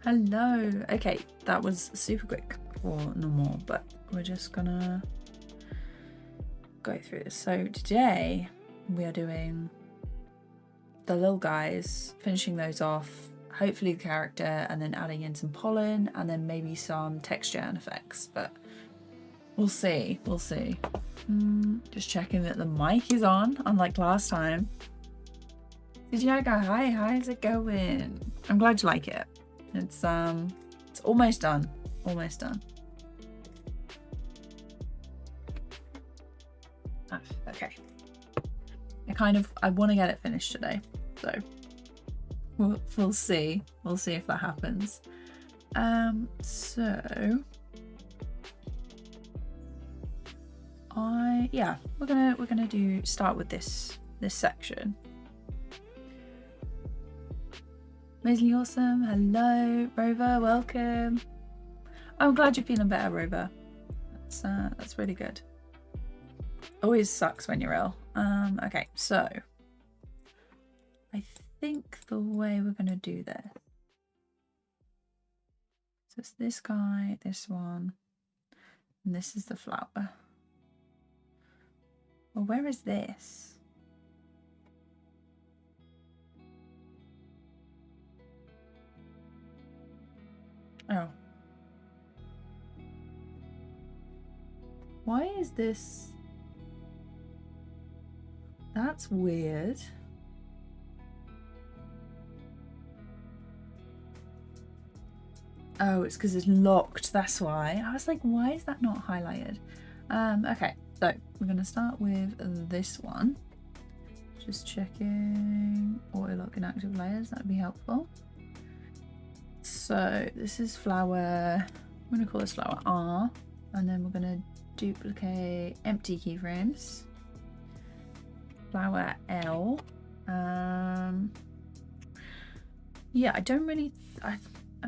Hello. Okay, that was super quick for normal, but we're just gonna go through this. So today we are doing the little guys, finishing those off, hopefully the character, and then adding in some pollen and then maybe some texture and effects, but we'll see. Just checking that the mic is on, unlike last time. Did you go? Hi, how's it going? I'm glad you like it. It's almost done. Almost done. Okay. I want to get it finished today, so we'll see. We'll see if that happens. So we're gonna start with this section. Amazingly awesome. Hello, Rover. Welcome. I'm glad you're feeling better, Rover. That's really good. Always sucks when you're ill. Okay, so I think the way we're gonna do this. So it's this guy, this one, and this is the flower. Well, where is this? Oh. Why is this? That's weird. Oh, it's because it's locked, that's why. I was like, why is that not highlighted? Okay, so we're going to start with this one. Just checking auto lock inactive layers, that'd be helpful. So this is flower, I'm going to call this flower R, and then we're going to duplicate empty keyframes. Flower L. Yeah, I don't really, I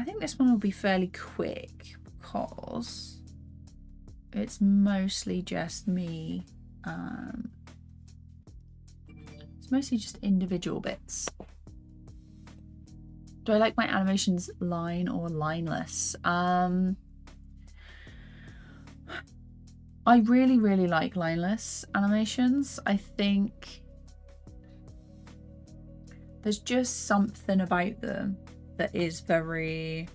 think this one will be fairly quick because it's mostly just me, it's mostly just individual bits. Do I like my animations line or lineless? I really like lineless animations. I think there's just something about them that is very,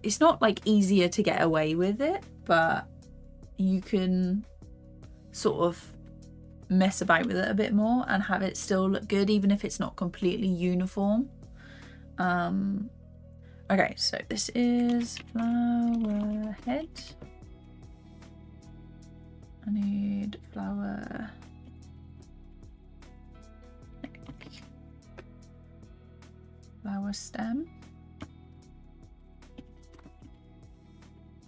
it's not like easier to get away with it, but you can sort of mess about with it a bit more and have it still look good even if it's not completely uniform. Okay, so this is flower head. I need flower stem.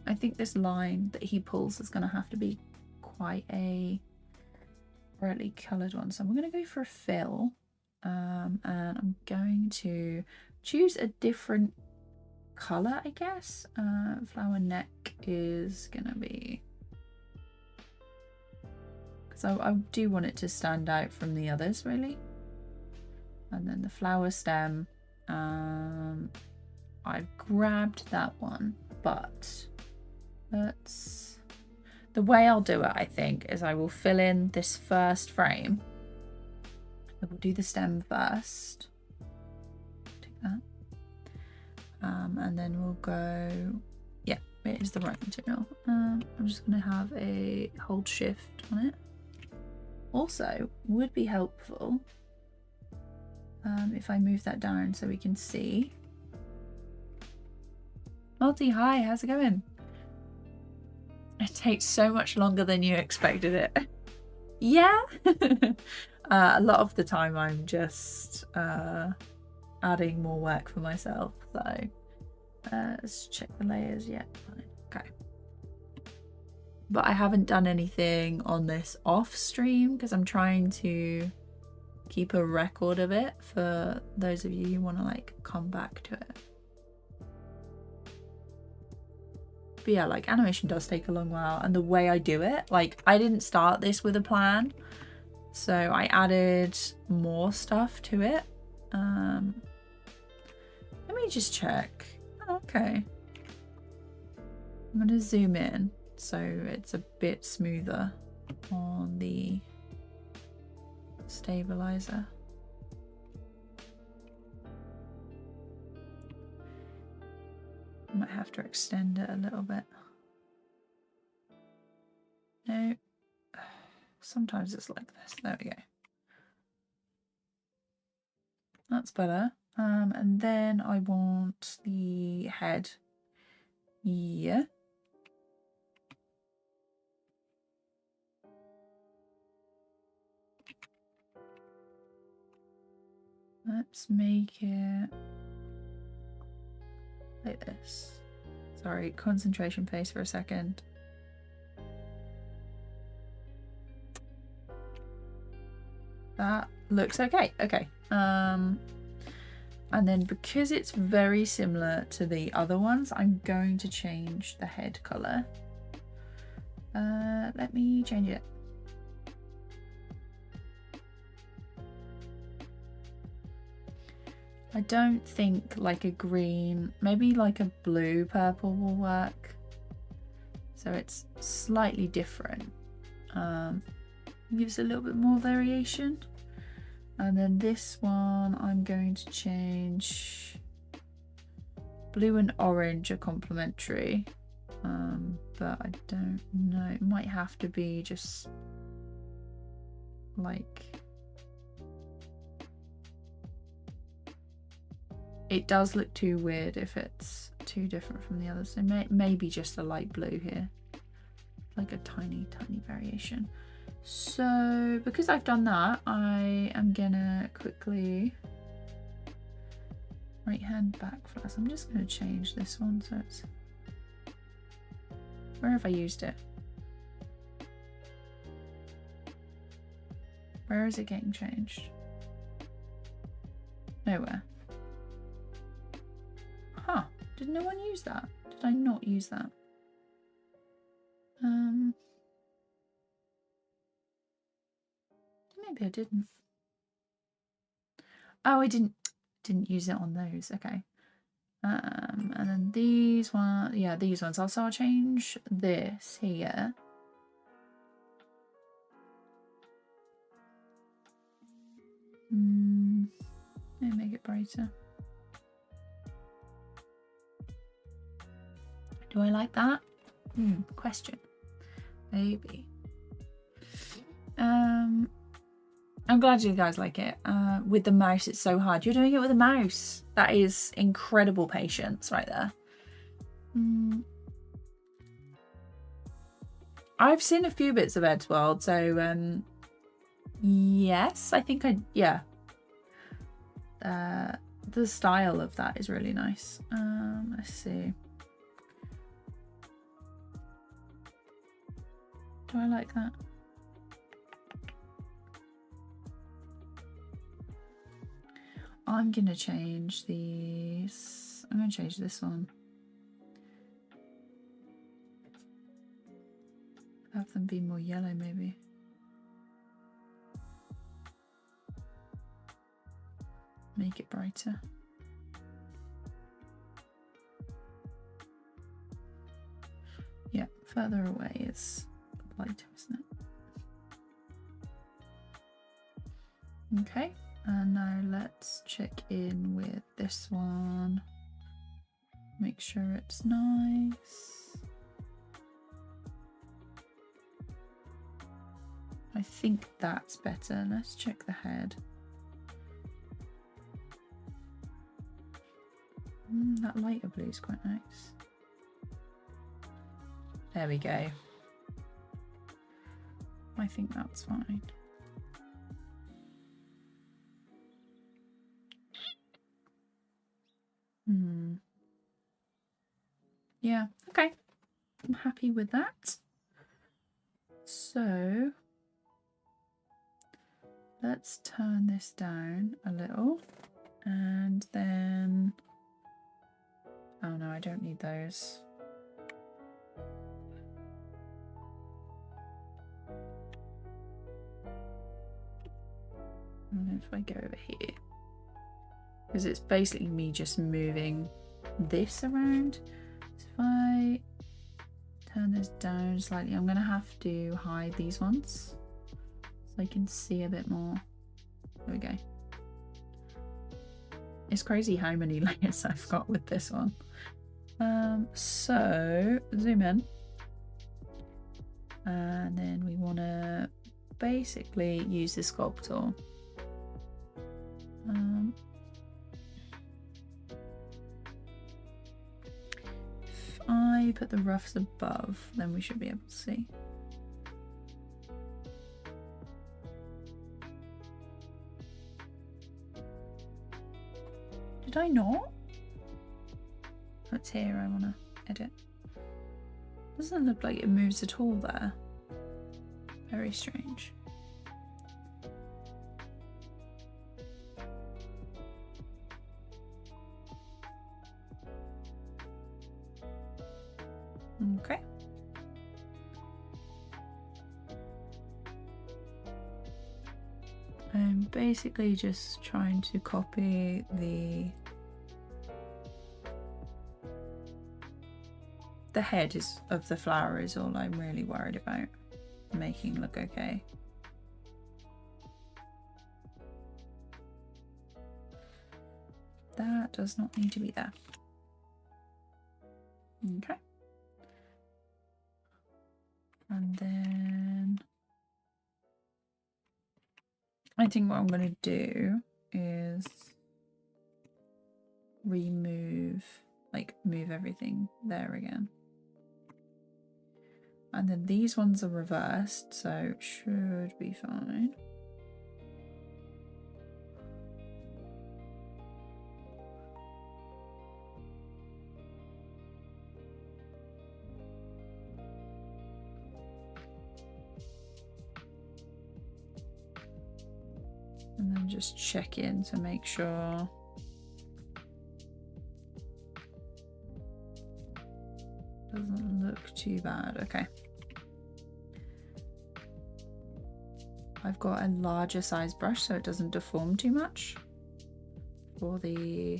I think this line that he pulls is going to have to be quite a brightly coloured one, so I'm going to go for a fill, and I'm going to choose a different colour, I guess. Flower neck is going to be, because I do want it to stand out from the others really. And then the flower stem, I've grabbed that one, but the way I'll do it, I think, is I will fill in this first frame. I will do the stem first. Take that. And then we'll go, yeah, it is the right material. I'm just going to have a hold shift on it. Also, would be helpful if I move that down so we can see. Multi, hi, how's it going? It takes so much longer than you expected it. Yeah. A lot of the time I'm just adding more work for myself. So let's check the layers yet. Okay. But I haven't done anything on this off stream because I'm trying to keep a record of it for those of you who want to like come back to it. But yeah, like animation does take a long while, and the way I do it, like I didn't start this with a plan, so I added more stuff to it. Let me just check. Oh, okay. I'm going to zoom in so it's a bit smoother on the stabilizer. I might have to extend it a little bit. No. Sometimes it's like this. There we go. That's better. And then I want the head. Yeah. Let's make it like this. Sorry, concentration phase for a second. That looks okay. Okay. And then because it's very similar to the other ones, I'm going to change the head color. Let me change it. I don't think like a green, maybe like a blue purple will work. So it's slightly different. Gives a little bit more variation. And then this one I'm going to change. Blue and orange are complementary. But I don't know. It might have to be just like, it does look too weird if it's too different from the others. So maybe just a light blue here, like a tiny variation. So because I've done that, I am gonna quickly right hand back flash. I'm just gonna change this one so it's, where have I used it? Where is it getting changed? Nowhere. Huh, did no one use that? Did I not use that? Maybe I didn't. Oh, I didn't use it on those. Okay. And then these ones, yeah, these ones. Also, I'll change this here. Maybe make it brighter. Do I like that? Question. Maybe. I'm glad you guys like it. With the mouse, it's so hard. You're doing it with a mouse. That is incredible patience right there. I've seen a few bits of Eddsworld, so yes, I think yeah. The style of that is really nice. Let's see. Do I like that? I'm going to change these. I'm going to change this one. Have them be more yellow, maybe. Make it brighter. Yeah, further away is lighter, isn't it? Okay. And now let's check in with this one. Make sure it's nice. I think that's better. Let's check the head. That lighter blue is quite nice. There we go. I think that's fine. Yeah, okay. I'm happy with that. So let's turn this down a little and then, oh no, I don't need those. And if I go over here, because it's basically me just moving this around. So if I turn this down slightly, I'm going to have to hide these ones so I can see a bit more. There we go. It's crazy how many layers I've got with this one. So zoom in, and then we want to basically use the sculpt tool. If I put the roughs above, then we should be able to see. Did I not? It's here I want to edit. Doesn't look like it moves at all there. Very strange. Okay. I'm basically just trying to copy the head of the flower is all I'm really worried about making look okay. That does not need to be there. Okay. And then I think what I'm going to do is move everything there again. And then these ones are reversed, so it should be fine. And then just check in to make sure. Doesn't look too bad. Okay. I've got a larger size brush so it doesn't deform too much for the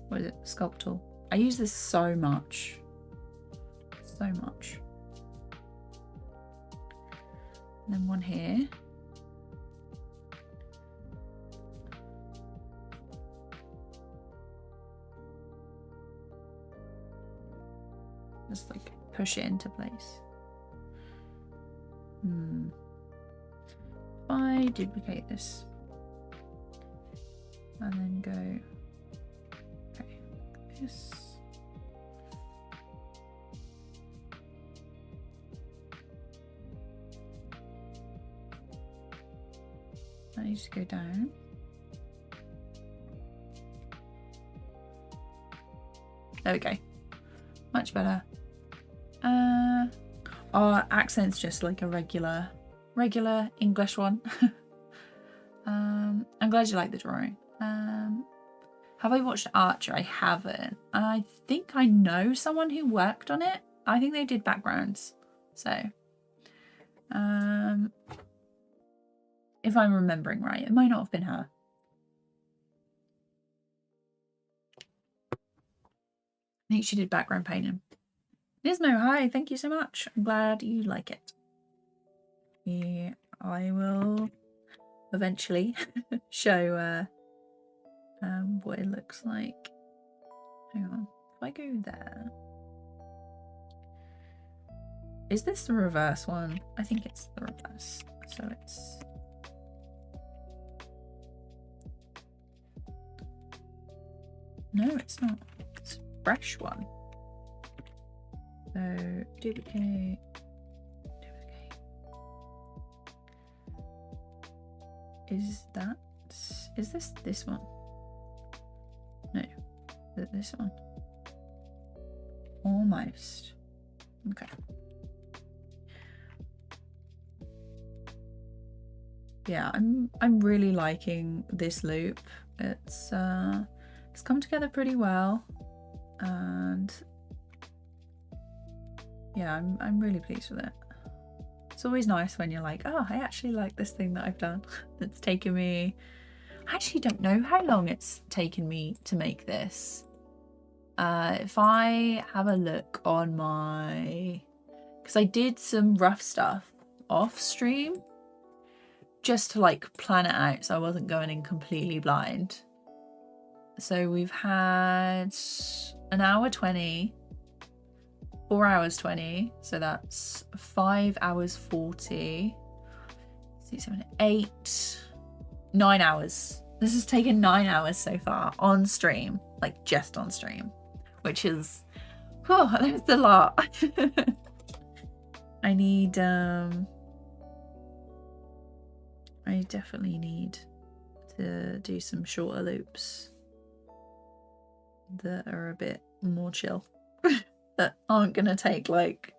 what is it, sculpt tool. I use this so much. And then one here. Just like push it into place. If I duplicate this and then go, okay, this. That needs to go down. There we go. Much better. Our accent's just like a regular English one. I'm glad you like the drawing. Have I watched Archer? I haven't. I think I know someone who worked on it. I think they did backgrounds. So, if I'm remembering right, it might not have been her. I think she did background painting. Nismo, hi, thank you so much. I'm glad you like it. Yeah, I will eventually show what it looks like. Hang on, if I go there. Is this the reverse one? I think it's the reverse. So it's... No, it's not. It's a fresh one. So duplicate. Is this one? No, this one. Almost. Okay. Yeah, I'm really liking this loop. It's come together pretty well, and yeah, I'm really pleased with it. It's always nice when you're like, oh, I actually like this thing that I've done. That's taken me, I actually don't know how long it's taken me to make this. If I have a look on my... Because I did some rough stuff off stream just to like plan it out so I wasn't going in completely blind. So we've had an hour 20, 4 hours 20, so that's 5 hours 40, 6, 7, 8, 9 hours. This has taken 9 hours so far on stream, like just on stream, which is, oh, that's a lot. I definitely need to do some shorter loops that are a bit more chill, that aren't gonna take like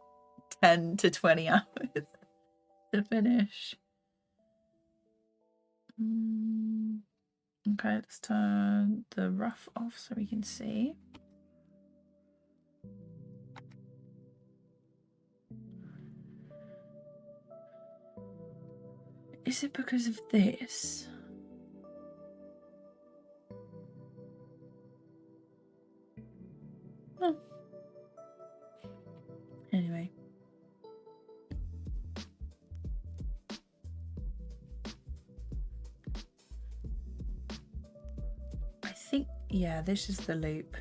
10 to 20 hours to finish. Okay, let's turn the rough off so we can see. Is it because of this? Oh. Anyway. I think, yeah, this is the loop.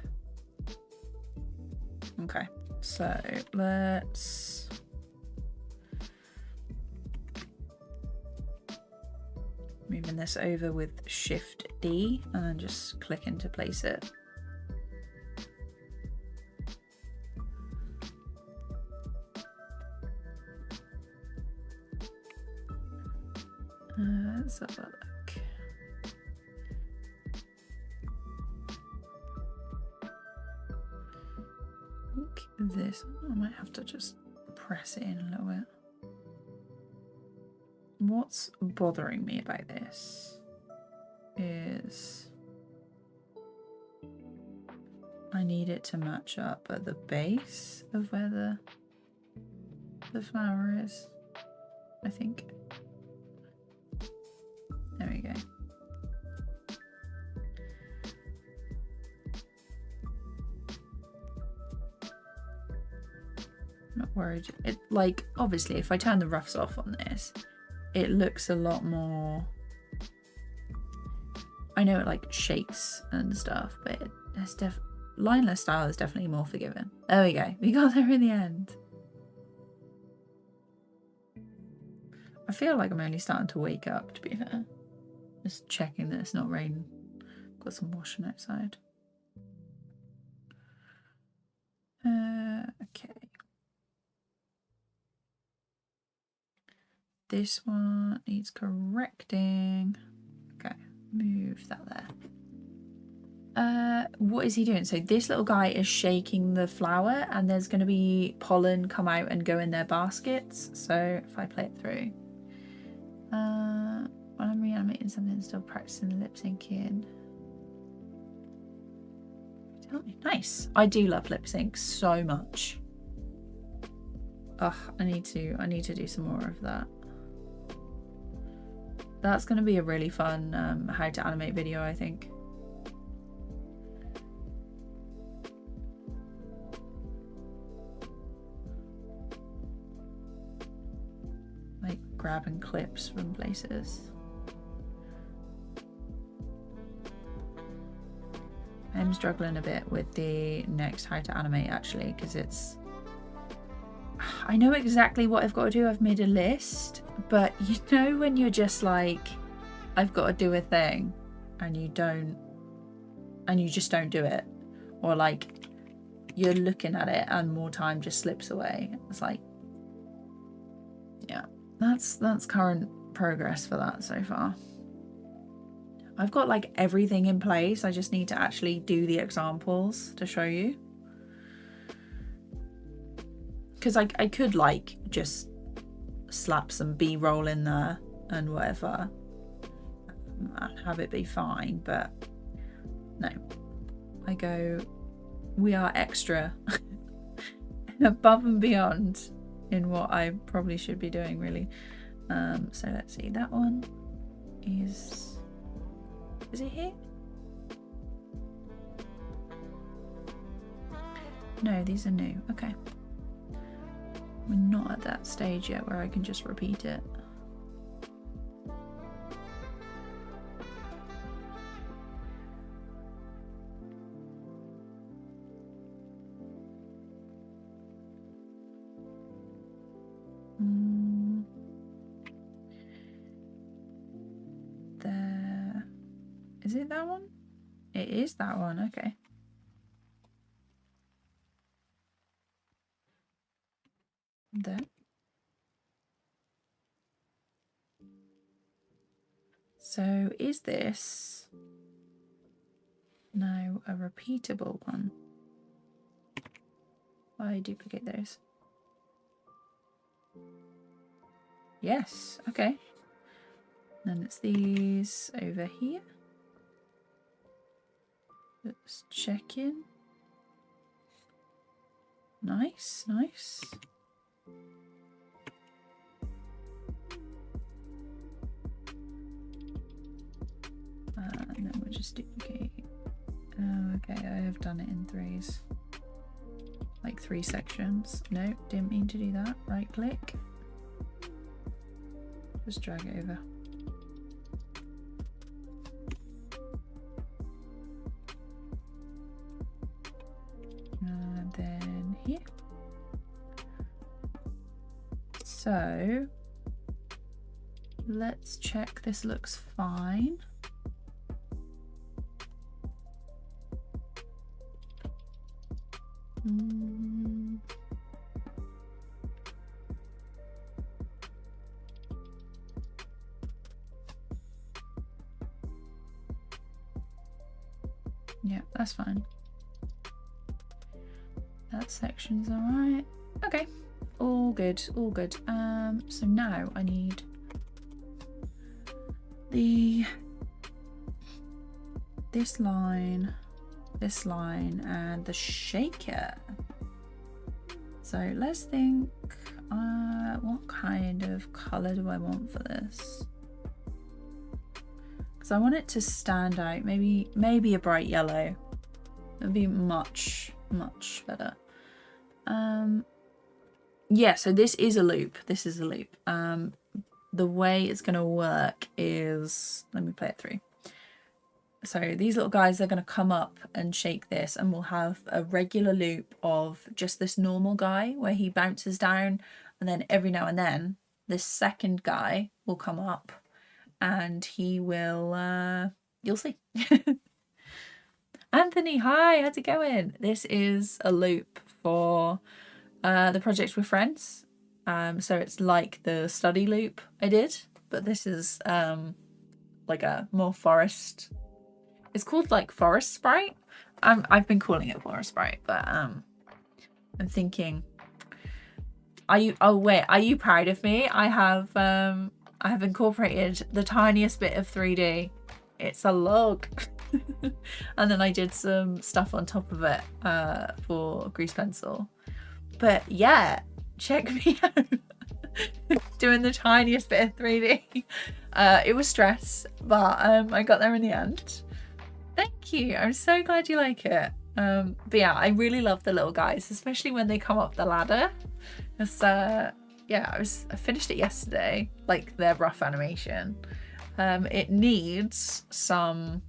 Okay, so let's... moving this over with Shift D and then just clicking to place it. Let's have a look. I think this, I might have to just press it in a little bit. What's bothering me about this is I need it to match up at the base of where the flower is, I think. There we go. I'm not worried. It, like, obviously if I turn the roughs off on this, it looks a lot more... I know it like shakes and stuff, but it's lineless style is definitely more forgiving. There we go. We got there in the end. I feel like I'm only starting to wake up, to be fair. Just checking that it's not raining. Got some washing outside. Okay. This one needs correcting. Okay, move that there. What is he doing? So this little guy is shaking the flower and there's going to be pollen come out and go in their baskets. So if I play it through. When I'm reanimating something, still practicing lip syncing. Nice. I do love lip sync so much. Ugh, I need to do some more of that. That's going to be a really fun how to animate video, I think. Like grabbing clips from places. I'm struggling a bit with the next how to animate actually, because it's... I know exactly what I've got to do. I've made a list, but you know when you're just like, I've got to do a thing and you just don't do it, or like you're looking at it and more time just slips away. It's like, yeah, that's current progress for that so far. I've got like everything in place. I just need to actually do the examples to show you. Because I could like just slap some B-roll in there and whatever and have it be fine, but no. I go, we are extra above and beyond in what I probably should be doing really. So let's see, that one is Is it here? No, these are new. Okay. We're not at that stage yet where I can just repeat it. There. Is it that one? It is that one. Okay. There. So is this now a repeatable one? Why duplicate those? Yes, okay. Then it's these over here. Let's check in. Nice, nice. And then we'll just duplicate. Oh, okay, I have done it in threes. Like 3 sections. No, didn't mean to do that. Right click. Just drag it over. And then here. So let's check this looks fine. Yeah, that's fine. That section's all right. Okay, all good, all good. So now I need this line, and the shaker. So let's think, what kind of color do I want for this? Because I want it to stand out. Maybe a bright yellow. It'd be much better. Yeah, so this is a loop. This is a loop. The way it's going to work is, let me play it through. So these little guys, they're going to come up and shake this, and we'll have a regular loop of just this normal guy where he bounces down, and then every now and then this second guy will come up and he will, you'll see. Anthony, hi, how's it going? This is a loop for the project with friends. So it's like the study loop I did, but this is like a more forest. It's called like forest sprite. I've been calling it forest sprite, but I'm thinking, are you proud of me? I have incorporated the tiniest bit of 3D. It's a log. And then I did some stuff on top of it for grease pencil. But yeah, check me out. Doing the tiniest bit of 3D. It was stress, but I got there in the end. Thank you. I'm so glad you like it. But yeah, I really love the little guys, especially when they come up the ladder. It's, yeah, I finished it yesterday, like their rough animation. It needs some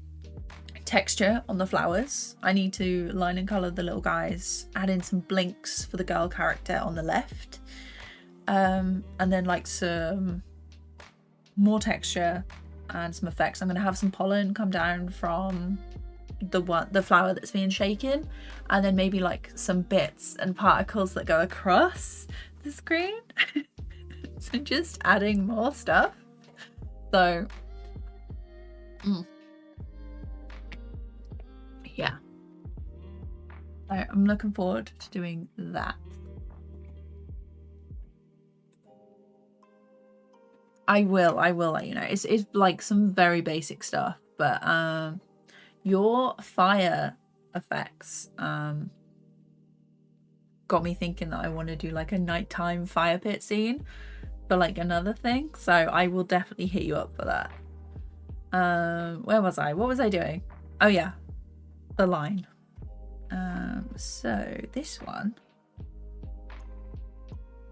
texture on the flowers. I need to line and colour the little guys, add in some blinks for the girl character on the left, and then like some more texture and some effects. I'm going to have some pollen come down from the flower that's being shaken, and then maybe like some bits and particles that go across the screen. So just adding more stuff. So yeah, so I'm looking forward to doing that. I will let you know. It's like some very basic stuff, but your fire effects got me thinking that I want to do like a nighttime fire pit scene for like another thing, so I will definitely hit you up for that. Where was I? What was I doing? Oh yeah, the line. So this one.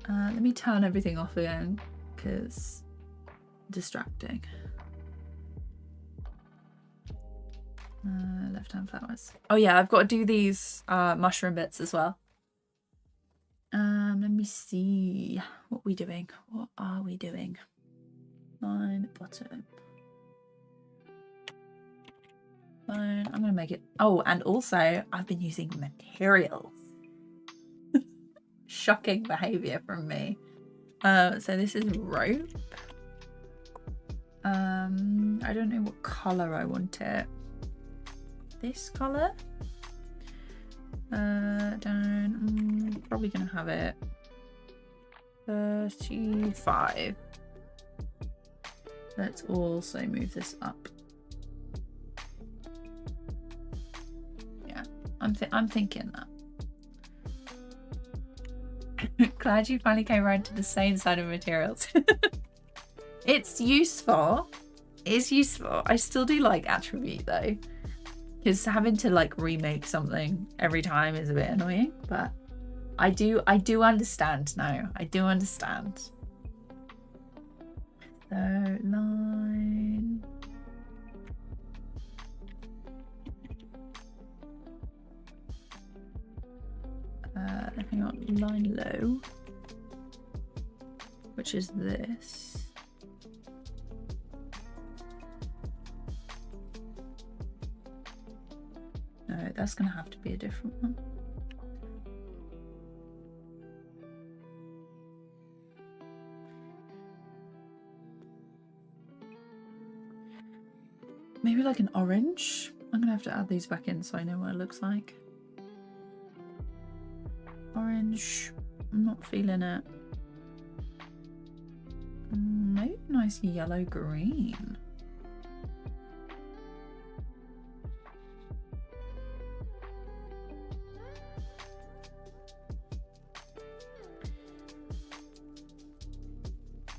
Let me turn everything off again because distracting. Left-hand flowers. Oh yeah, I've got to do these mushroom bits as well. Let me see. What are we doing? What are we doing? Line, bottom. Line. I'm gonna make it. Oh, and also I've been using materials. Shocking behavior from me. So this is rope. I don't know what color I want it. This color. Down. Probably gonna have it 35. Let's also move this up. Yeah, I'm thinking that. Glad you finally came around to the same side of materials. It's useful. It's useful. I still do like attribute though, because having to like remake something every time is a bit annoying. But I do understand now. I do understand. So line. Hang on, line low, which is this. No, that's gonna have to be a different one. Maybe like an orange. I'm gonna have to add these back in so I know what it looks like. Orange, I'm not feeling it. Maybe nice yellow green.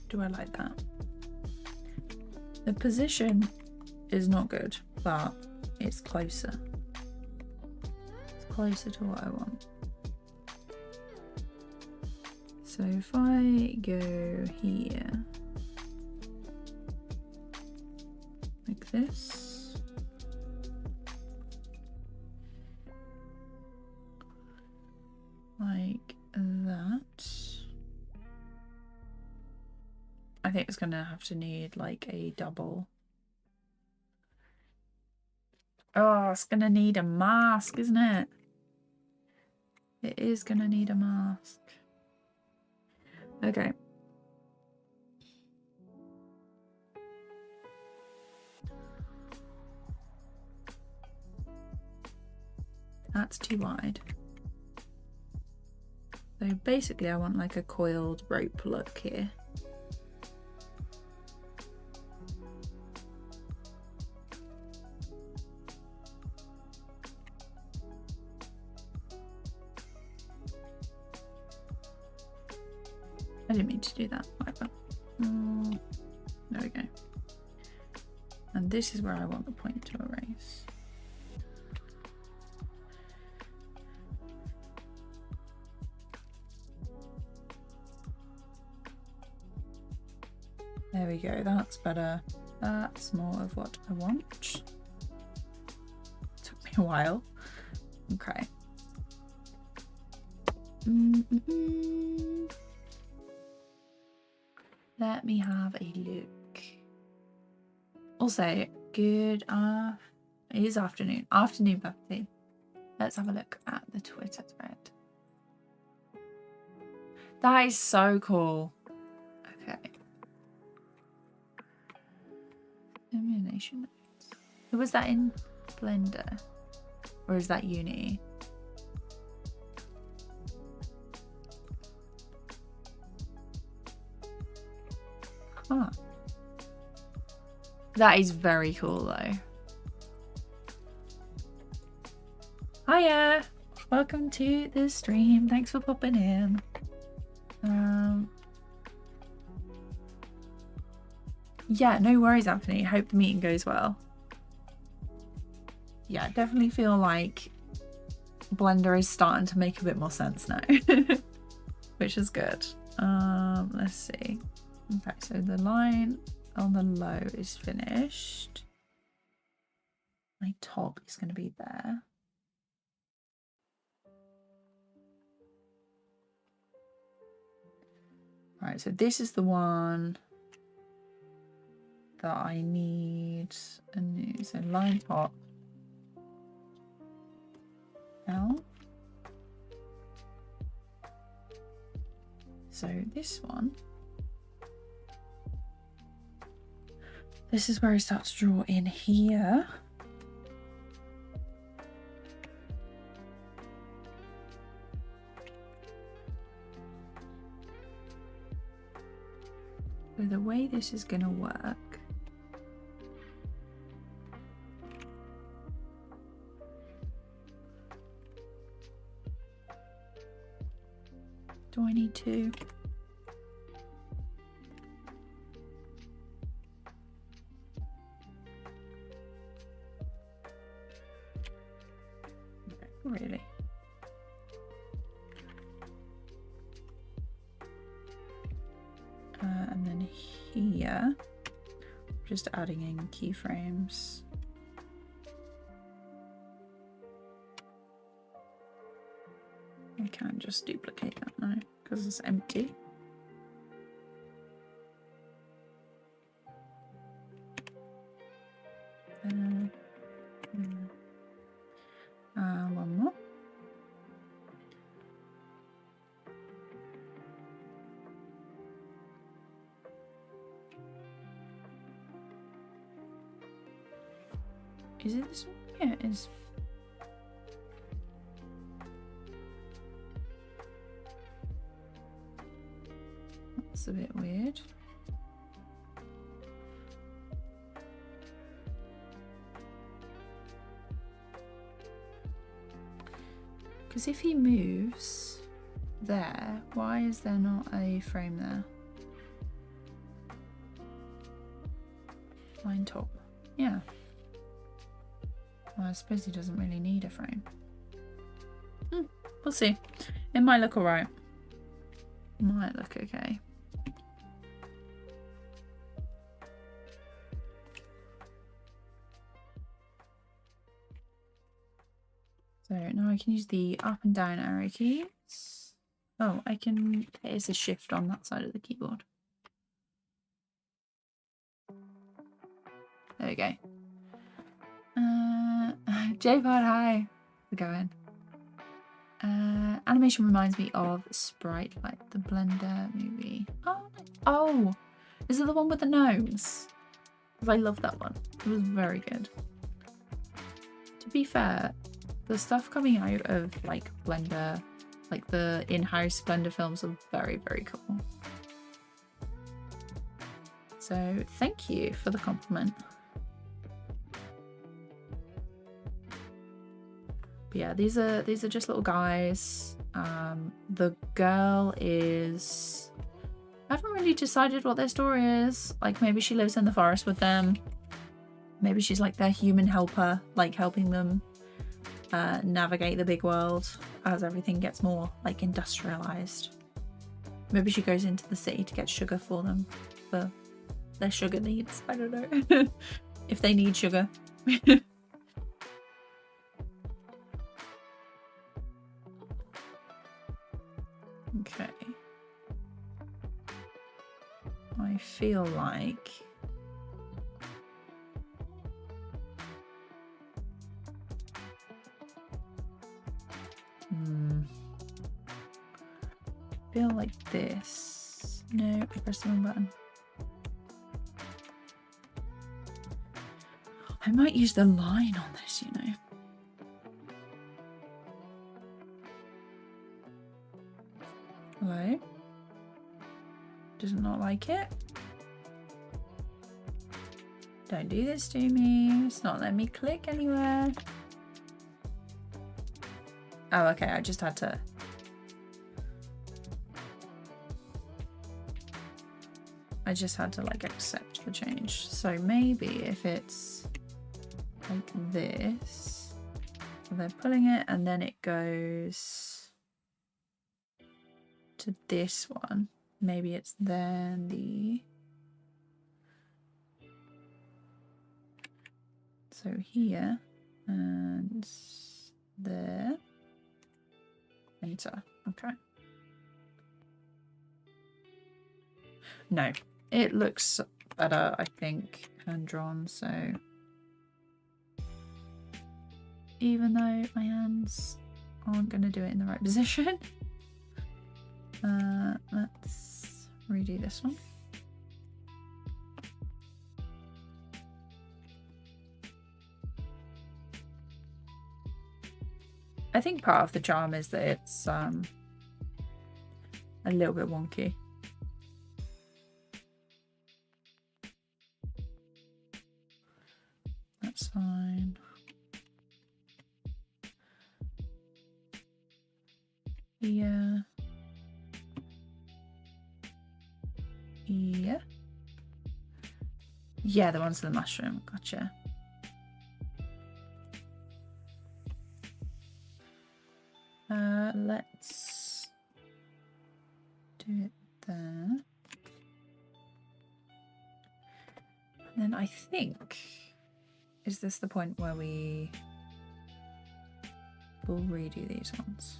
Do I like that? The position is not good, but it's closer. It's closer to what I want. So if I go here, like this, like that, I think it's gonna have to need like a double. Oh, it's gonna need a mask, isn't it? It is gonna need a mask. Okay. That's too wide. So basically I want like a coiled rope look here. I didn't mean to do that, whatever. There we go. And this is where I want the point to erase. There we go, that's better. That's more of what I want. Took me a while. Okay. Let me have a look. Also, good it is afternoon. Afternoon Buffy. Let's have a look at the Twitter thread. That is so cool. Okay. Illumination notes. Was that in Blender? Or is that Uni? Huh. That is very cool though. Hiya! Welcome to the stream. Thanks for popping in. Yeah, no worries, Anthony. Hope the meeting goes well. Yeah, definitely feel like Blender is starting to make a bit more sense now, which is good. Let's see. Okay, so the line on the low is finished. My top is going to be there. Right, so this is the one that I need a new, so line top L. So this one, this is where I start to draw in here. So the way this is going to work, do I need to? Really? And then here, just adding in keyframes. I can just duplicate that now because it's empty. One more. Is it this one? Yeah, it is. That's a bit weird. Because if he moves there, why is there not a frame there? Line top. Yeah. Well, I suppose he doesn't really need a frame. We'll see. It might look alright. Might look okay. So now I can use the up and down arrow keys. Oh, I can, it's a shift on that side of the keyboard. There we go. J-Pod, hi. How's it going? Animation reminds me of Sprite, like the Blender movie. Oh, is it the one with the gnomes? Because I love that one. It was very good. To be fair, the stuff coming out of like Blender, like the in-house Blender films, are very, very cool. So thank you for the compliment. But yeah, these are just little guys. The girl is, I haven't really decided what their story is. Like maybe she lives in the forest with them. Maybe she's like their human helper, like helping them navigate the big world as everything gets more like industrialized. Maybe she goes into the city to get sugar for them, for their sugar needs. I don't know. If they need sugar. Okay. I feel like this. No, I pressed the wrong button. I might use the line on this, you know. Hello? Does it not like it? Don't do this to me. It's not letting me click anywhere. Oh, okay. I just had to... I just had to like accept the change. So maybe if it's like this, so they're pulling it and then it goes to this one. Maybe it's then the, so here and there, enter. Okay. No, it looks better, I think, hand drawn. So even though my hands aren't going to do it in the right position, let's redo this one. I think part of the charm is that it's a little bit wonky. That's fine. Yeah. Yeah. Yeah, the ones with the mushroom. Gotcha. Let's do it there. And then I think, is this the point where we will redo these ones?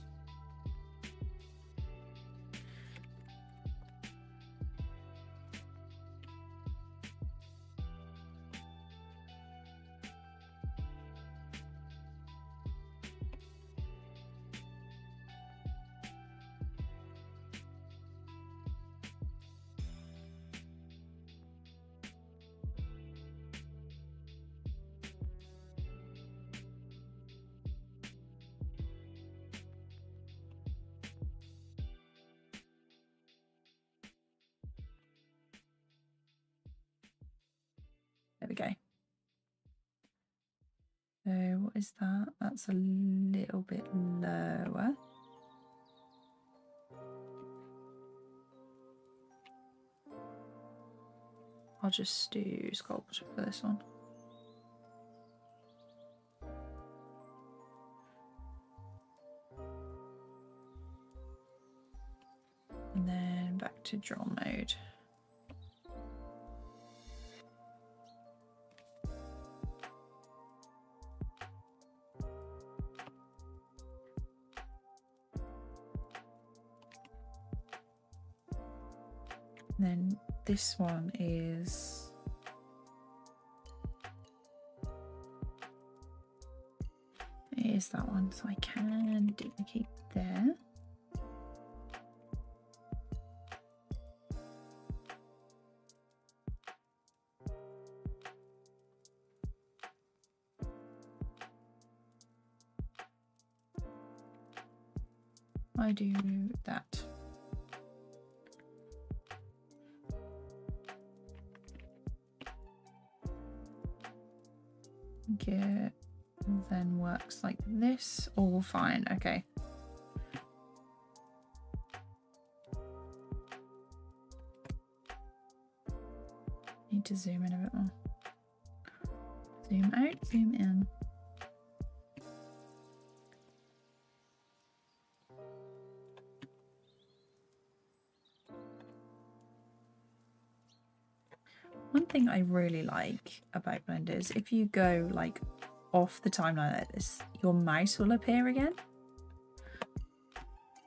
There we go. So what is that? That's a little bit lower. I'll just do sculpt for this one. And then back to draw mode. And then this one is that one, so I can duplicate there. I do that. It then works like this. All fine. Okay. Need to zoom in a bit more. Zoom out, zoom in. One thing I really like about Blender is if you go like off the timeline like this, your mouse will appear again.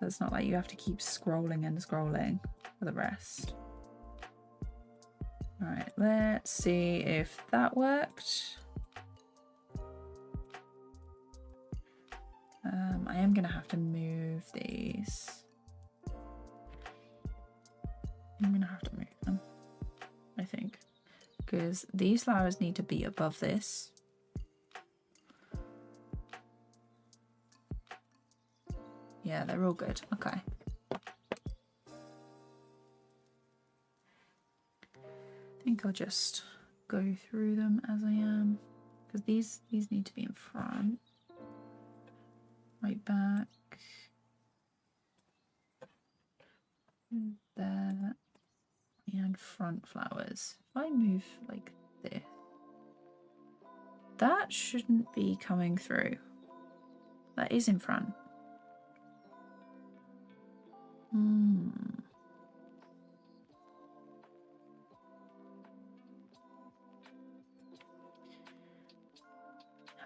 So it's not like you have to keep scrolling and scrolling for the rest. All right, let's see if that worked. I am gonna have to move these. I'm gonna have to move them, I think, because these flowers need to be above this. Yeah, they're all good. Okay. I think I'll just go through them as I am, because these need to be in front. Right back. There. and front flowers. If I move like this, that shouldn't be coming through. That is in front.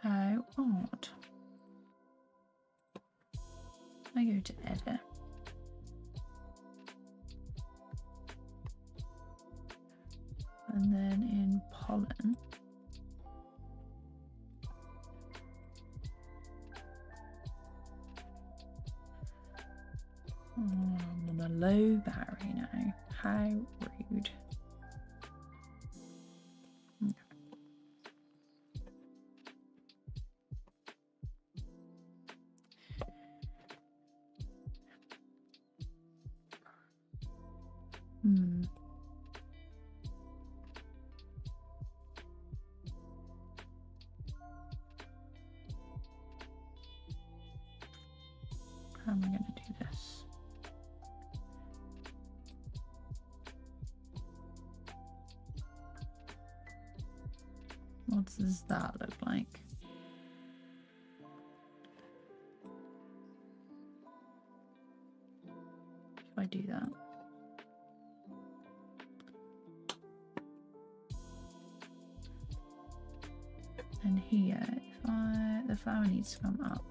How odd. I go to edit. And then in Pollen, I'm on a low battery now. How rude. Okay. How am I going to do this? What does that look like? If I do that. And here, if the flower needs to come up.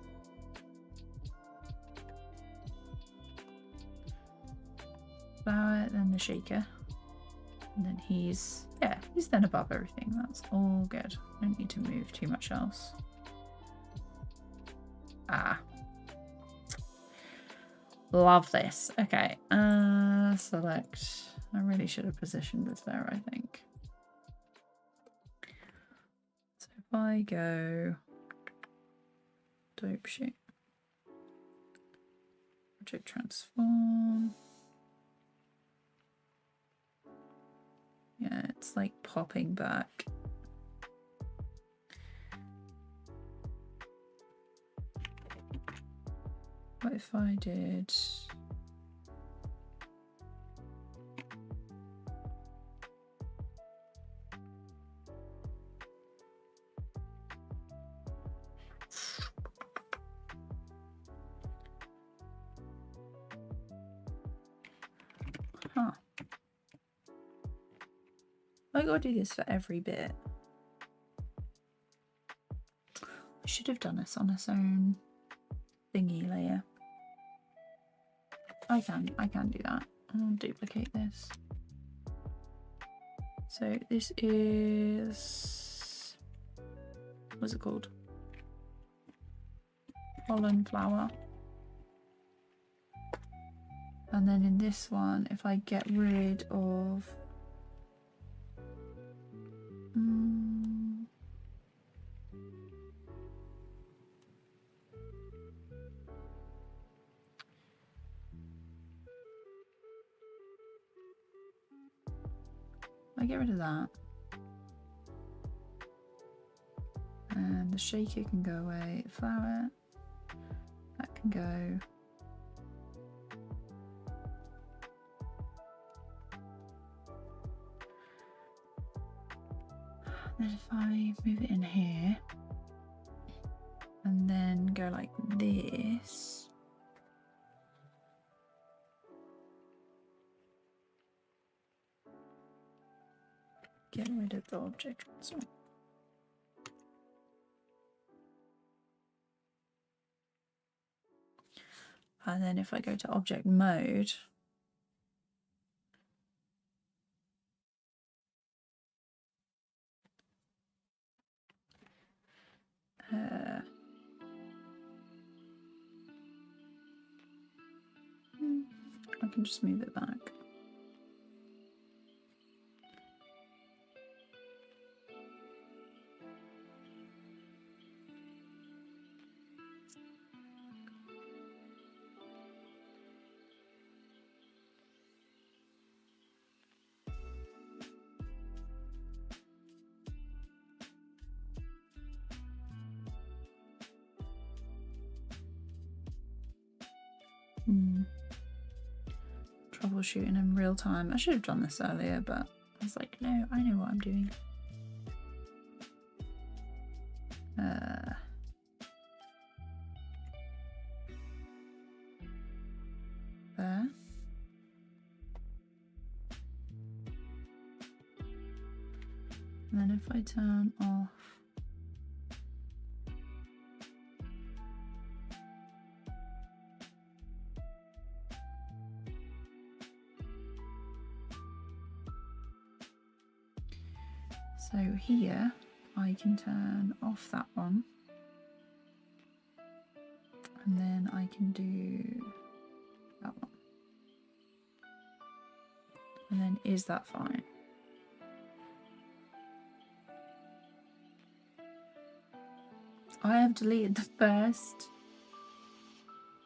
Flower, then the shaker. And then he's then above everything. That's all good. Don't need to move too much else. Ah. Love this. Okay. Select. I really should have positioned this there, I think. So if I go dope shoot. Object transform. Yeah, it's like popping back. What if I did... Huh. I gotta do this for every bit. I should have done this on its own thingy layer. I can do that. I'll duplicate this. So this is, what's it called? Pollen flower. And then in this one, if I get rid of I get rid of that, and the shaker can go away, the flower, that can go, then if I move it in here, and then go like this, get rid of the object transform. And then if I go to object mode, I can just move it back. Trouble troubleshooting in real time. I should have done this earlier, but I was like, no, I know what I'm doing. There. And then if I turn off so here I can turn off that one, and then I can do that one, and then is that fine? I have deleted the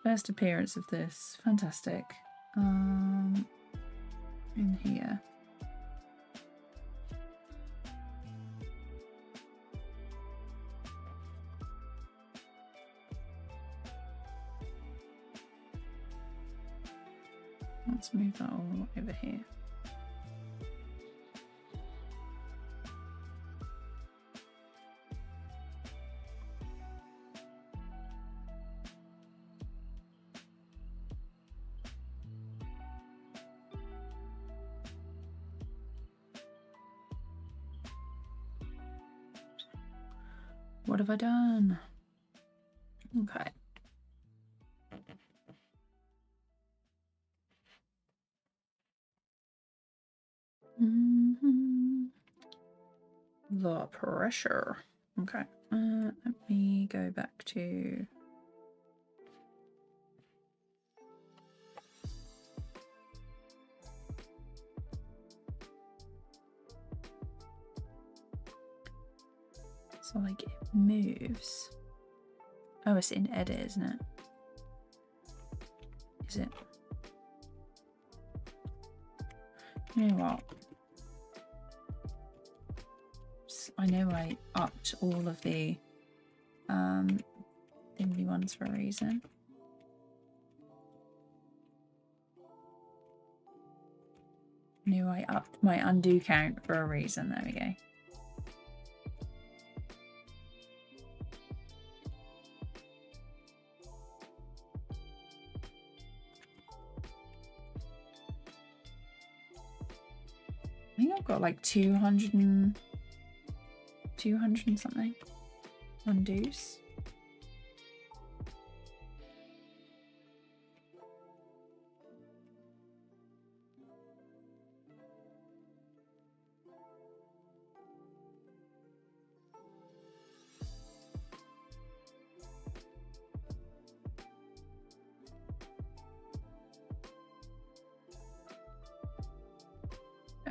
first appearance of this. Fantastic. In here. Let's move that all over here. What have I done? Okay. The pressure. Okay. Let me go back to so like it moves. Oh, it's in edit, isn't it? Is it? You know what? I know I upped all of the thingy ones for a reason. I knew I upped my undo count for a reason. There we go. I think I've got like 200 and something undos.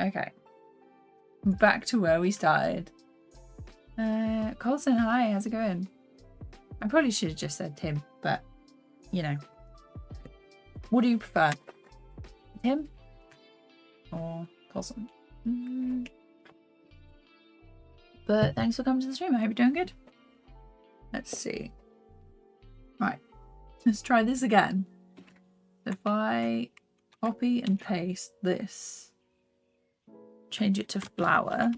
Okay, back to where we started. Colson, hi, how's it going? I probably should have just said Tim, but you know, what do you prefer, Tim or Colson? But thanks for coming to the stream. I hope you're doing good. Let's see. Right, let's try this again. If I copy and paste this, change it to flower,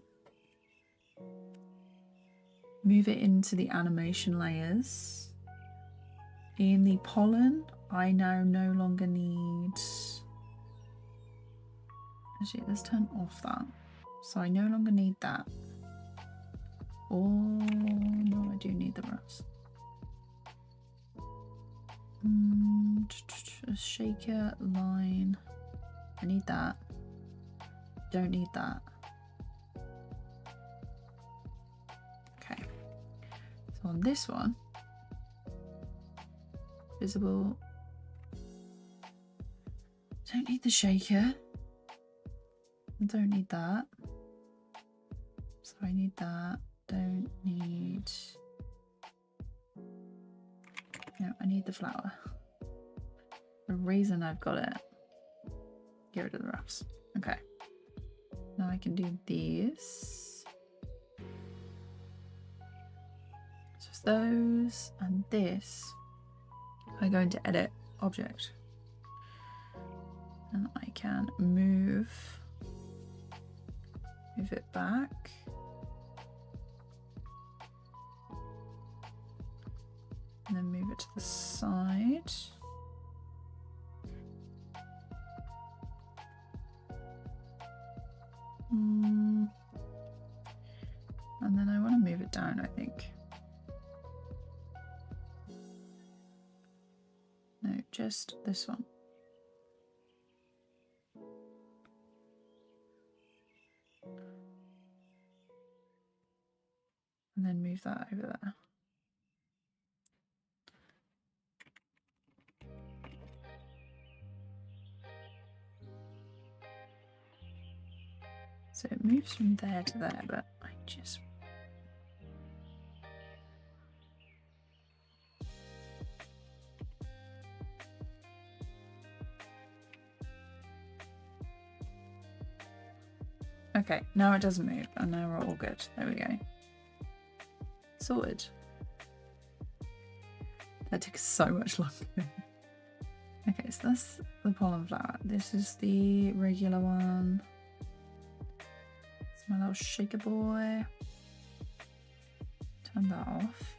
move it into the animation layers. In the pollen, I now no longer need... Actually, let's turn off that. So I no longer need that. Oh, no, I do need the rest. A shaker, line. I need that. Don't need that. Okay. So on this one, visible. Don't need the shaker. Don't need that. So I need that. Don't need... No, I need the flower. The reason I've got it. Get rid of the roughs. Okay. Now I can do these. Just those and this. I go into edit object. And I can move it back. And then move it to the side. And then I want to move it down, I think. No, just this one. And then move that over there. So it moves from there to there, but I just... Okay, now it doesn't move, and now we're all good. There we go. Sorted. That took so much longer. Okay, so that's the pollen flower. This is the regular one. It's my little shaker boy. Turn that off.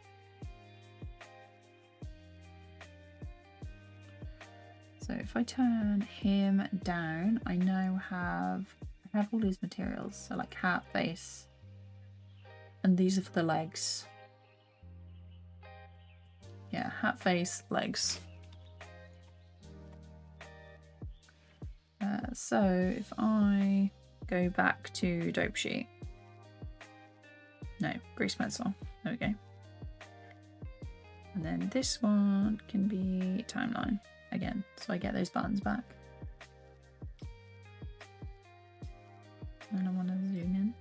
So if I turn him down, I now have all these materials. So like hat, face, and these are for the legs. Yeah, hat, face, legs. So if I go back to dope sheet, no, grease pencil, there we go. And then this one can be timeline again, so I get those buttons back. And I want to zoom in.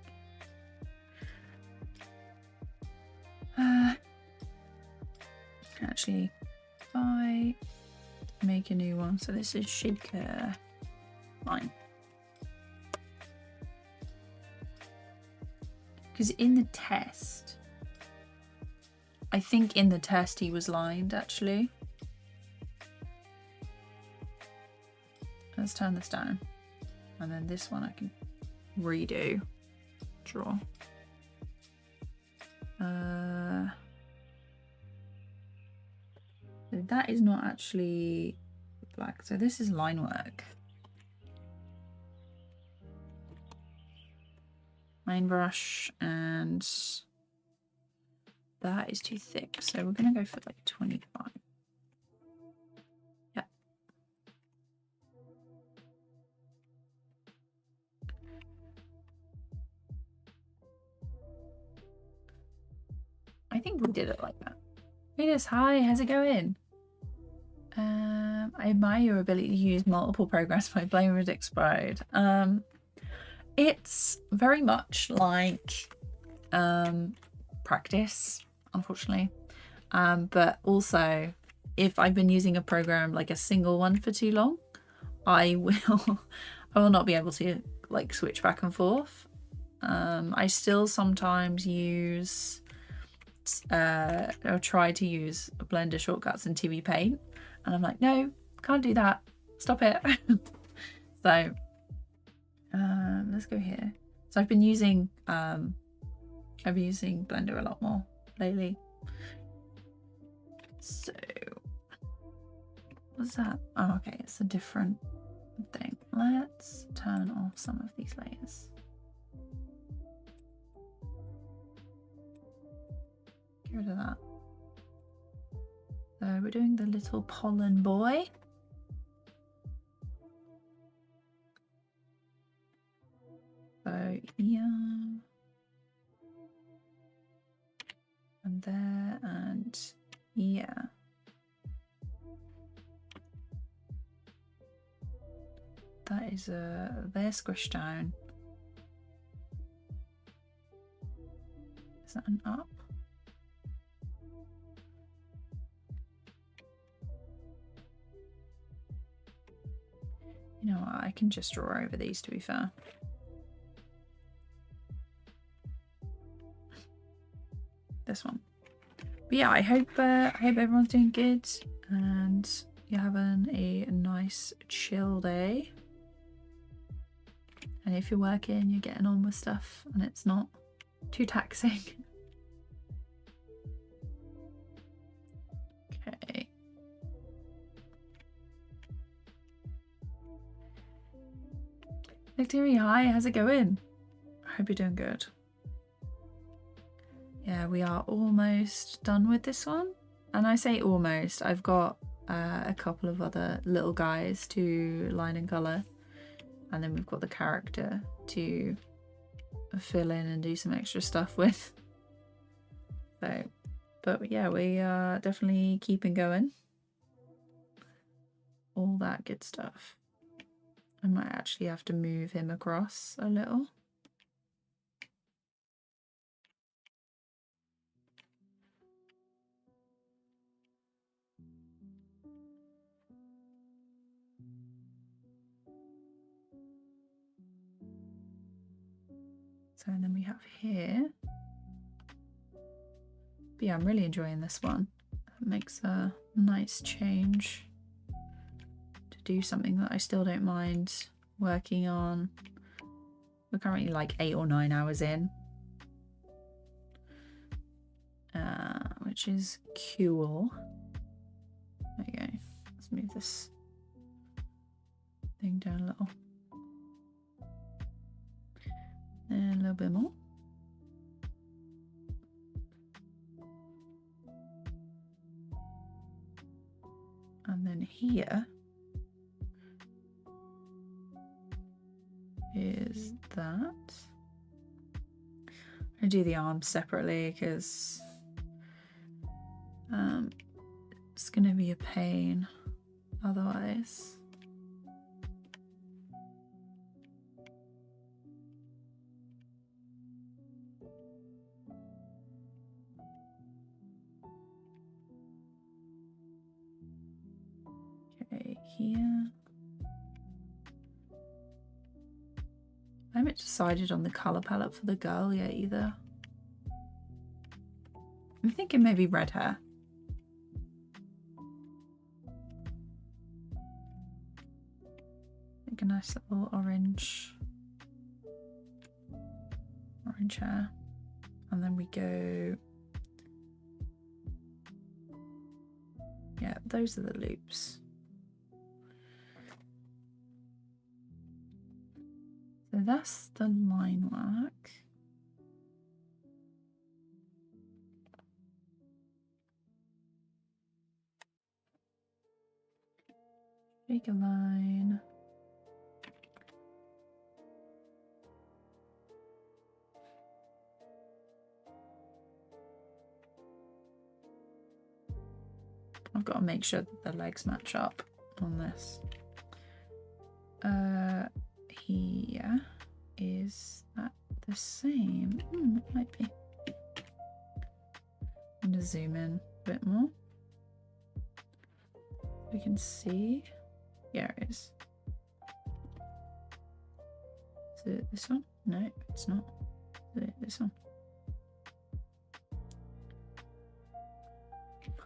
Actually, if I make a new one, so this is shaker line. Because in the test, I think in the test he was lined actually. Let's turn this down. And then this one I can redo, draw. So that is not actually black. So this is line work. Line brush, and that is too thick. So we're gonna go for like 25. Yeah. I think we did it like that. Venus, hi, how's it going? I admire your ability to use multiple programs by playing with Sprite. It's very much like practice, unfortunately. But also, if I've been using a program like a single one for too long, I will not be able to like switch back and forth. I still sometimes use or try to use Blender shortcuts in TVPaint, and I'm like, no, can't do that, stop it. So let's go here. So I've been using Blender a lot more lately. So what's that? Oh, okay, it's a different thing. Let's turn off some of these layers. Get rid of that. So we're doing the little pollen boy. So yeah, and there, and yeah. That is they're squished down. Is that an up? You know what, I can just draw over these, to be fair. This one. But yeah, I hope everyone's doing good and you're having a nice chill day. And if you're working, you're getting on with stuff and it's not too taxing. Okay. Victoria, hi, how's it going? I hope you're doing good. Yeah, we are almost done with this one. And I say almost, I've got a couple of other little guys to line and colour. And then we've got the character to fill in and do some extra stuff with. So, but yeah, we are definitely keeping going. All that good stuff. I might actually have to move him across a little. So and then we have here. But yeah, I'm really enjoying this one. It makes a nice change to do something that I still don't mind working on. We're currently like 8 or 9 hours in, which is cool. There you go. Let's move this thing down a little. And a little bit more. And then here is that. I do the arms separately because it's going to be a pain otherwise. Okay, here. I haven't decided on the colour palette for the girl yet either. I'm thinking maybe red hair. Like a nice little orange hair. And then we go, yeah, those are the loops. So that's the line work. Make a line. I've got to make sure that the legs match up on this. Here is that the same? It might be. I'm going to zoom in a bit more. We can see. Yeah, it is. Is it this one? No, it's not. Is it this one?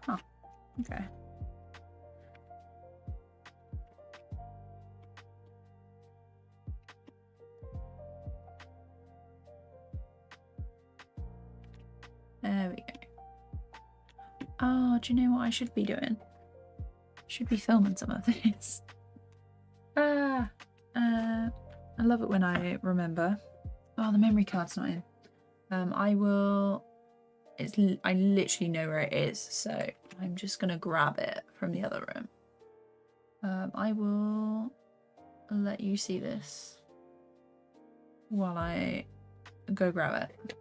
Huh. Okay. There we go. Oh, do you know what I should be doing? Should be filming some of this. I love it when I remember. Oh, the memory card's not in. I will. I literally know where it is, so I'm just gonna grab it from the other room. I will let you see this while I go grab it.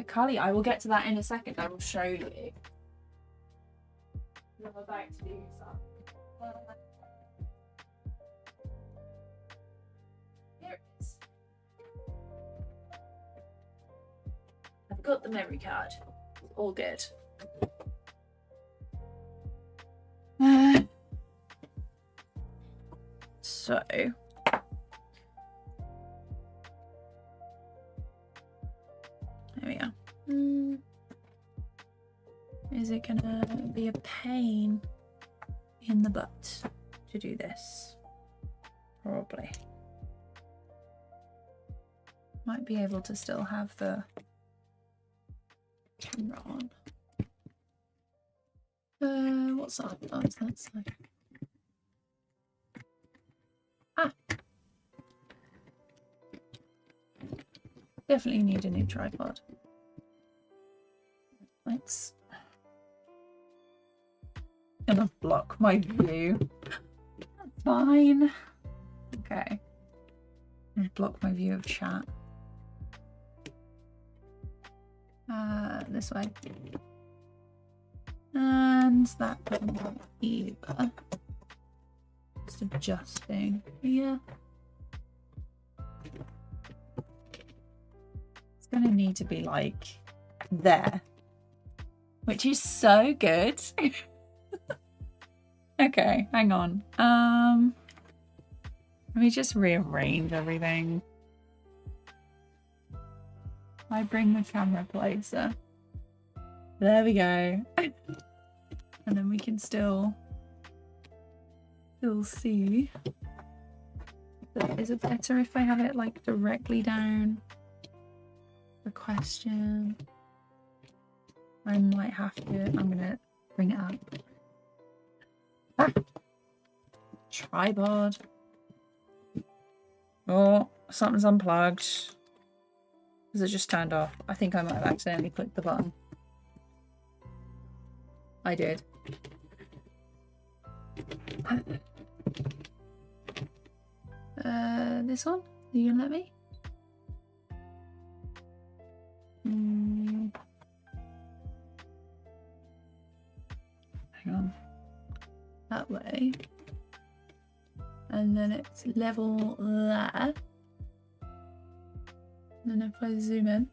Carly, I will get to that in a second. I will show you. I'm about to do something. Here it is. I've got the memory card. All good. So there we are. Is it gonna be a pain in the butt to do this? Probably. Might be able to still have the camera on. What's that? Oh, it's that side. Ah! Definitely need a new tripod. Let's... Gonna block my view. That's fine. Okay. Block my view of chat. This way. And that doesn't work either. Just adjusting here. It's gonna need to be like there, which is so good. Okay, hang on. Let me just rearrange everything. I bring the camera placer. There we go. And then we can still see. Is it better if I have it like directly down the question? I might have to. I'm gonna bring it up. Ah. Tripod. Oh, something's unplugged. Is it just turned off? I think I might have accidentally clicked the button. I did. This one? Are you gonna let me? Hang on. That way. And then it's level there. And then if I zoom in,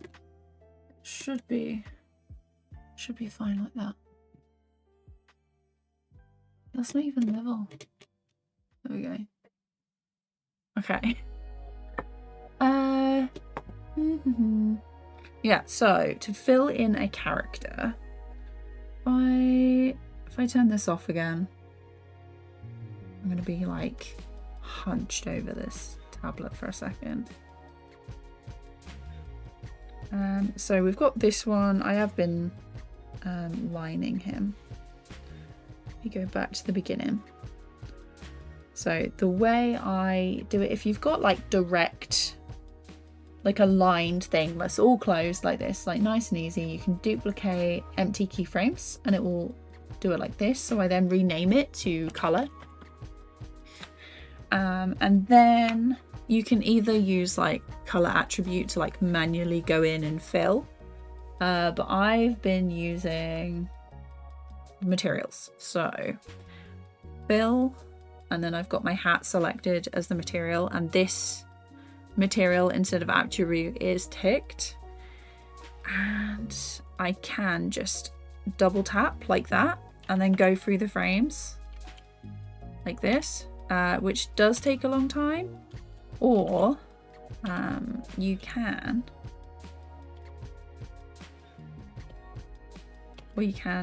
it should be fine like that. That's not even level. There we go. Okay. Yeah, so to fill in a character, if I turn this off again, I'm gonna be like hunched over this tablet for a second. So we've got this one. I have been lining him. We go back to the beginning. So the way I do it, if you've got like direct, like a lined thing that's all closed like this, like nice and easy, you can duplicate empty keyframes and it will do it like this. So I then rename it to color. And then you can either use like color attribute to like manually go in and fill. But I've been using materials. So fill, and then I've got my hat selected as the material, and this material instead of attribute is ticked. And I can just double tap like that and then go through the frames like this, which does take a long time. Or you can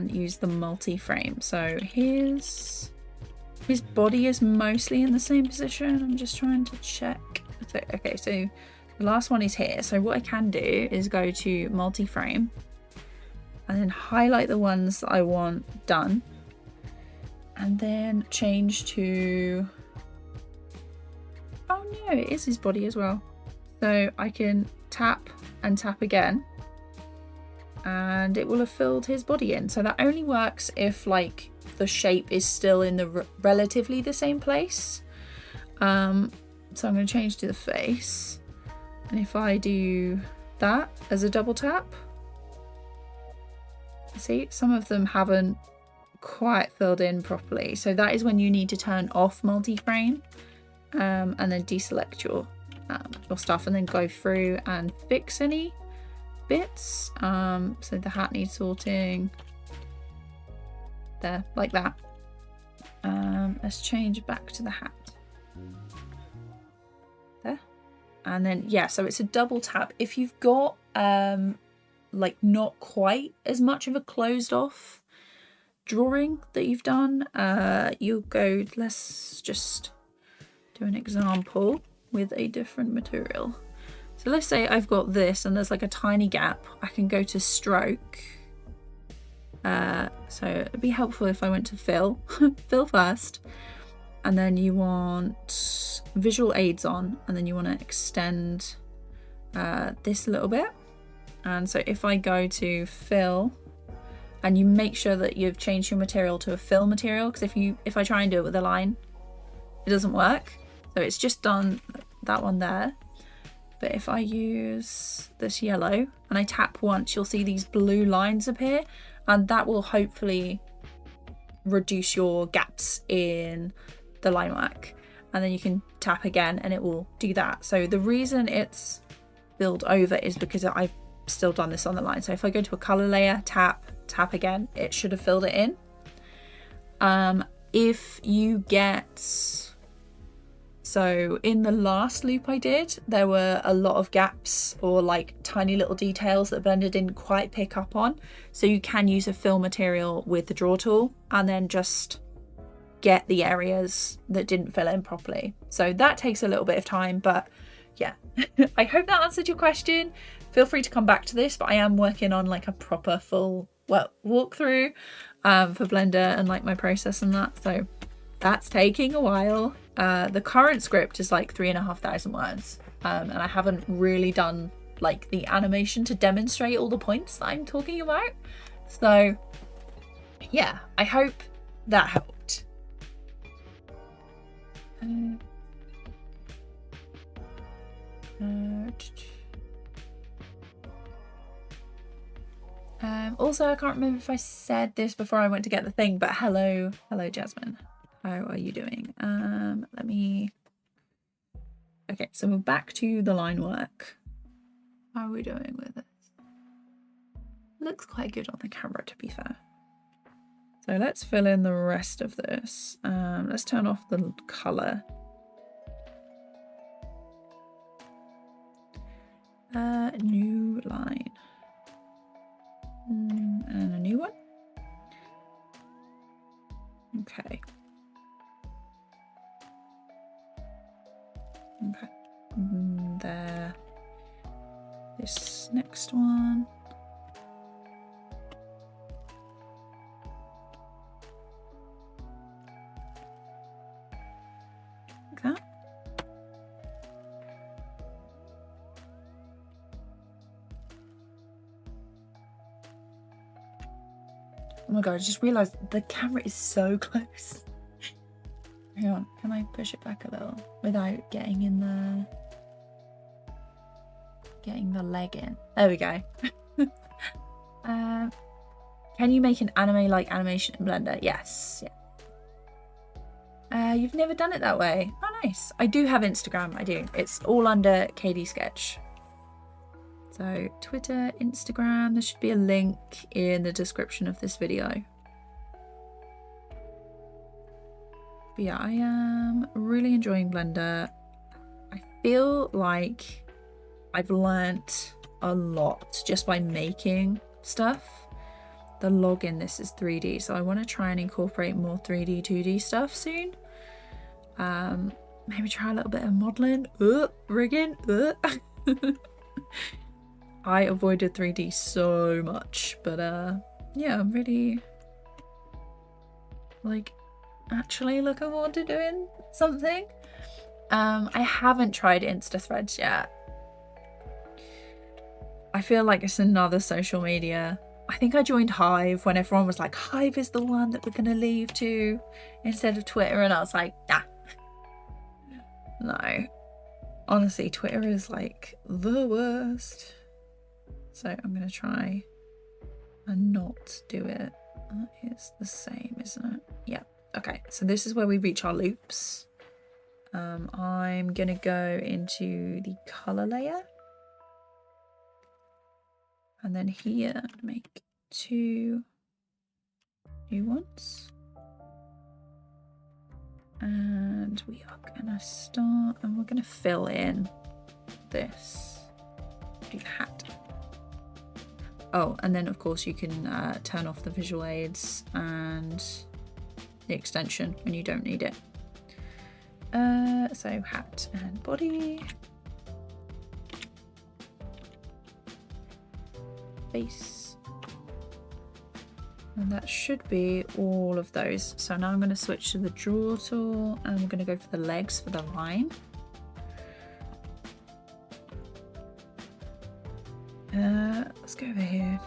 use the multi-frame. So his body is mostly in the same position. I'm just trying to check. Okay, so the last one is here. So what I can do is go to multi-frame and then highlight the ones that I want done, and then change to, oh no, it is his body as well. So I can tap and tap again and it will have filled his body in. So that only works if like the shape is still in the relatively the same place. So I'm going to change to the face, and if I do that as a double tap, see, some of them haven't quite filled in properly. So that is when you need to turn off multi-frame, and then deselect your stuff and then go through and fix any bits. So the hat needs sorting there, like that. Let's change back to the hat there, and then yeah, so it's a double tap. If you've got like not quite as much of a closed off drawing that you've done, you'll go, let's just do an example with a different material. So let's say I've got this and there's like a tiny gap. I can go to stroke. So it'd be helpful if I went to fill, fill first. And then you want visual aids on, and then you want to extend this a little bit. And so if I go to fill, and you make sure that you've changed your material to a fill material, because if I try and do it with a line, it doesn't work. So it's just done that one there. But if I use this yellow and I tap once, you'll see these blue lines appear, and that will hopefully reduce your gaps in the line work. And then you can tap again and it will do that. So the reason it's filled over is because I've still done this on the line. So if I go to a color layer, tap again, it should have filled it in. If you get, so in the last loop I did, there were a lot of gaps or like tiny little details that Blender didn't quite pick up on. So you can use a fill material with the draw tool and then just get the areas that didn't fill in properly. So that takes a little bit of time, but yeah. I hope that answered your question. Feel free to come back to this, but I am working on like a proper full walkthrough for Blender and like my process and that. So that's taking a while. The current script is like 3,500 words, and I haven't really done like the animation to demonstrate all the points that I'm talking about. So yeah, I hope that helped. Also, I can't remember if I said this before I went to get the thing, but hello Jasmine, how are you doing? Okay, so we're back to the line work. How are we doing with this? Looks quite good on the camera, to be fair. So let's fill in the rest of this. Let's turn off the color. New line. And a new one. Okay. Okay. There. This next one. Like that. Oh my god, I just realised the camera is so close. Hang on, can I push it back a little without getting in the leg in? There we go. Can you make an anime-like animation in Blender? Yes. Yeah. You've never done it that way. Oh, nice. I do have Instagram. I do. It's all under kdsketch. So Twitter, Instagram, there should be a link in the description of this video. But yeah, I am really enjoying Blender. I feel like I've learnt a lot just by making stuff. The log in this is 3D, so I want to try and incorporate more 3D, 2D stuff soon. Maybe try a little bit of modeling, rigging. I avoided 3D so much, but yeah, I'm really like actually looking forward to doing something. I haven't tried Insta Threads yet. I feel like it's another social media. I think I joined Hive when everyone was like, Hive is the one that we're gonna leave to instead of Twitter, and I was like, nah. No. Honestly, Twitter is like the worst. So I'm going to try and not do it. That is the same, isn't it? Yeah. Okay, so this is where we reach our loops. I'm going to go into the color layer. And then here, I'm going to make 2 new ones. And we are going to start, and we're going to fill in this. Do that. Oh, and then of course you can turn off the visual aids and the extension when you don't need it. So hat and body. Face. And that should be all of those. So now I'm going to switch to the draw tool and I'm going to go for the legs for the line. Let's go over here.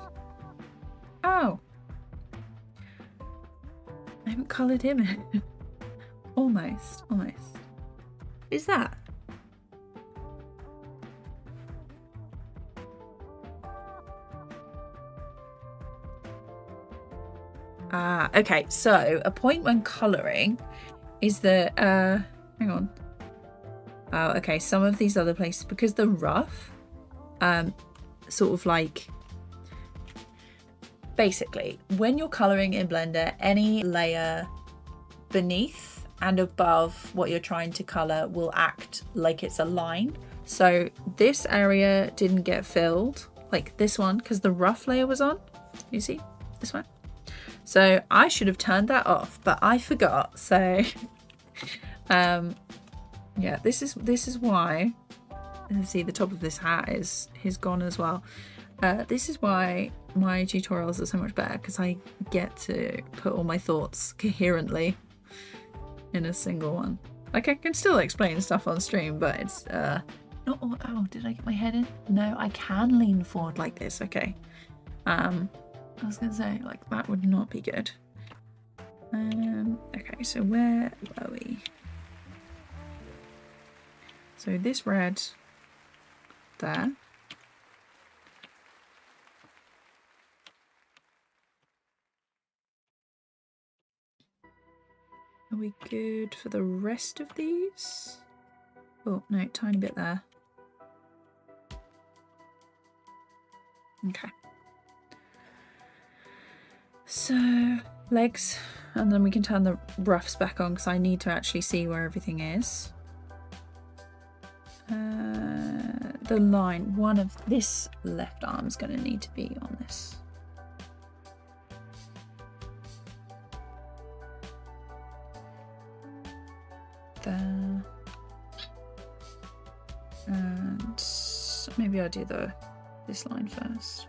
Oh! I haven't coloured him in. Almost. Is that? Ah, okay. So a point when colouring is that, hang on. Oh, okay. Some of these other places, because they're rough, sort of like, basically, when you're colouring in Blender, any layer beneath and above what you're trying to colour will act like it's a line. So this area didn't get filled, like this one, because the rough layer was on. You see? This one. So I should have turned that off, but I forgot. So yeah, this is why. And see, the top of this hat is gone as well. This is why my tutorials are so much better, because I get to put all my thoughts coherently in a single one. Like, I can still explain stuff on stream, but it's not all. Oh, did I get my head in? No, I can lean forward like this. Okay. I was gonna say, like, that would not be good. Okay, so where were we? So this red there. Are we good for the rest of these? Oh, no, tiny bit there. Okay. So, legs, and then we can turn the roughs back on because I need to actually see where everything is. The line, one of this left arm is going to need to be on this. There. And maybe I'll do this line first.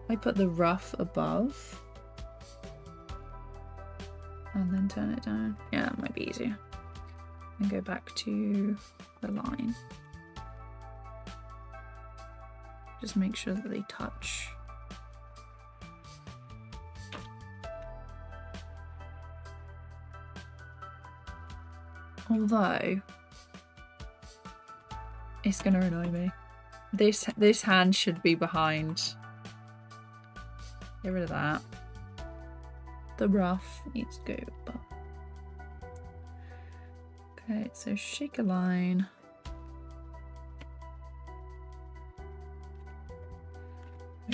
I put the rough above and then turn it down. Yeah, that might be easier. And go back to the line. Just make sure that they touch. Although it's gonna annoy me. This hand should be behind. Get rid of that. The rough needs to go above. Okay, so shake a line.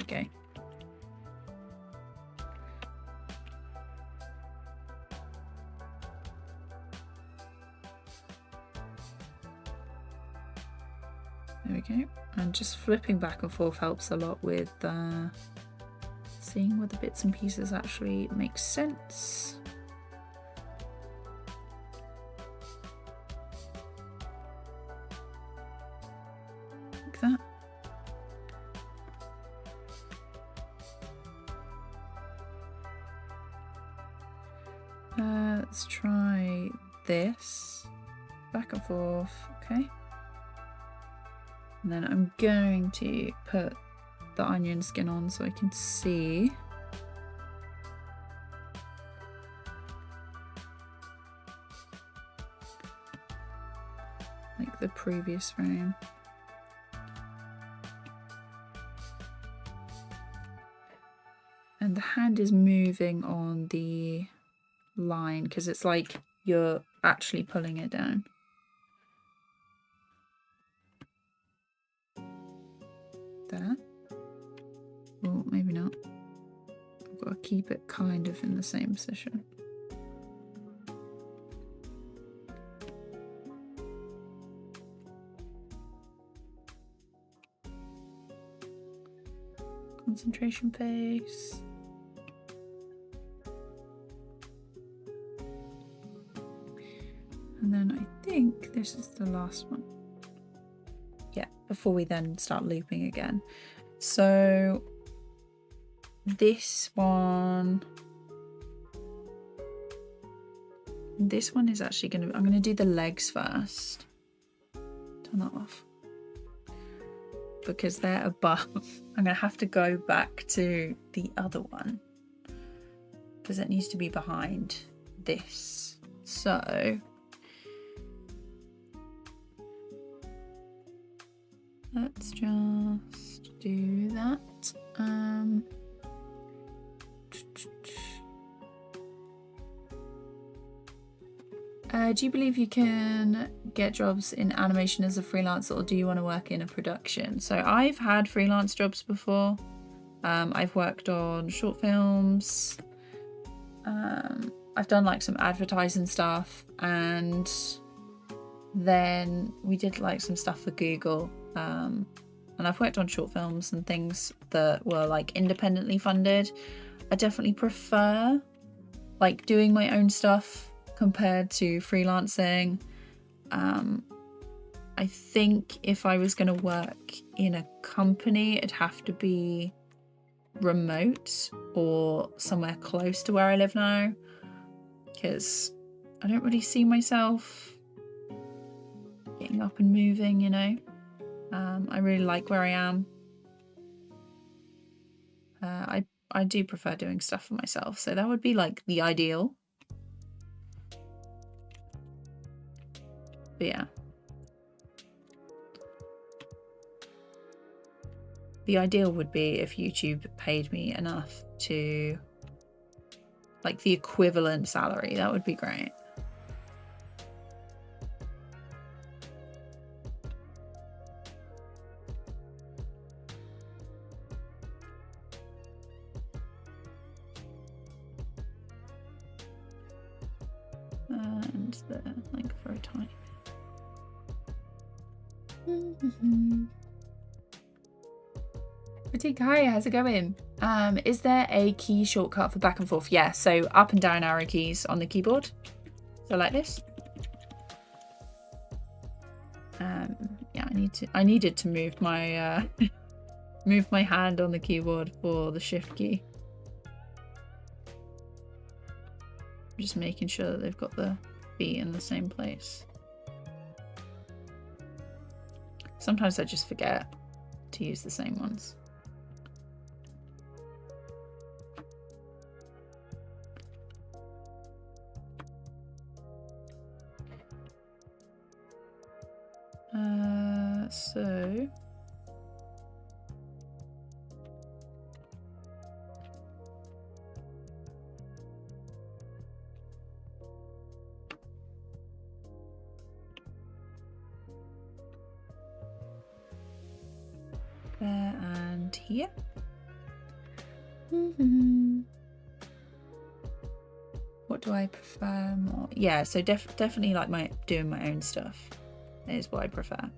Okay. There we go. And just flipping back and forth helps a lot with seeing where the bits and pieces actually make sense. Like that. Let's try this. Back and forth, okay. And then I'm going to put the onion skin on so I can see. Like the previous frame. And the hand is moving on the line because it's like you're actually pulling it down. There. Or maybe not. I've got to keep it kind of in the same position. concentration face. And then I think this is the last one. Yeah, before we then start looping again. So this one is actually I'm gonna do the legs first. Turn that off. Because they're above. I'm gonna have to go back to the other one because it needs to be behind this. So let's just do that. Do you believe you can get jobs in animation as a freelancer, or do you want to work in a production? So I've had freelance jobs before. I've worked on short films. I've done like some advertising stuff, and then we did like some stuff for Google. And I've worked on short films and things that were like independently funded. I definitely prefer like doing my own stuff compared to freelancing. I think if I was going to work in a company, it'd have to be remote or somewhere close to where I live now, because I don't really see myself getting up and moving, you know. I really like where I am. I do prefer doing stuff for myself, so that would be like the ideal. But yeah, the ideal would be if YouTube paid me enough to, like, the equivalent salary. That would be great. And the link for a tiny bit. Critique, hi, how's it going? Is there a key shortcut for back and forth? Yeah, so up and down arrow keys on the keyboard. So like this. Yeah, I needed to move my move my hand on the keyboard for the shift key. Just making sure that they've got the feet in the same place. Sometimes I just forget to use the same ones. So there and here. What do I prefer more? Yeah, so definitely like doing my own stuff is what I prefer.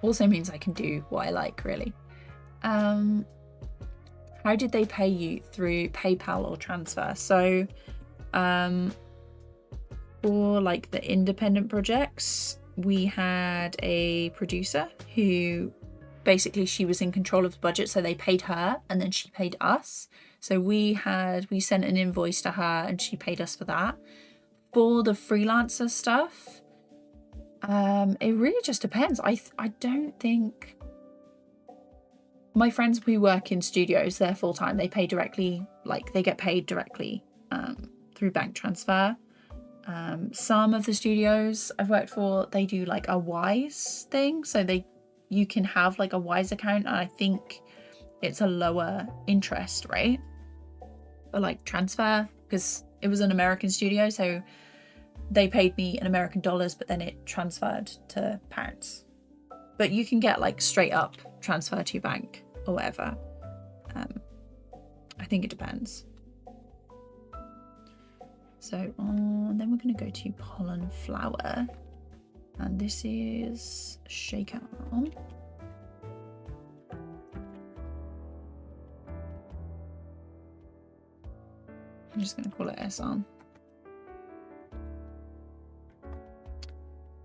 Also means I can do what I like, really. How did they pay you? Through PayPal or transfer? So for like the independent projects, we had a producer who basically, she was in control of the budget, so they paid her and then she paid us. So we sent an invoice to her and she paid us for that. For the freelancer stuff, it really just depends. I don't think, my friends who work in studios, they're full-time, they pay directly, like they get paid directly through bank transfer. Some of the studios I've worked for, they do like a Wise thing, so you can have like a Wise account, and I think it's a lower interest rate for like transfer, because it was an American studio, so they paid me in American dollars, but then it transferred to pounds. But you can get like straight up transfer to your bank or whatever. I think it depends. So then we're going to go to Pollen Flower, and this is Shakedown. I'm just going to call it S on.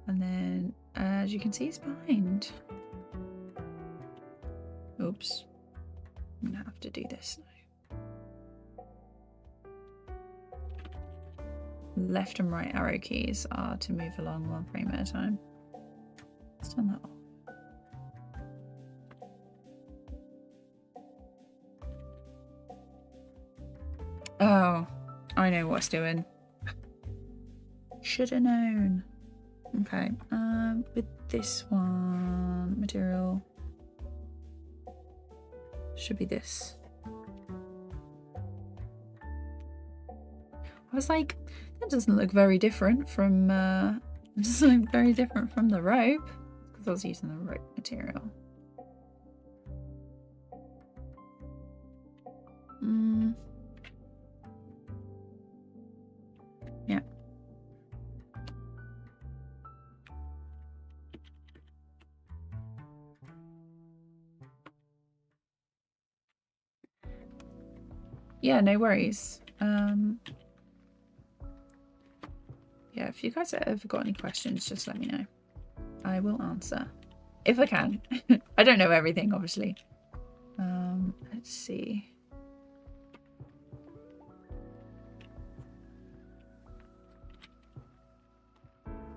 And then, as you can see, it's behind. Oops. I'm going to have to do this now. Left and right arrow keys are to move along one frame at a time. Let's turn that off. Oh, I know what it's doing. Should have known. Okay, with this one, material should be this. I was like, that doesn't look very different from it doesn't look very different from the rope, because I was using the rope material. Yeah. Yeah, no worries. Yeah, if you guys have ever got any questions, just let me know. I will answer if I can. I don't know everything, obviously. Let's see.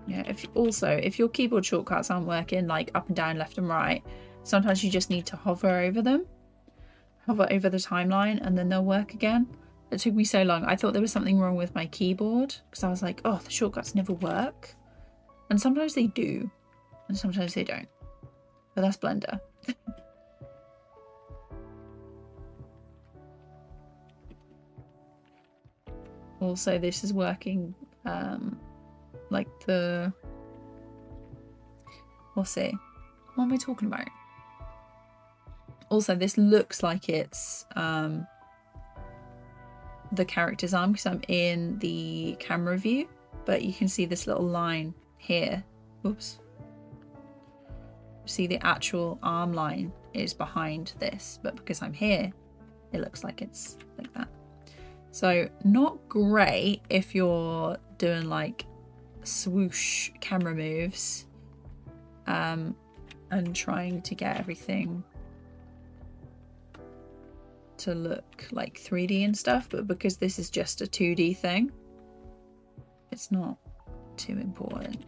Yeah, if your keyboard shortcuts aren't working, like up and down, left and right, sometimes you just need to hover over them. Hover over the timeline and then they'll work again. It took me so long. I thought there was something wrong with my keyboard because I was like, oh, the shortcuts never work. And sometimes they do and sometimes they don't. But that's Blender. Also, this is working like the... We'll see. What am I talking about? Also, this looks like it's the character's arm because I'm in the camera view, but you can see this little line here. Oops. See, the actual arm line is behind this, but because I'm here, it looks like it's like that. So not great if you're doing like swoosh camera moves and trying to get everything to look like 3D and stuff, but because this is just a 2D thing, it's not too important.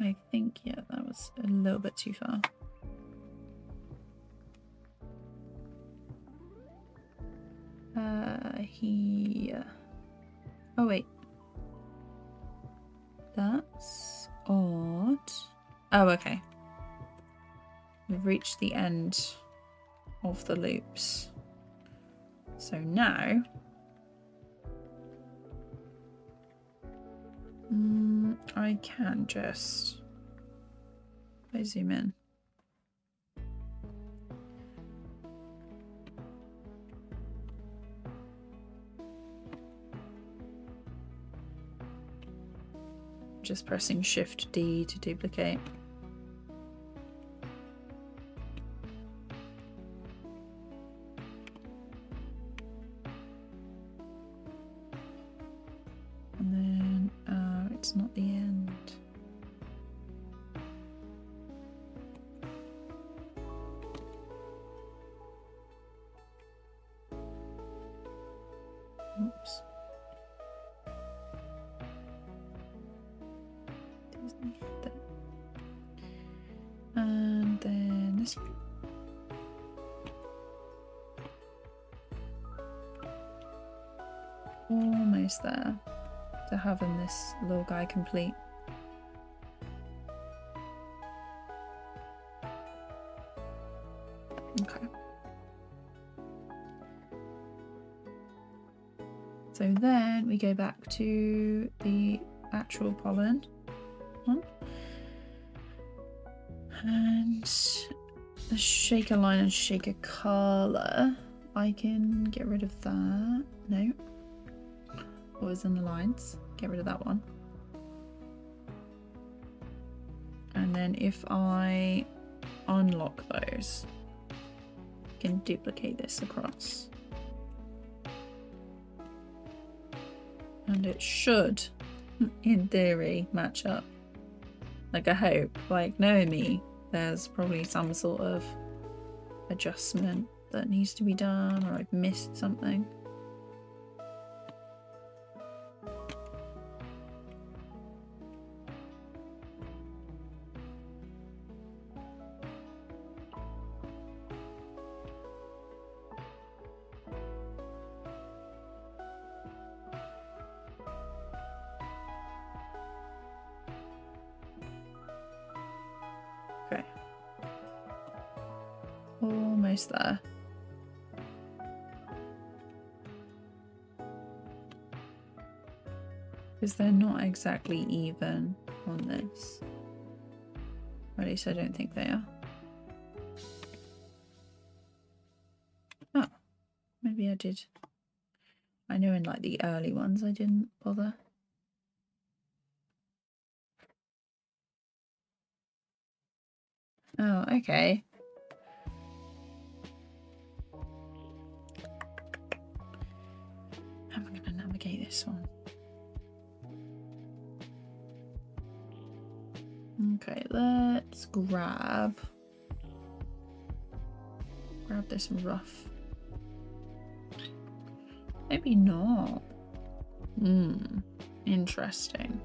I think, yeah, that was a little bit too far. Here. Oh wait, that's odd. Oh, okay. We've reached the end of the loops. So now I can just zoom in. Just pressing Shift D to duplicate. And then, it's not the end. Oops. And then this one. Almost there to having this little guy complete. Okay. So then we go back to the actual pollen one. And the shaker line and shaker color, I can get rid of that. No. What was in the lines? get rid of that one. And then if I unlock those, I can duplicate this across. And it should, in theory, match up. Like, I hope. Like, knowing me, there's probably some sort of adjustment that needs to be done, or I've missed something. Okay. Almost there. Because they're not exactly even on this. Or at least I don't think they are. Oh, maybe I did. I know in like the early ones I didn't bother. Oh, okay. How am I going to navigate this one? Okay, let's grab this rough. Maybe not. Interesting.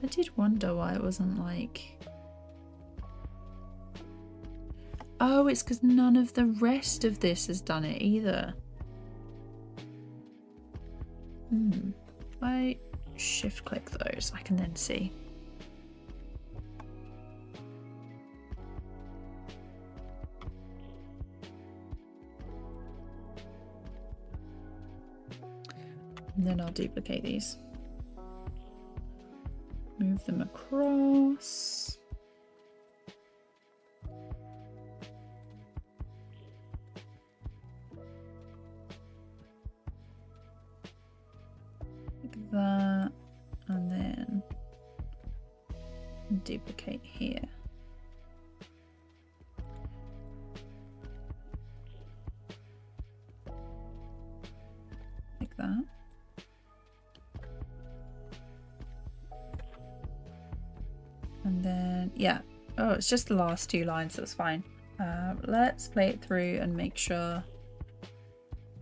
I did wonder why it wasn't like... Oh, it's because none of the rest of this has done it either. If I shift click those, I can then see. And then I'll duplicate these. Move them across. Like that. And then duplicate here. Like that. And then, yeah. Oh, it's just the last two lines, so it's fine. Let's play it through and make sure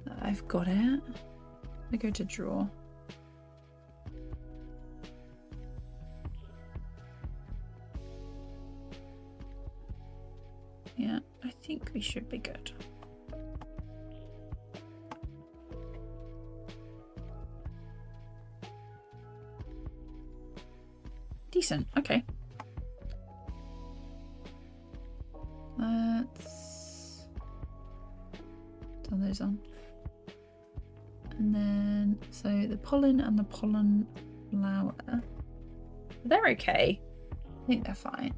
that I've got it. I go to draw. Yeah, I think we should be good. Decent, okay. Let's turn those on. And then, so the pollen and the pollen flower, they're okay. I think they're fine.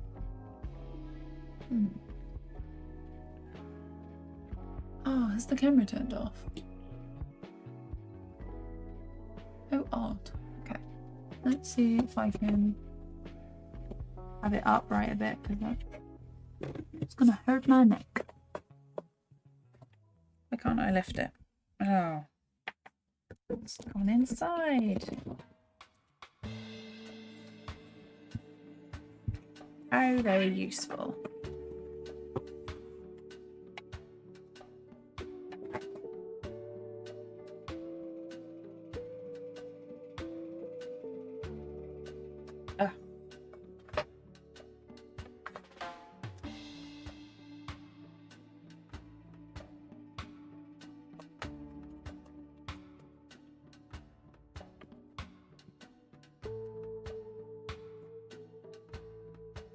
Oh, has the camera turned off? Oh, odd. Okay. Let's see if I can have it upright a bit, because it's gonna hurt my neck. Why can't I lift it? Oh, it's gone inside. How very useful.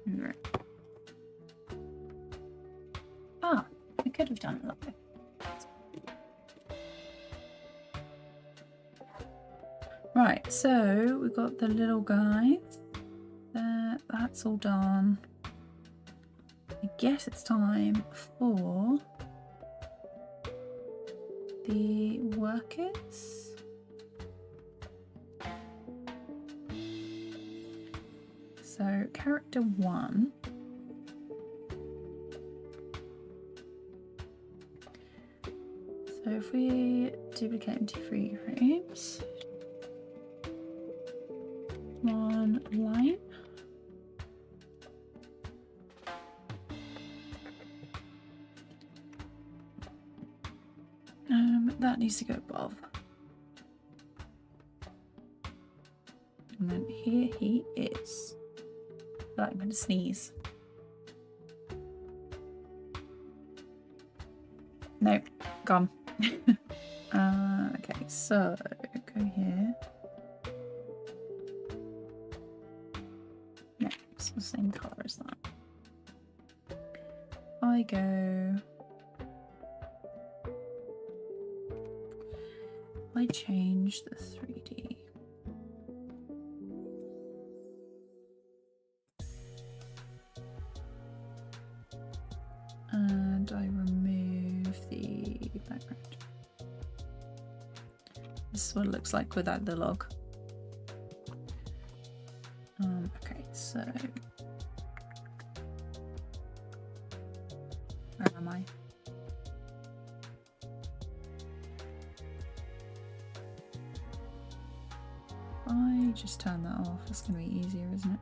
Right. Ah, I could have done it that way. Right, so we've got the little guys. That's all done. I guess it's time for the workers. So character 1. So if we duplicate empty free frames, 1 line. That needs to go above. And then here he is. Like I'm going to sneeze. Nope, gone. Okay, so go here. Yeah, it's the same colour as that. I go. I change the 3D. And I remove the background. This is what it looks like without the log. Okay, so where am I? I just turn that off. It's going to be easier, isn't it?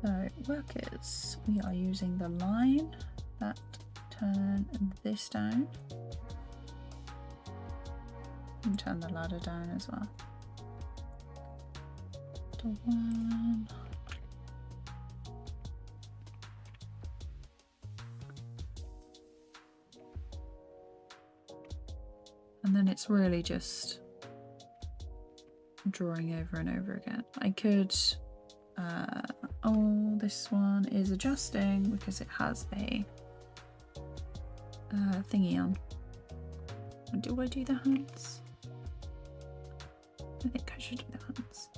So workers, we are using the line that turn this down and turn the ladder down as well. To 1. And then it's really just drawing over and over again. I could oh, this one is adjusting because it has a thingy on. Do I do the hands? I think I should do the hands.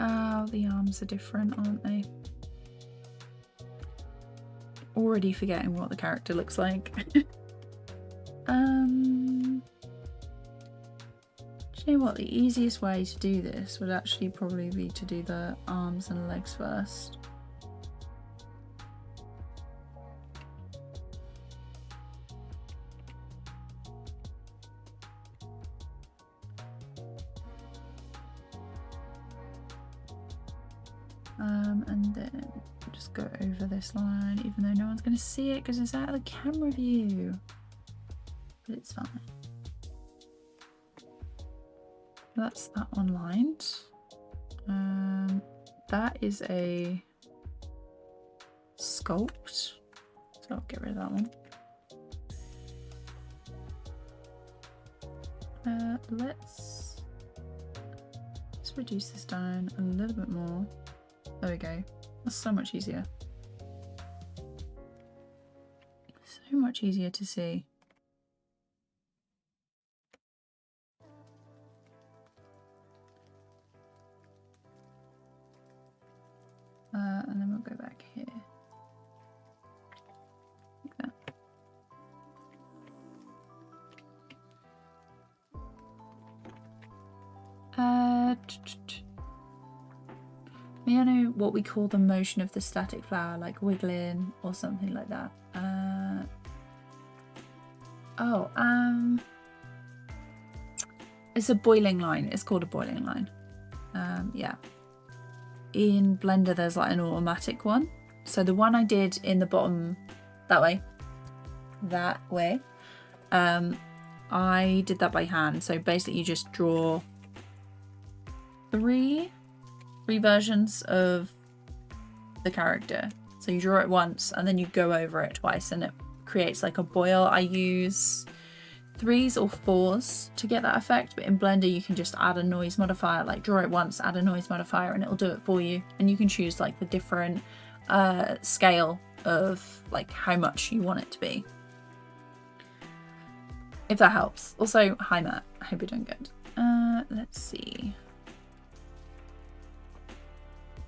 Oh, the arms are different, aren't they? Already forgetting what the character looks like. Do you know what? The easiest way to do this would actually probably be to do the arms and legs first. And then just go over this line, even though no one's going to see it because it's out of the camera view. But it's fine. That's that one lined. That is a sculpt, so I'll get rid of that one. Let's reduce this down a little bit more. There we go. That's so much easier. So much easier to see. And then we'll go back here. Like that. May I know what we call the motion of the static flower, like wiggling or something like that? It's a boiling line. It's called a boiling line. Yeah. In Blender, there's like an automatic one. So the one I did in the bottom, that way, I did that by hand. So basically you just draw three versions of the character. So you draw it once and then you go over it twice and it creates like a boil. I use 3s or 4s to get that effect, but in Blender you can just add a noise modifier, like draw it once, add a noise modifier, and it'll do it for you. And you can choose like the different scale of like how much you want it to be. If that helps. Also, hi Matt. I hope you're doing good. Let's see.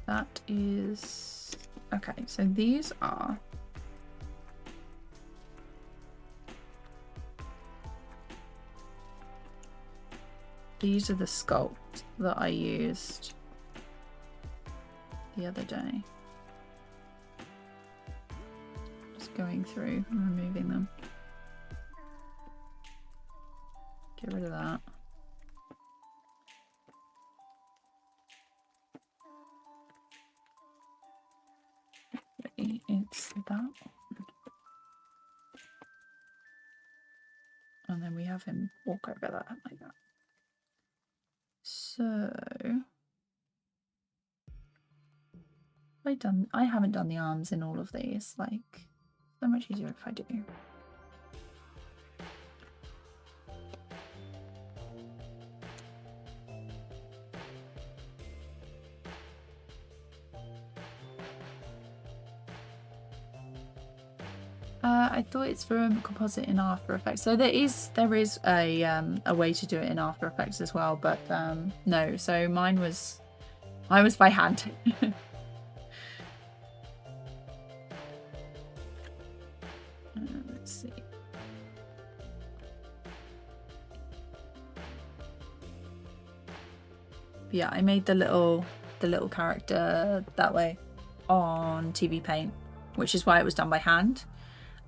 That is... Okay, so these are... These are the sculpt that I used the other day. Just going through and removing them. Get rid of that. It's that one. And then we have him walk over that like that. So I haven't done the arms in all of these. Like, so much easier if I do. I thought it's from composite in After Effects. So there is a way to do it in After Effects as well, but no. So mine was by hand. Let's see. Yeah, I made the little character that way on TVPaint, which is why it was done by hand.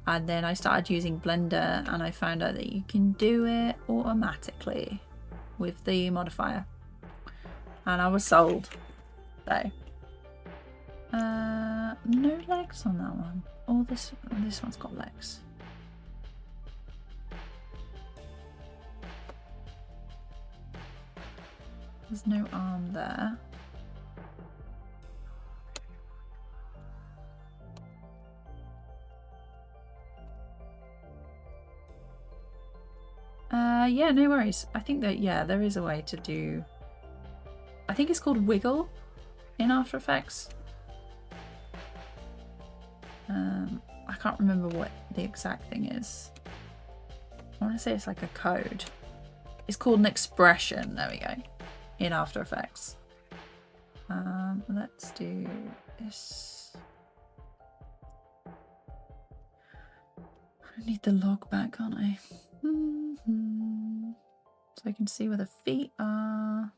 And then I started using Blender and I found out that you can do it automatically with the modifier. And I was sold. So no legs on that one. Oh, this one's got legs. There's no arm there. Yeah, no worries. I think that, yeah, there is a way to do... I think it's called Wiggle in After Effects. I can't remember what the exact thing is. I want to say it's like a code. It's called an expression. There we go. In After Effects. Let's do this. I need the log back, aren't I? So I can see where the feet are.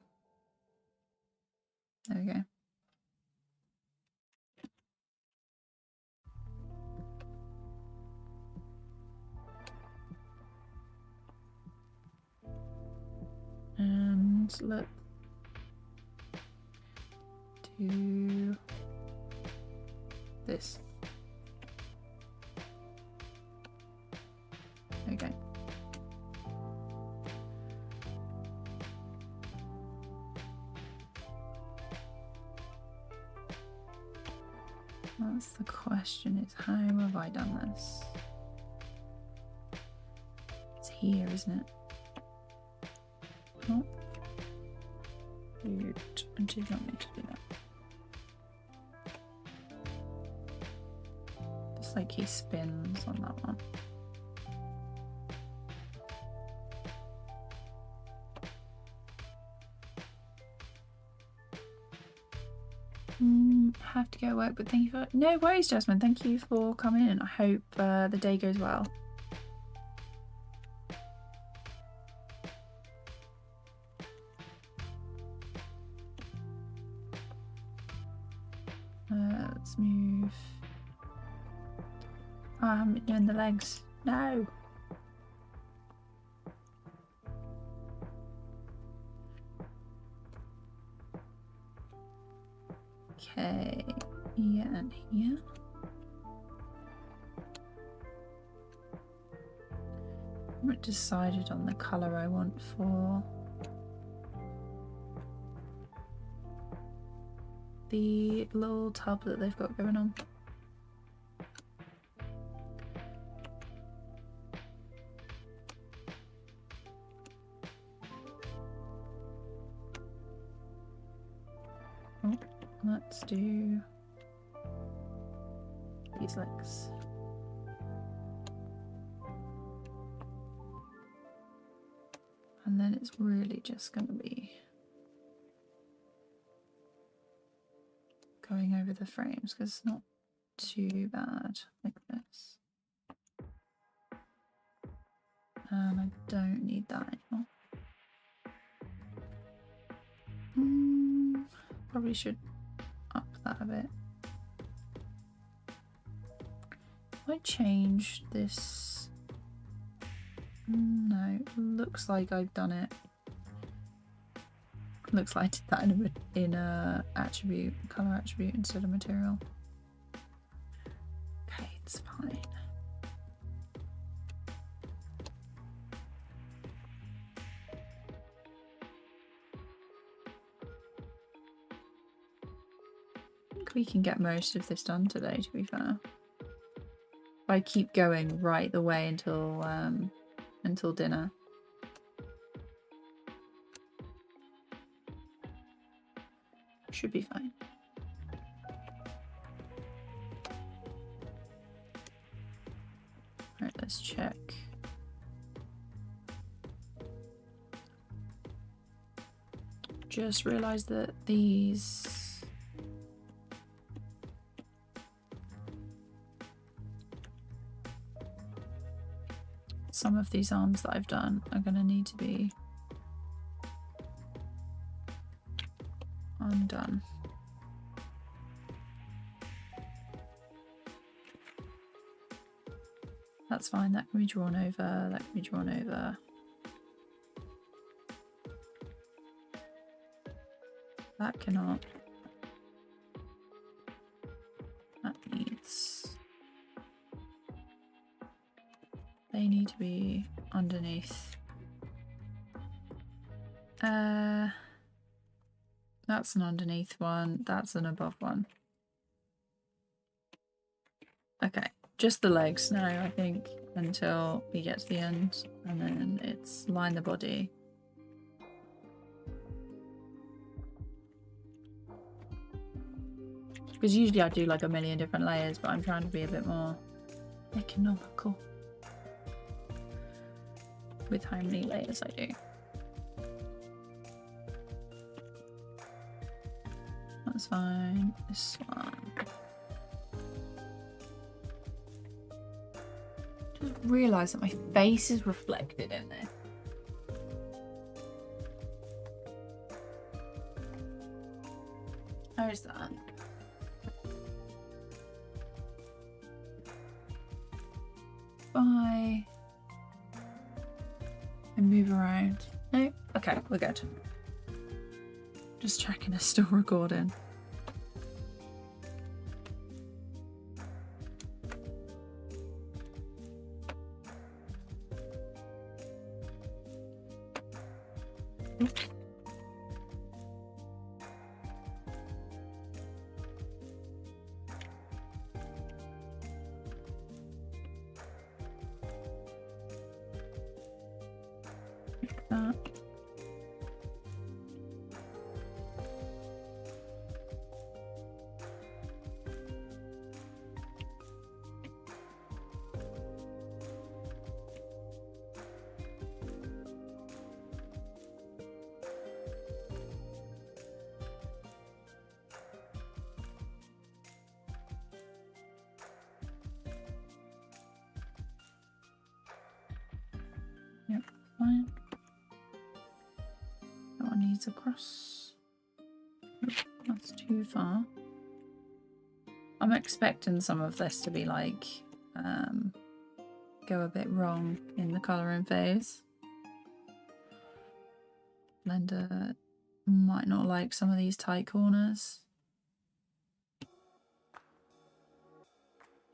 There we go. And let's do this. Okay. That's the question, is how have I done this? It's here, isn't it? Oh. Dude, I did not mean to do that. Just like he spins on that one. Have to go work, but thank you for... No worries, Jasmine. Thank you for coming in. I hope the day goes well. Let's move. Oh, I haven't been doing the legs. No. Okay, yeah, and here. I haven't decided on the colour I want for the little tub that they've got going on. Oh, let's do these legs. And then it's really just going to be going over the frames because it's not too bad like this. And I don't need that anymore. Probably should up that a bit. If I change this, no, looks like I've done it. Looks like I did that in a attribute, color attribute instead of material. Okay, it's fine. I think we can get most of this done today, to be fair. If I keep going right the way until dinner. Should be fine. Right, let's check. Just realized that these some of these arms that I've done are going to need to be undone. That's fine, that can be drawn over, that can be drawn over. That cannot. That needs. They need to be underneath. That's an underneath one, that's an above one. Okay, just the legs now, I think, until we get to the end, and then it's line the body. Because usually I do like a million different layers, but I'm trying to be a bit more economical with how many layers I do. That's fine. This one. Just realised that my face is reflected in there. How is that? Bye. And move around. No? Okay, we're good. Just checking it's still recording. Yep, fine. That one needs a cross. That's too far. I'm expecting some of this to be like go a bit wrong in the colouring phase. Blender might not like some of these tight corners.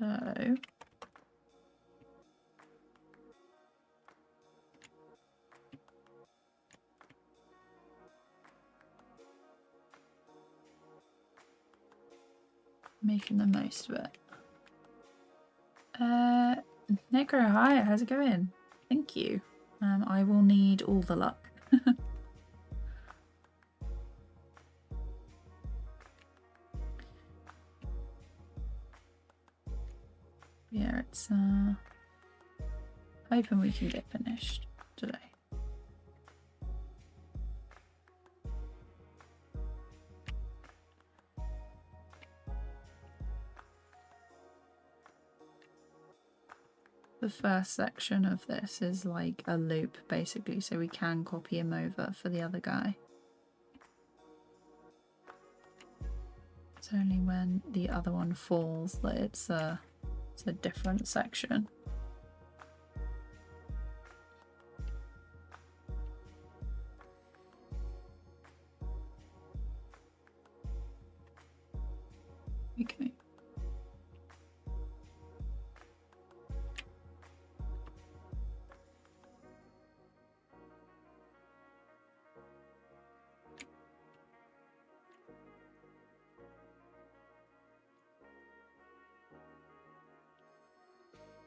So making the most of it. Necro, hi, how's it going? Thank you. I will need all the luck. Yeah, it's hoping we can get finished today. the first section of this is like a loop basically, so we can copy him over for the other guy. It's only when the other one falls that it's a different section. Okay.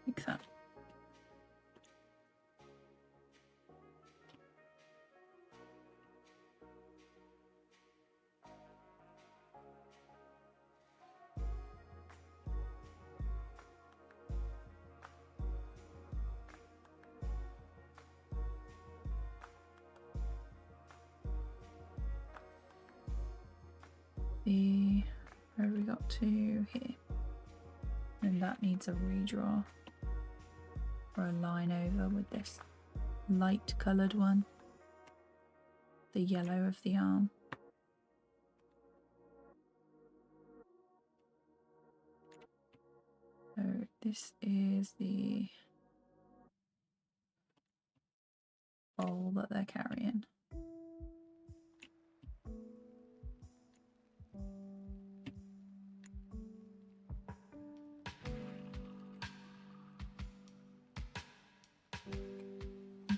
Like that. Where have we got to here? And that needs a redraw or a line over with this light coloured one, the yellow of the arm. So this is the bowl that they're carrying.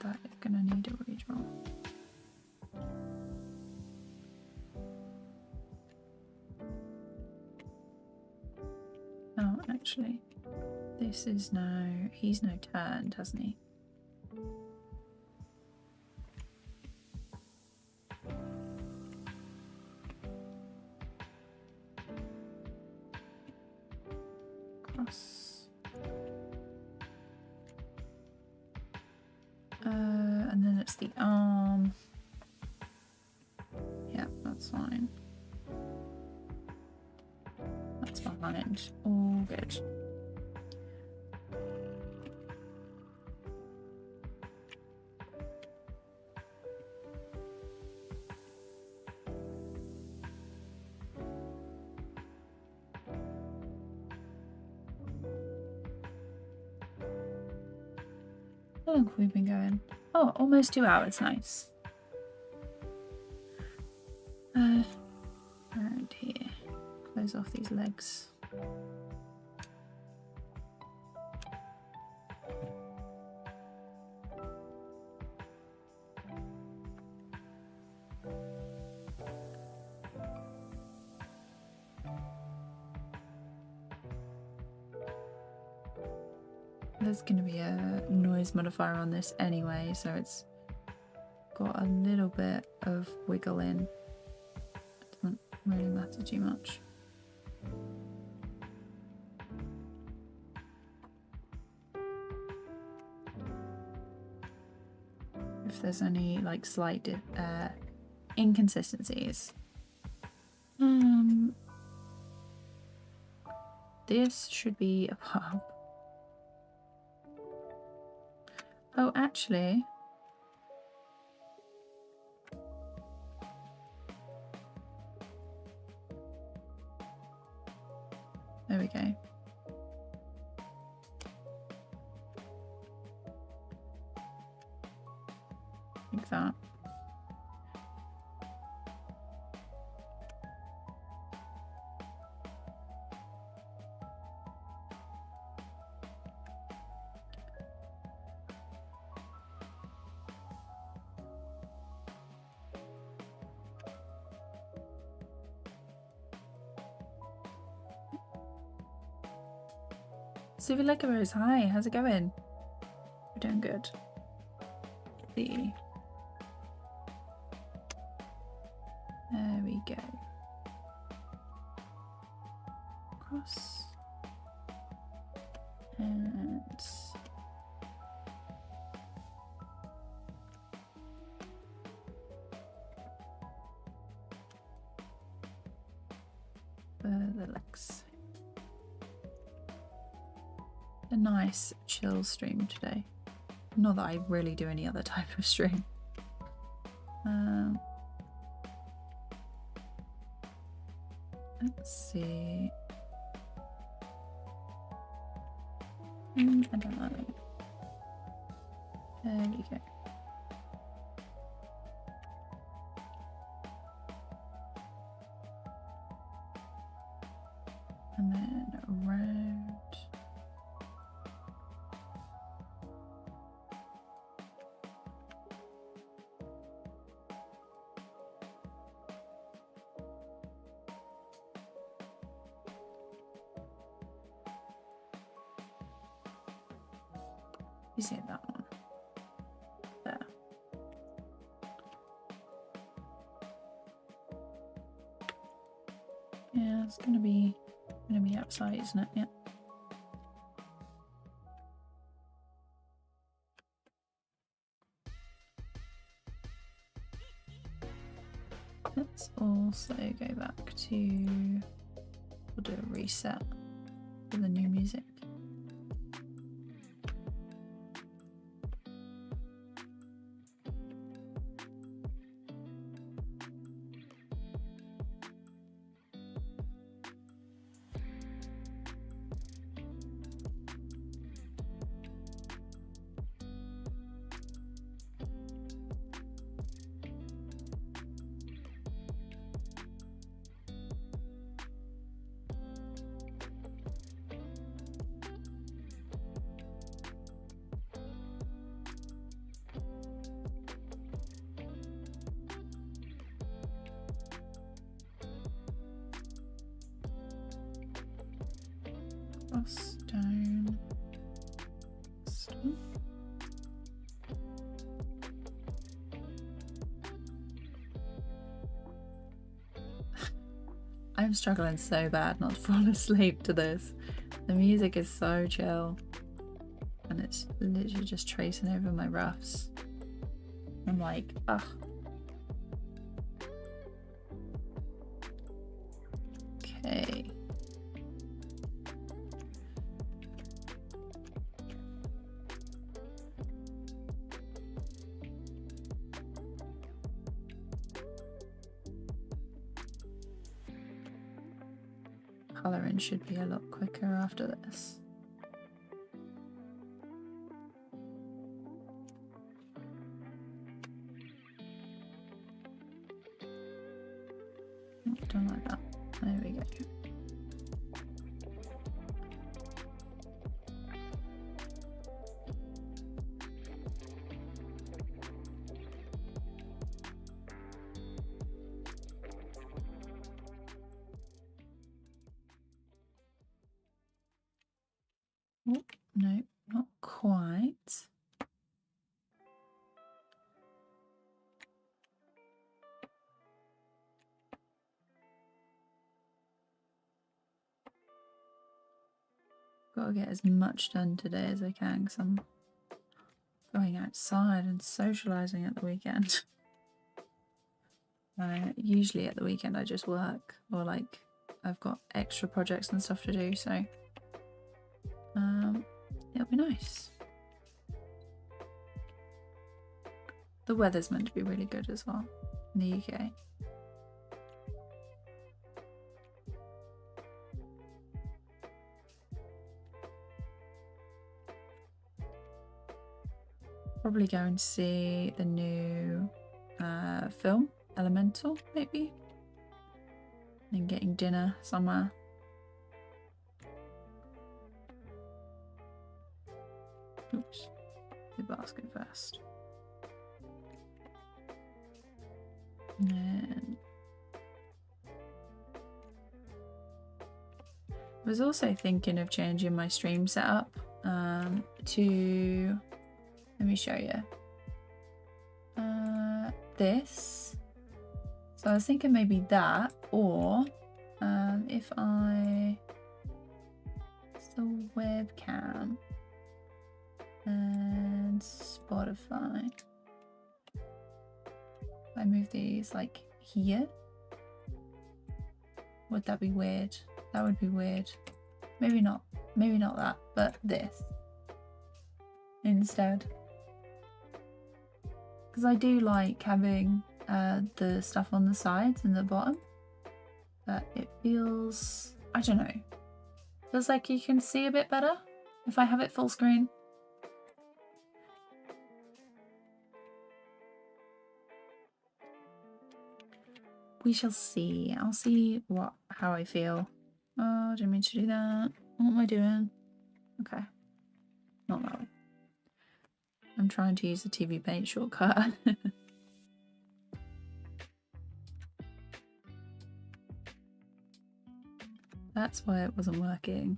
That is going to need a redraw. Oh, actually, this is now, he's now turned, hasn't he? Cross. And then it's the arm. Yeah, that's fine. That's behind. All good. How long have we been going? Oh, almost 2 hours. Nice. Around here. Close off these legs. There's going to be a noise modifier on this anyway, so it's got a little bit of wiggle in. It doesn't really matter too much. If there's any like slight inconsistencies. This should be a pub. Oh, actually, there we go. Like that. Super Liquor Rose, hi, how's it going? We're doing good. There we go. Cross. And the legs. a nice chill stream today. Not that I really do any other type of stream. Let's see. I don't know. There we go. And then around. You see that one there. Yeah, it's gonna be outside, isn't it? Yeah. Let's also go back to, we'll do a reset for the new music. Stone. I'm struggling so bad not to fall asleep to this. The music is so chill and it's literally just tracing over my roughs. I'm like, ugh. Okay. Colouring should be a lot quicker after this. Done like that. There we go. Oh, no, not quite. Gotta get as much done today as I can because I'm going outside and socializing at the weekend. Usually at the weekend I just work, or like I've got extra projects and stuff to do, so it'll be nice. The weather's meant to be really good as well in the UK. Probably go and see the new film, Elemental, maybe. And getting dinner somewhere. Oops, the basket first. And then I was also thinking of changing my stream setup to, let me show you, this. So I was thinking maybe that, or if I, it's the webcam and Spotify. If I move these like here, would that be weird? That would be weird. maybe not that, but this instead. Because I do like having the stuff on the sides and the bottom, but it feels, I don't know, feels like you can see a bit better if I have it full screen. We shall see. I'll see how I feel. Oh, I didn't mean to do that. What am I doing? Okay. Not that way. I'm trying to use the TVPaint shortcut. That's why it wasn't working.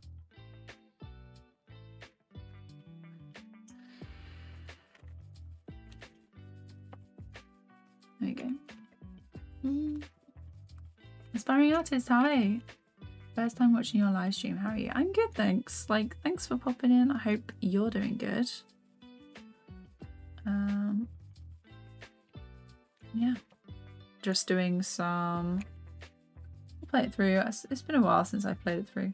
There you go. Aspiring artist, hi. First time watching your live stream. How are you? I'm good, thanks. Like, thanks for popping in. I hope you're doing good. Yeah. Just doing some. I'll play it through. It's been a while since I played it through.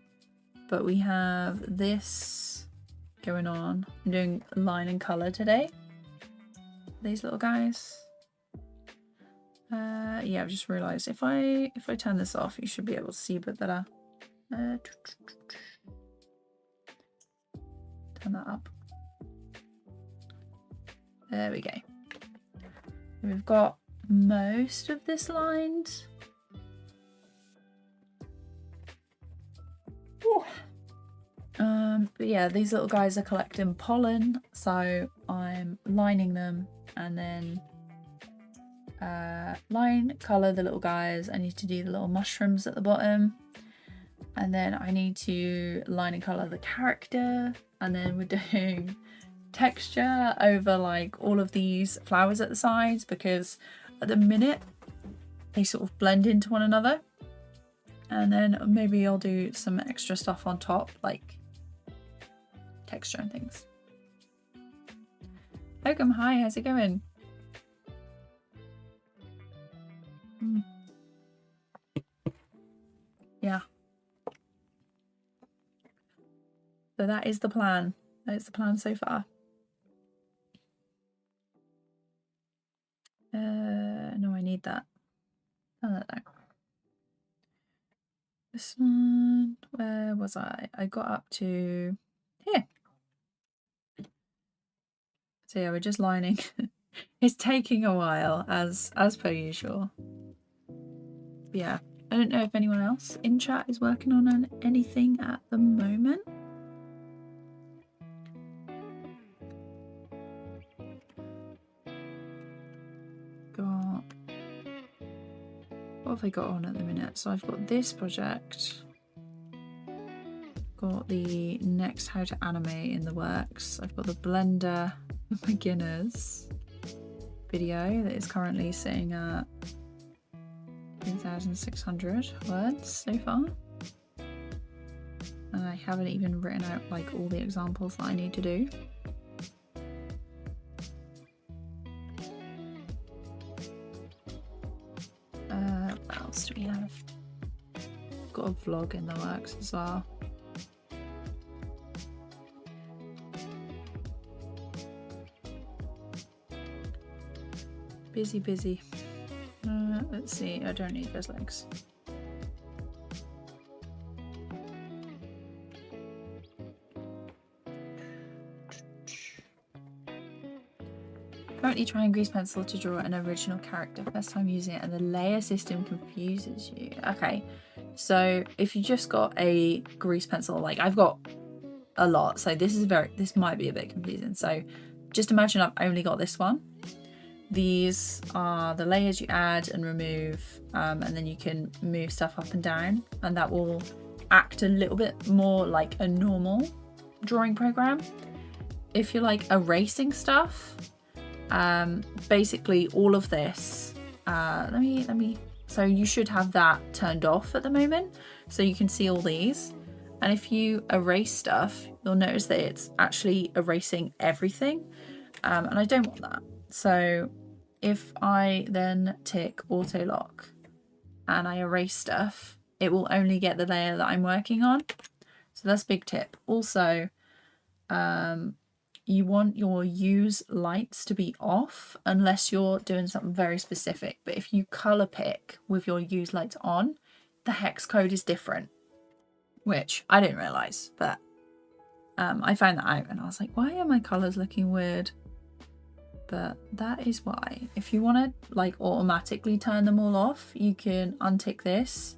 But we have this going on. I'm doing line and colour today. These little guys. Yeah, I've just realised if I turn this off, you should be able to see a bit better. Turn that up. There we go. We've got most of this lined. But yeah, these little guys are collecting pollen, so I'm lining them and then line colour the little guys. I need to do the little mushrooms at the bottom, and then I need to line and colour the character, and then we're doing texture over like all of these flowers at the sides, because at the minute they sort of blend into one another, and then maybe I'll do some extra stuff on top like texture and things. Welcome, hi, how's it going? Yeah. So that is the plan. That is the plan so far. No, I need that. Oh, no. This one, where was I? I got up to here. So yeah, we're just lining. It's taking a while, as per usual. But yeah, I don't know if anyone else in chat is working on anything at the moment. What have I got on at the minute? So I've got this project, got the next how to animate in the works. I've got the Blender beginners video that is currently sitting at 3,600 words so far. And I haven't even written out like all the examples that I need to do. What else do we have? Got a vlog in the works as well. Busy. Let's see, I don't need those legs. Currently trying grease pencil to draw an original character. First time using it and the layer system confuses you. Okay, so if you just got a grease pencil, like I've got a lot, so this might be a bit confusing. So just imagine I've only got this one. These are the layers you add and remove, and then you can move stuff up and down, and that will act a little bit more like a normal drawing program. If you're like erasing stuff, basically all of this, let me so you should have that turned off at the moment so you can see all these, and if you erase stuff you'll notice that it's actually erasing everything, and I don't want that. So if I then tick auto lock and I erase stuff, it will only get the layer that I'm working on. So that's a big tip. Also, you want your use lights to be off unless you're doing something very specific. But if you color pick with your use lights on, the hex code is different, which I didn't realize, but I found that out and I was like, why are my colors looking weird? But that is why. If you want to like automatically turn them all off, you can untick this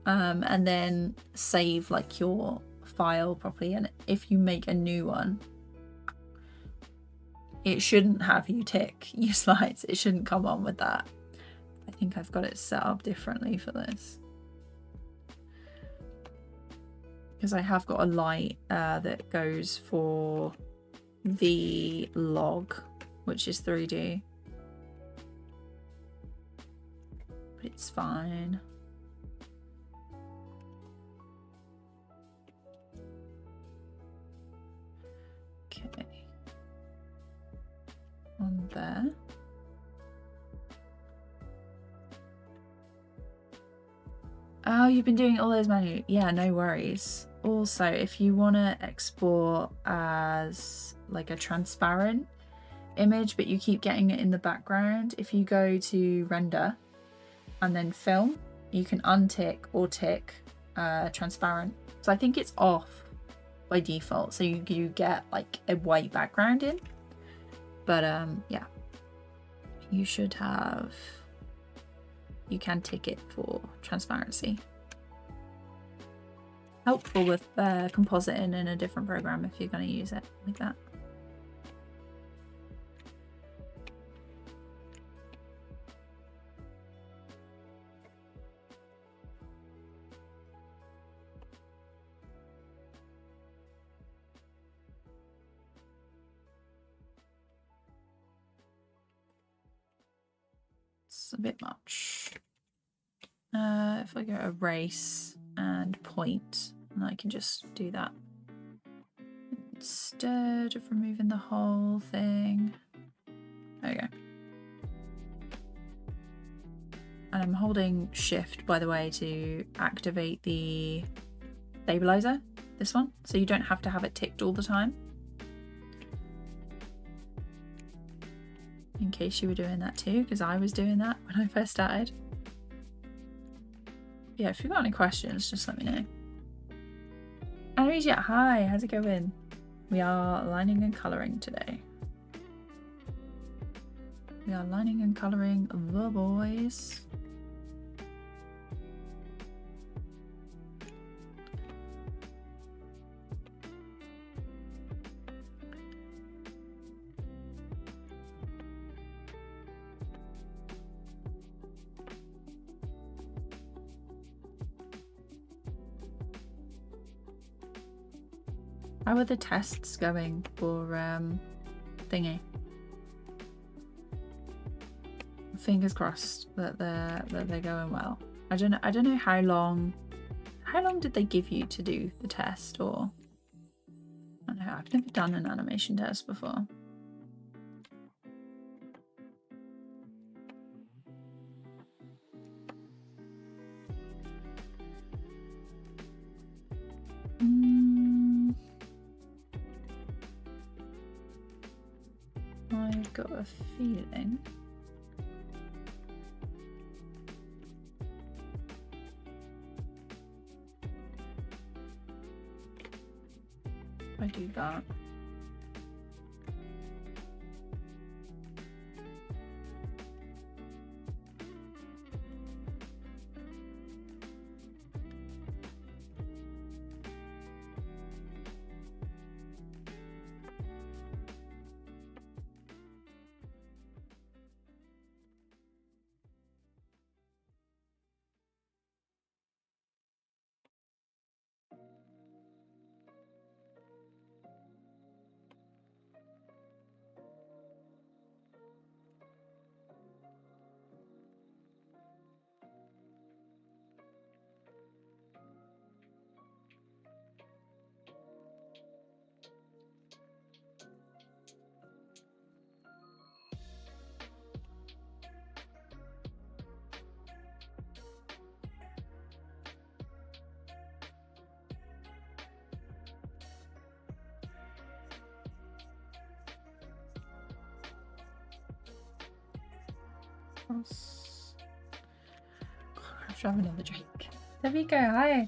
and then save like your file properly. And if you make a new one, it shouldn't have you tick your slides. It shouldn't come on with that. I think I've got it set up differently for this. Because I have got a light that goes for the log, which is 3D. But it's fine. Okay. On there. Oh, you've been doing all those manually. Yeah, no worries. Also, if you want to export as like a transparent image, but you keep getting it in the background, if you go to render and then film, you can untick or tick transparent. So I think it's off by default, so you get like a white background in. But yeah, you should have, you can tick it for transparency. Helpful with compositing in a different program if you're going to use it like that. It's a bit much. If I go erase and point, and I can just do that instead of removing the whole thing. There we go. And I'm holding shift, by the way, to activate the stabilizer, this one, so you don't have to have it ticked all the time. In case you were doing that too, because I was doing that when I first started. Yeah, if you've got any questions, just let me know. Anastasia, hi, how's it going? We are lining and colouring today. We are lining and colouring the boys. How are the tests going for thingy? Fingers crossed that they're going well. I don't know how long did they give you to do the test, or I don't know, I've never done an animation test before. I've got a feeling if I do that. Cross. God, I have to have another drink. There we go. Hi.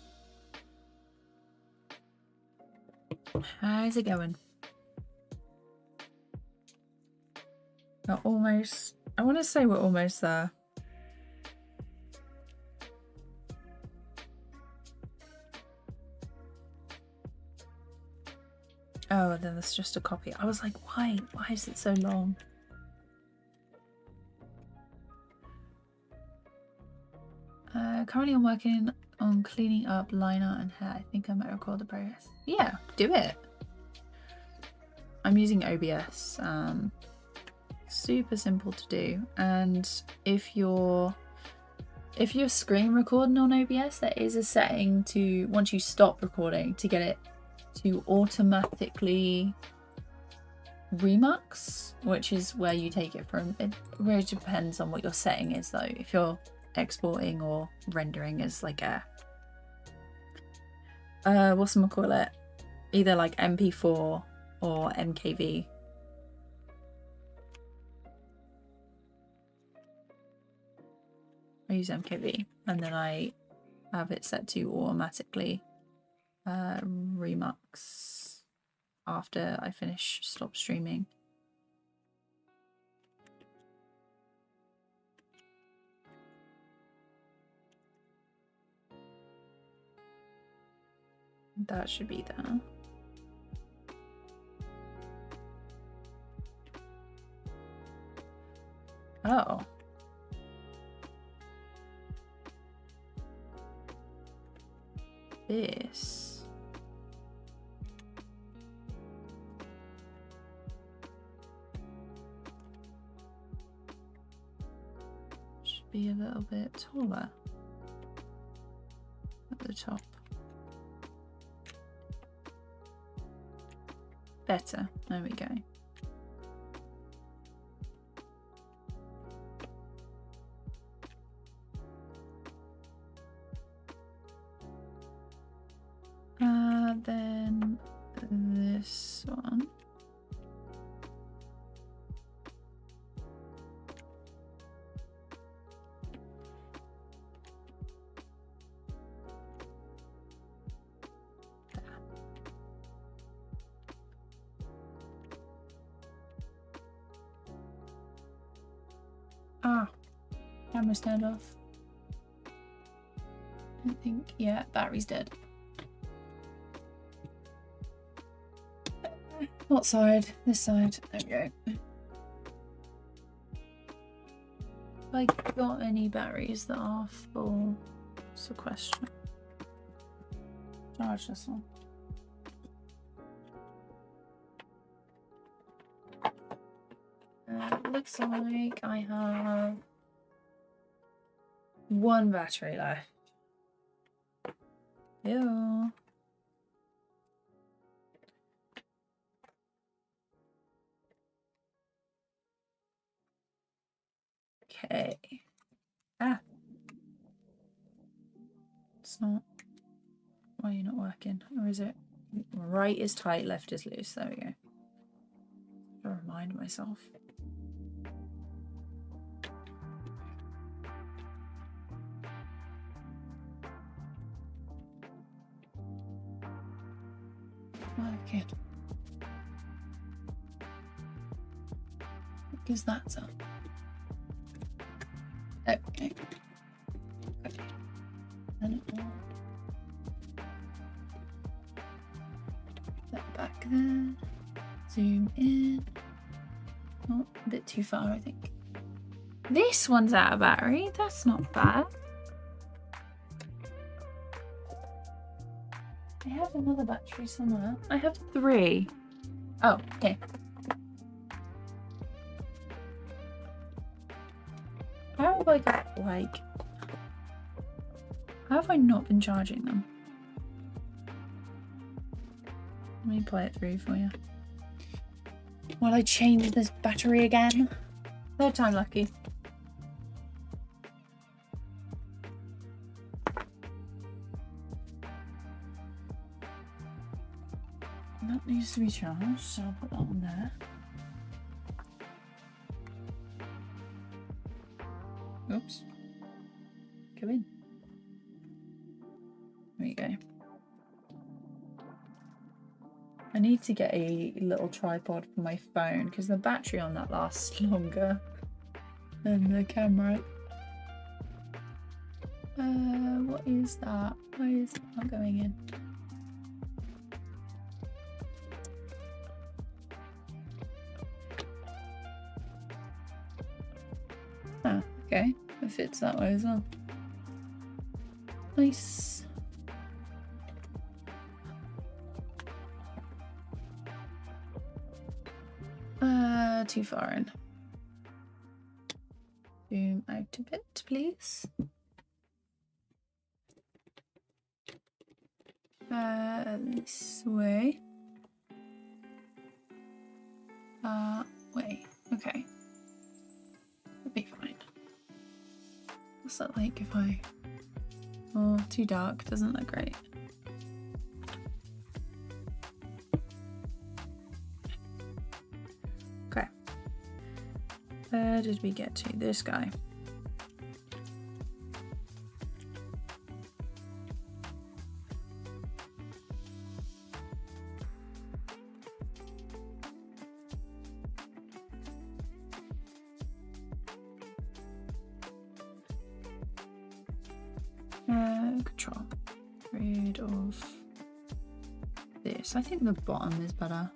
How's it going? We're almost. I want to say we're almost there. Oh, then that's just a copy. I was like, why? Why is it so long? Currently I'm working on cleaning up line art and hair. I think I might record the progress. Yeah, do it. I'm using OBS. Super simple to do. And if you're screen recording on OBS, there is a setting to, once you stop recording, to get it to automatically remux, which is where you take it from. It really depends on what your setting is though. If you're exporting or rendering as like a whatchamacallit, either like MP4 or MKV. I use MKV and then I have it set to automatically remux after I stop streaming. That should be there. Oh. This. Should be a little bit taller at the top. Better. There we go. Then this one. Ah, camera's turned off. I think, yeah, battery's dead. What side? This side. There we go. Have I got any batteries that are full? That's the question. Charge this one. Looks like I have one battery left. Ew. Okay. Ah. It's not. Why are you not working? Or is it? Right is tight, left is loose. There we go. I'll remind myself. Okay. Because that's up. Okay. Okay. And it will. That back there. Zoom in. Oh, a bit too far, I think. This one's out of battery. That's not bad. I have another battery somewhere. I have 3. Oh, okay. How have I got, like... How have I not been charging them? Let me play it through for you. While I change this battery again. Third time lucky. That needs to be charged, so I'll put that on there. Oops. Come in. There you go. I need to get a little tripod for my phone because the battery on that lasts longer than the camera. What is that? Why is that not going in? Ah, okay. It fits that way as well. Nice. Too far in. Zoom out a bit, please. This way. Way. Okay. That'll be fine. What's that like if I... Oh, too dark. Doesn't look great. Okay. Where did we get to? This guy. Control. Rid of this. I think the bottom is better.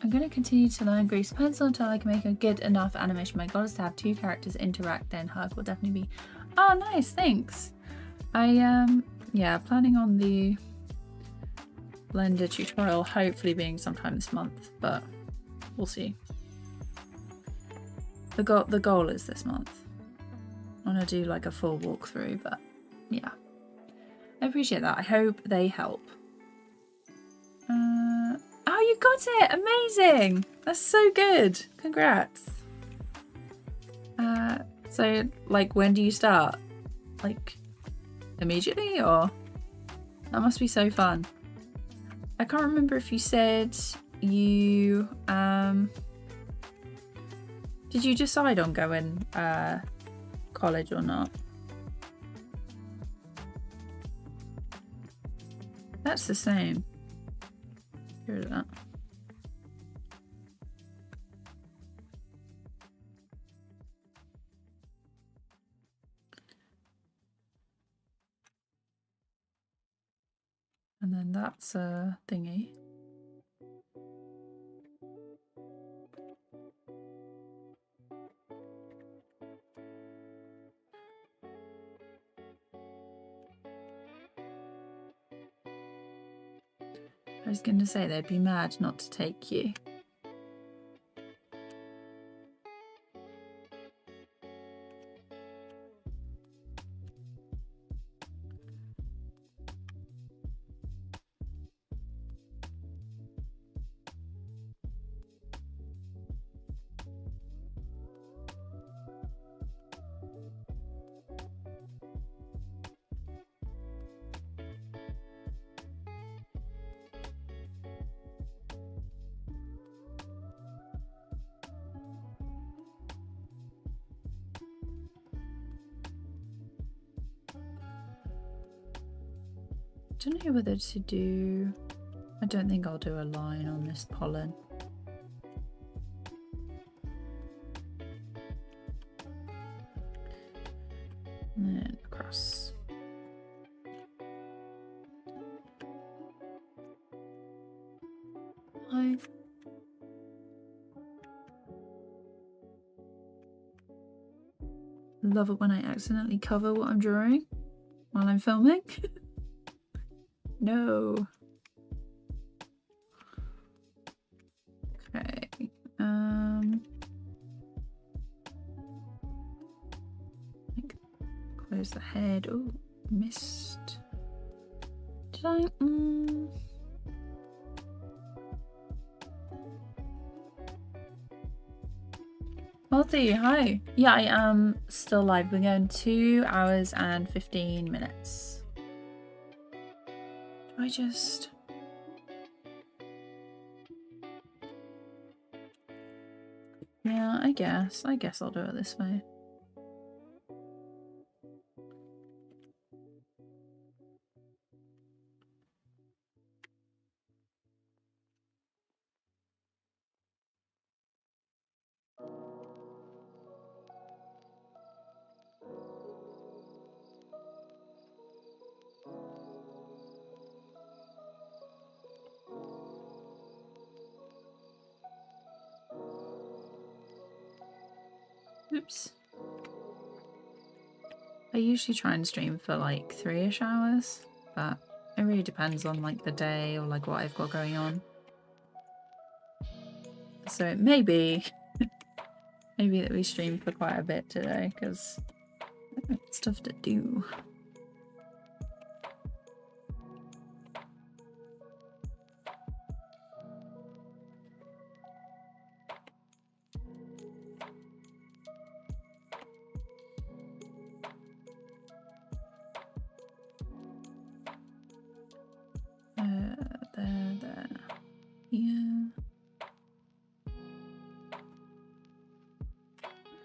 I'm going to continue to learn grease pencil until I can make a good enough animation. My goal is to have 2 characters interact, then hug will definitely be... Oh, nice, thanks. Yeah, planning on the Blender tutorial hopefully being sometime this month, but we'll see. The goal is this month. I want to do like a full walkthrough, but yeah. I appreciate that. I hope they help. Oh, you got it! Amazing! That's so good. Congrats. So, like, when do you start? Like, immediately, or? That must be so fun. I can't remember if you said you, did you decide on going college or not? That's the same. Get rid of that. And then that's a thingy. I was going to say they'd be mad not to take you. I don't know whether to do... I don't think I'll do a line on this pollen. And then across. I love it when I accidentally cover what I'm drawing while I'm filming. No. Okay. Close the head. Oh, missed. Did I? Multi, hi. Yeah, I am still live. We're going 2 hours and 15 minutes. I just... Yeah, I guess I'll do it this way. Oops. I usually try and stream for like 3-ish hours, but it really depends on like the day or like what I've got going on. So it may be maybe that we stream for quite a bit today because I've got stuff to do. There. Yeah.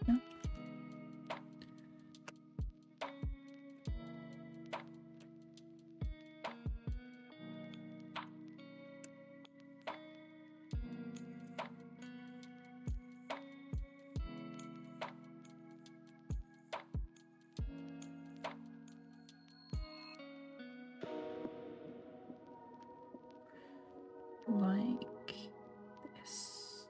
Yeah. Like this.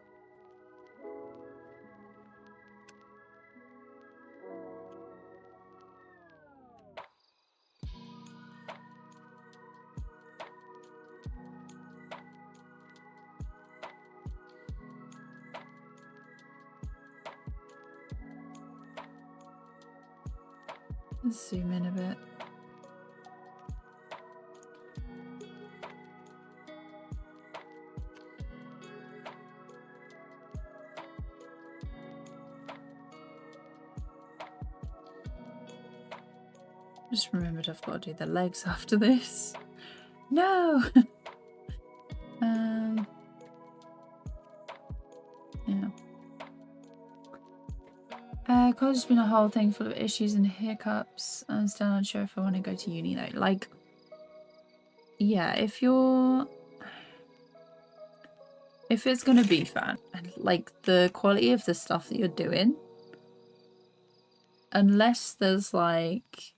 Let's zoom in a bit. Just remembered I've got to do the legs after this. No! Yeah. College has been a whole thing full of issues and hiccups. I'm still not sure if I want to go to uni though. Like, yeah, if it's gonna be fun and like the quality of the stuff that you're doing, unless it's like,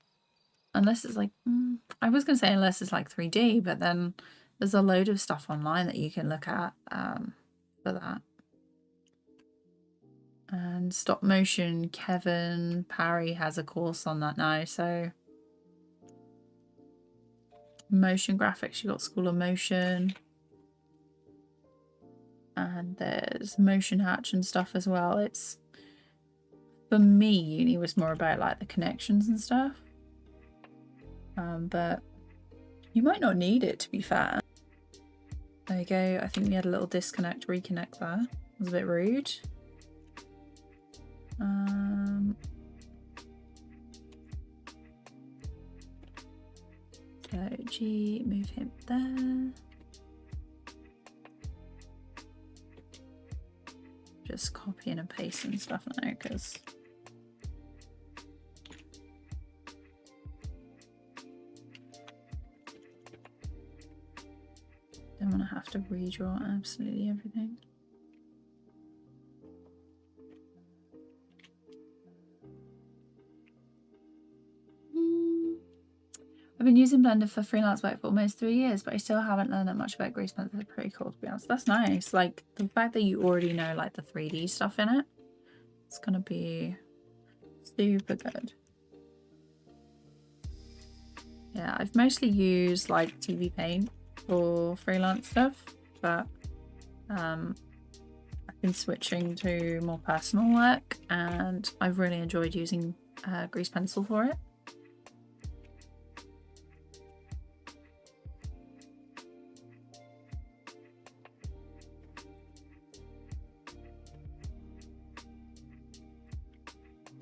I was gonna say unless it's like 3D, but then there's a load of stuff online that you can look at for that. And stop motion, Kevin Parry has a course on that now, so motion graphics, you got School of Motion. And there's Motion Hatch and stuff as well. It's, for me, uni was more about like the connections and stuff. But you might not need it, to be fair. There you go. I think we had a little disconnect, reconnect there. It was a bit rude. So G, move him there. Just copying and pasting stuff now because don't want to have to redraw absolutely everything. I've been using Blender for freelance work for almost 3 years, but I still haven't learned that much about Grease Pencil. It's pretty cool, to be honest. That's nice. Like, the fact that you already know, like, the 3D stuff in it, it's gonna be super good. Yeah, I've mostly used, like, TVPaint for freelance stuff, but I've been switching to more personal work, and I've really enjoyed using Grease Pencil for it.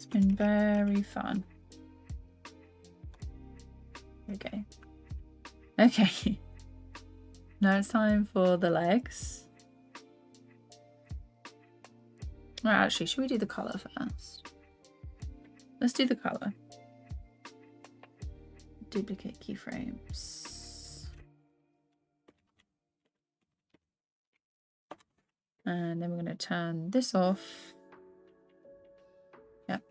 Been very fun. Okay. Okay. Now it's time for the legs. Well, actually, should we do the color first? Let's do the color. Duplicate keyframes. And then we're going to turn this off. Yep.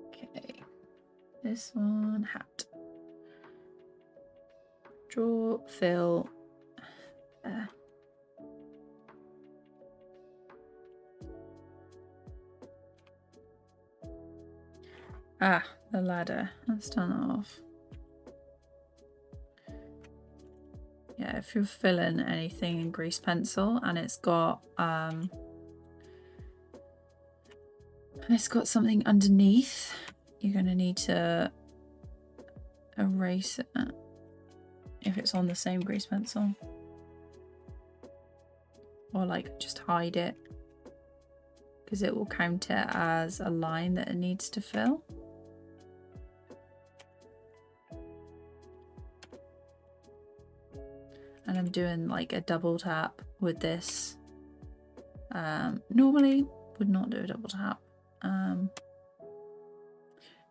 Okay. This one, hat. Draw, fill. The ladder. Let's turn that off. Yeah, if you're filling anything in grease pencil and it's got something underneath, you're gonna need to erase it if it's on the same grease pencil. Or like just hide it, because it will count it as a line that it needs to fill. And I'm doing like a double tap with this. Normally would not do a double tap.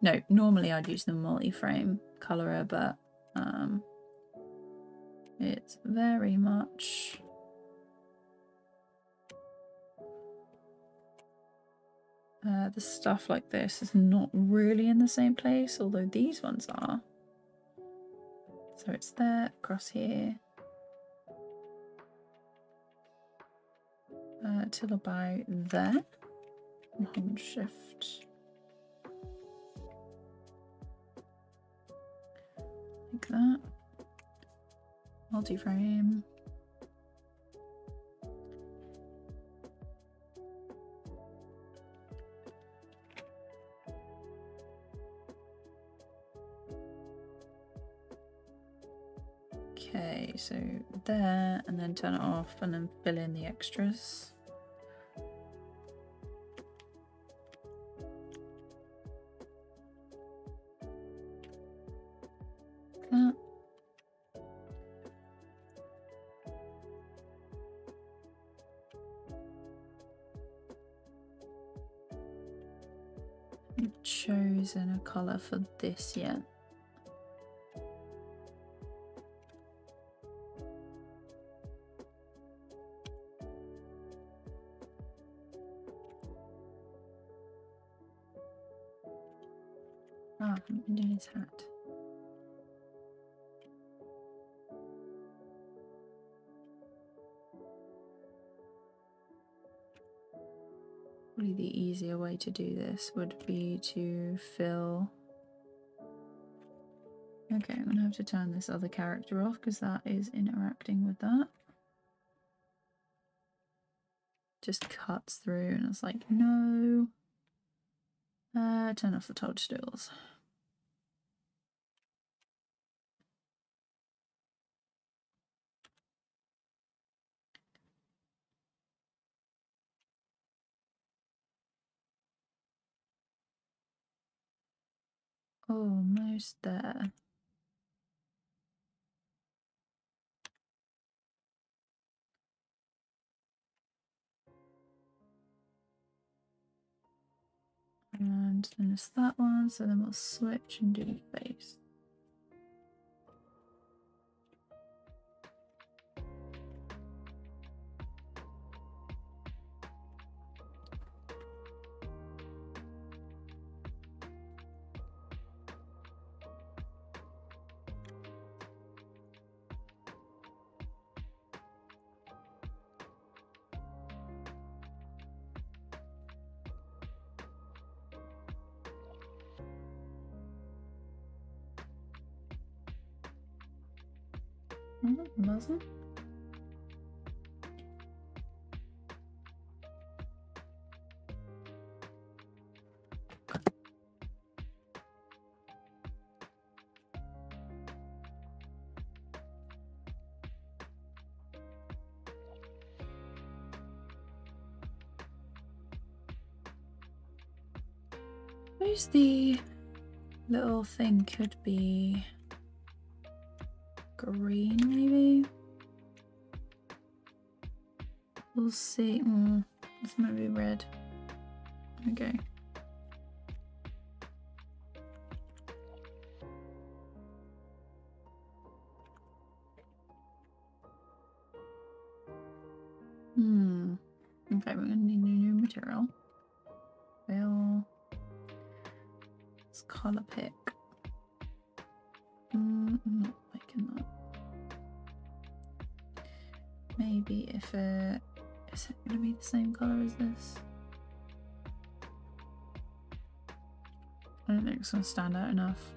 No, normally I'd use the multi-frame colorer, but it's very much the stuff like this is not really in the same place, although these ones are. So it's there, across here, till about there. Hold shift. Like that. Multi-frame. Okay, so there, and then turn it off and then fill in the extras. That. I haven't chosen a colour for this yet. I haven't been doing his hat. Probably the easier way to do this would be to fill. Okay, I'm gonna have to turn this other character off because that is interacting with that. Just cuts through and it's like, no. Turn off the toadstools. Almost there. And then it's that one, so then we'll switch and do the face. Muzzle. Where's the little thing could be? green maybe. We'll see. This might be red. Okay. Okay, we're gonna need new material. Let's color pick. I'm not liking that. Maybe if is it gonna be the same color as this? I don't think it's gonna stand out enough.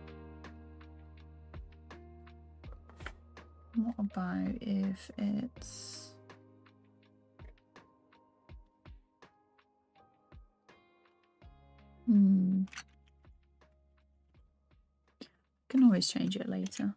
What about if it's can always change it later.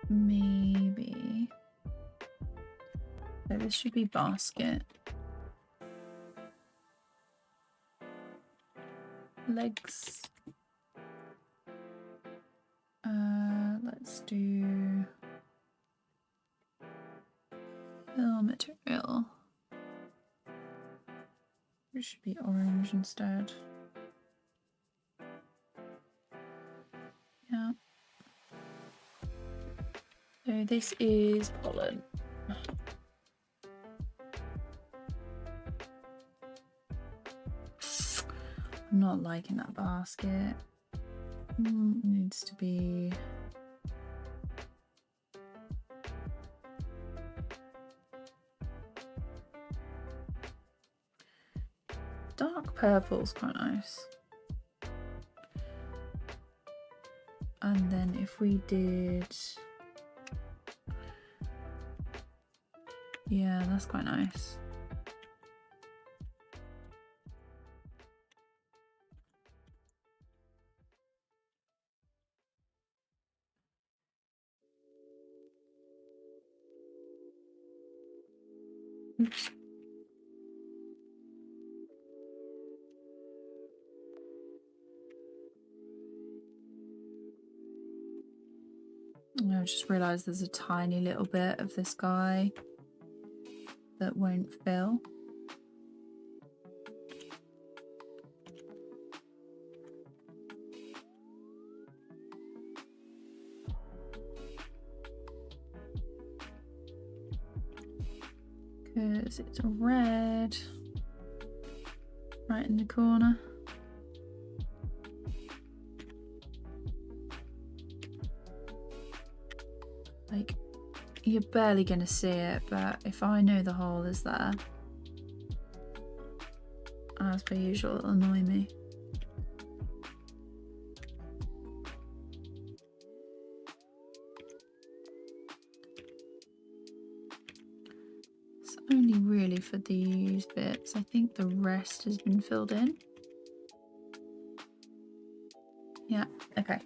Maybe. So this should be basket. Legs. Let's do fill material. It should be orange instead. Yeah. So this is pollen. I'm not liking that basket. It needs to be dark purple's quite nice. And then if we did, yeah, that's quite nice. Oops. I just realised there's a tiny little bit of this guy that won't fill. Because it's red right in the corner. Like, you're barely going to see it, but if I know the hole is there, as per usual, it'll annoy me. It's only really for these bits. I think the rest has been filled in. Yeah, okay.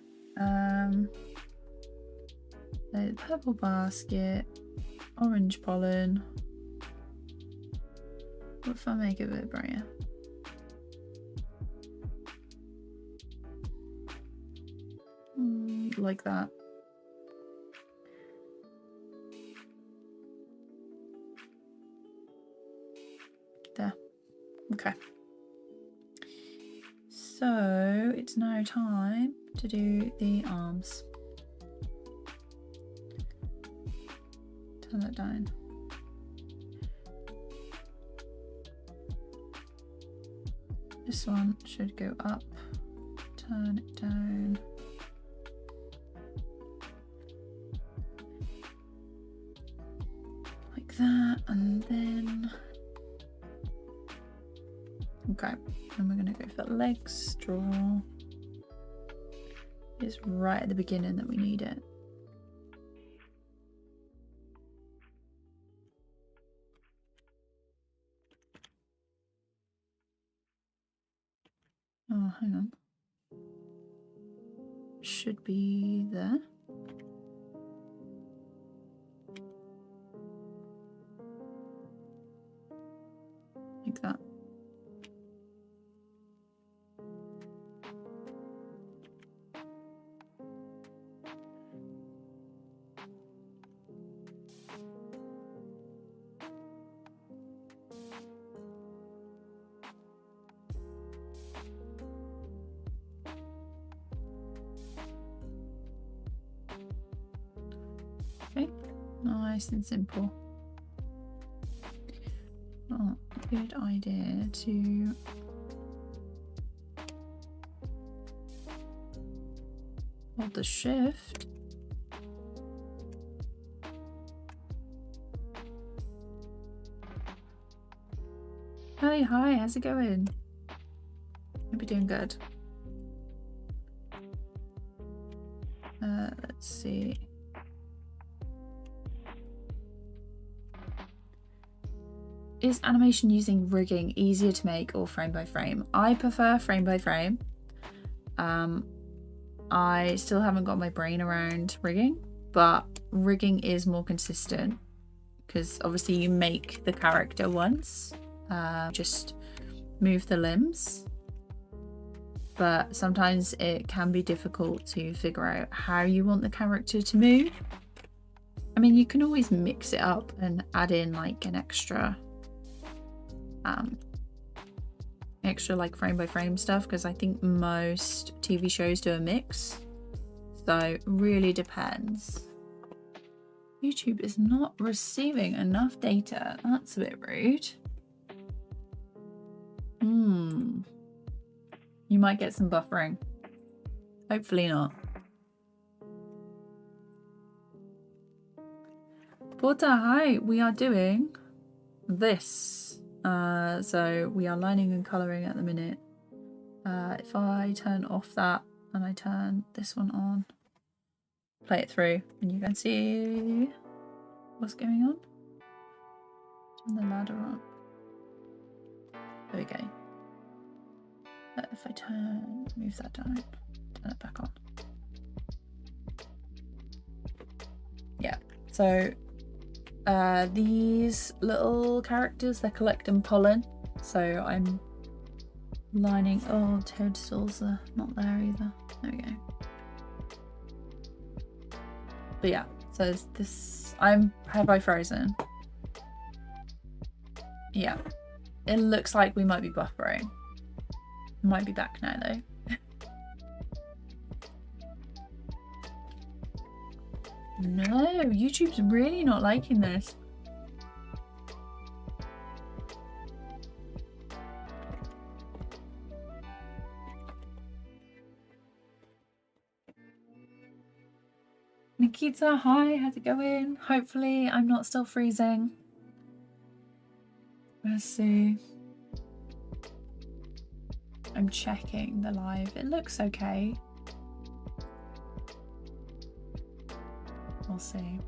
So purple basket, orange pollen. What if I make it a bit brighter? Like that. There. Okay. So it's now time to do the arms. Turn that down. This one should go up. Turn it down. Like that, and then okay, and we're gonna go for legs. Draw. It's right at the beginning that we need it. Oh, hang on. Should be there. Like that. Okay, nice and simple. Oh, good idea to hold the shift. Hey, hi, how's it going? Hope you're doing good. Let's see. Is animation using rigging easier to make or frame by frame? I prefer frame by frame. I still haven't got my brain around rigging, but rigging is more consistent because obviously you make the character once, just move the limbs. But sometimes it can be difficult to figure out how you want the character to move. I mean, you can always mix it up and add in like an extra like frame by frame stuff, because I think most TV shows do a mix, so it really depends. YouTube is not receiving enough data. That's a bit rude. You might get some buffering. Hopefully not. Porta, hi, we are doing this. So we are lining and colouring at the minute. If I turn off that and I turn this one on, play it through, and you can see what's going on. Turn the ladder on. There we go. If I move that down, turn it back on. Yeah, so these little characters, they're collecting pollen, so I'm lining. Oh, toadstools are not there either. There we go. But yeah, so this, have I frozen? Yeah, it looks like we might be buffering. Might be back now though. No, YouTube's really not liking this. Nikita, hi, how's it going? Hopefully I'm not still freezing. Let's see. I'm checking the live. It looks okay. We'll see.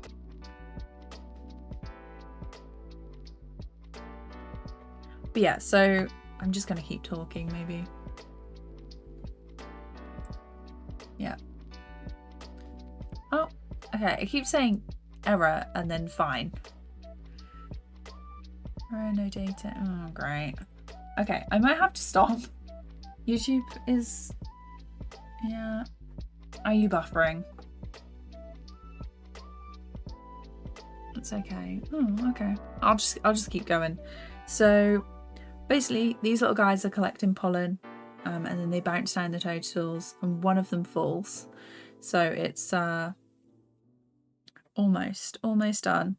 But yeah, so I'm just gonna keep talking maybe. Yeah. Oh, okay. It keeps saying error and then fine. Error, no data. Oh, great. Okay, I might have to stop. YouTube is, yeah. Are you buffering? It's okay. Oh, okay. I'll just keep going. So basically these little guys are collecting pollen. and then they bounce down the toadstools, and one of them falls. So it's almost done.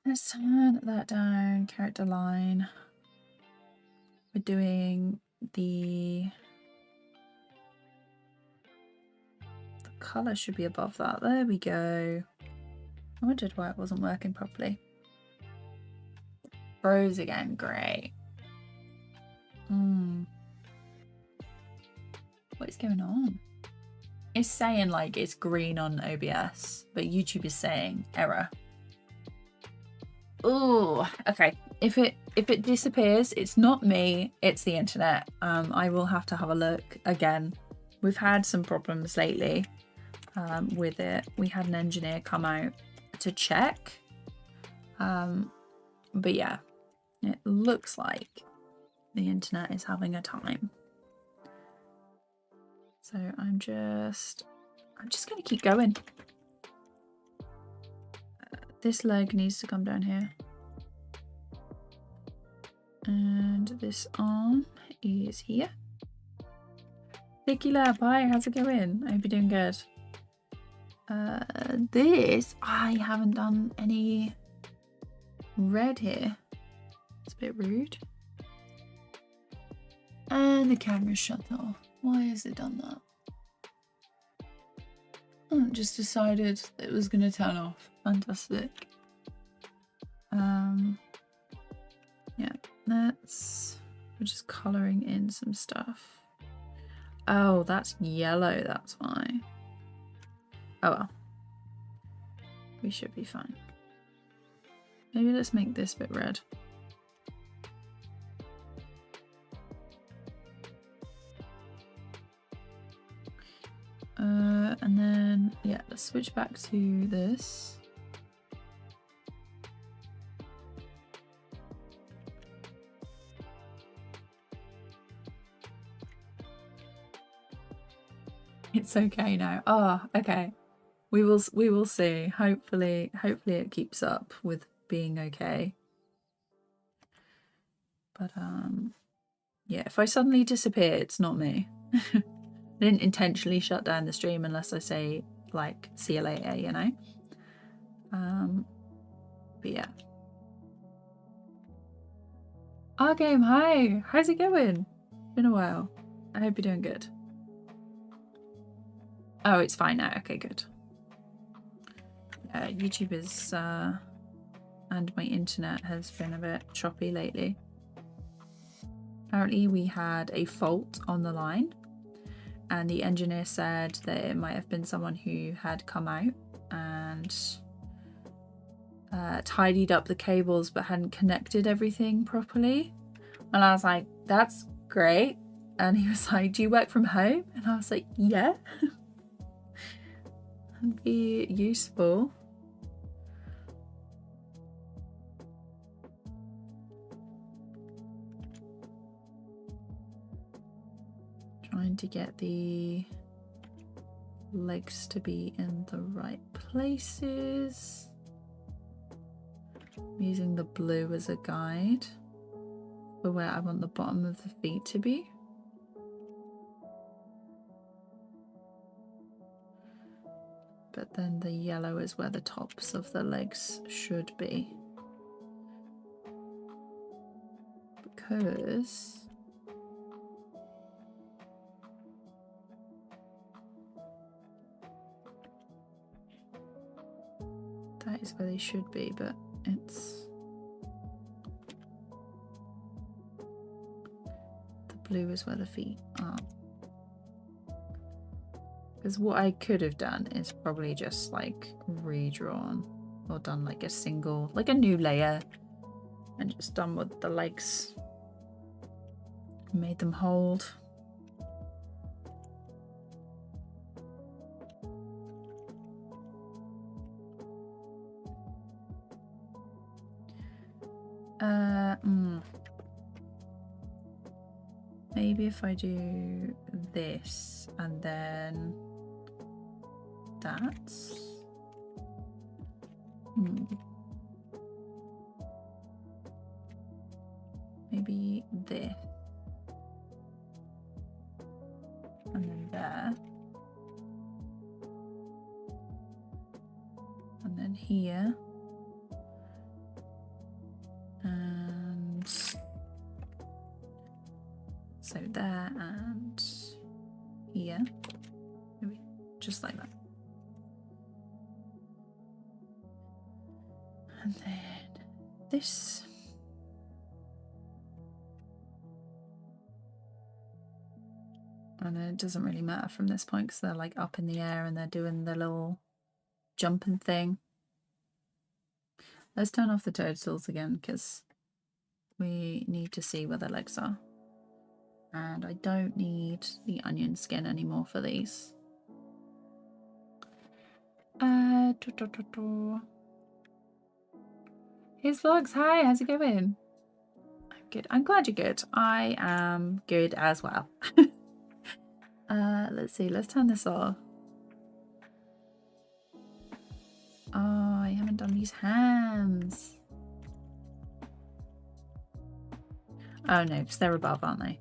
Let's turn that down. Character line. We're doing the colour should be above that. There we go. I wondered why it wasn't working properly. Froze again. Great. What is going on? It's saying like it's green on OBS, but YouTube is saying error. Oh, okay. If it disappears, it's not me, it's the internet. I will have to have a look again. We've had some problems lately with it. We had an engineer come out to check. But yeah, it looks like the internet is having a time. So I'm just gonna keep going. This leg needs to come down here. And this arm is here. Vicky Lab, hi, how's it going? I hope you're doing good. This, I haven't done any red here. It's a bit rude. And the camera's shut off. Why has it done that? Oh, it just decided it was going to turn off. Fantastic. Yeah, we're just colouring in some stuff. Oh, that's yellow, that's why. Oh well. We should be fine. Maybe let's make this bit red. And then, yeah, let's switch back to this. It's okay now. Oh, okay. We will see. Hopefully it keeps up with being okay. But yeah, if I suddenly disappear, it's not me. I didn't intentionally shut down the stream unless I say like see you later, you know. But yeah. Our game, hi. How's it going? Been a while. I hope you're doing good. Oh, it's fine now. Okay, good. YouTube is and my internet has been a bit choppy lately. Apparently we had a fault on the line, and the engineer said that it might have been someone who had come out and tidied up the cables but hadn't connected everything properly. And I was like, that's great. And he was like, do you work from home? And I was like, yeah. That'd be useful. Trying to get the legs to be in the right places. I'm using the blue as a guide for where I want the bottom of the feet to be. But then the yellow is where the tops of the legs should be. Because that is where they should be, but it's the blue is where the feet are. Because what I could have done is probably just like redrawn or done like a single, like a new layer, and just done with the legs, made them hold. Maybe if I do this and then that. Maybe be this. And then there. And then here. And so there and here. Maybe just like that. And then this. And then it doesn't really matter from this point because they're like up in the air and they're doing the little jumping thing. Let's turn off the toadstools again because we need to see where the legs are. And I don't need the onion skin anymore for these. Here's Vlogs. Hi, how's it going? I'm good. I'm glad you're good. I am good as well. Let's see. Let's turn this off. Oh, I haven't done these hands. Oh no, because they're above, aren't they?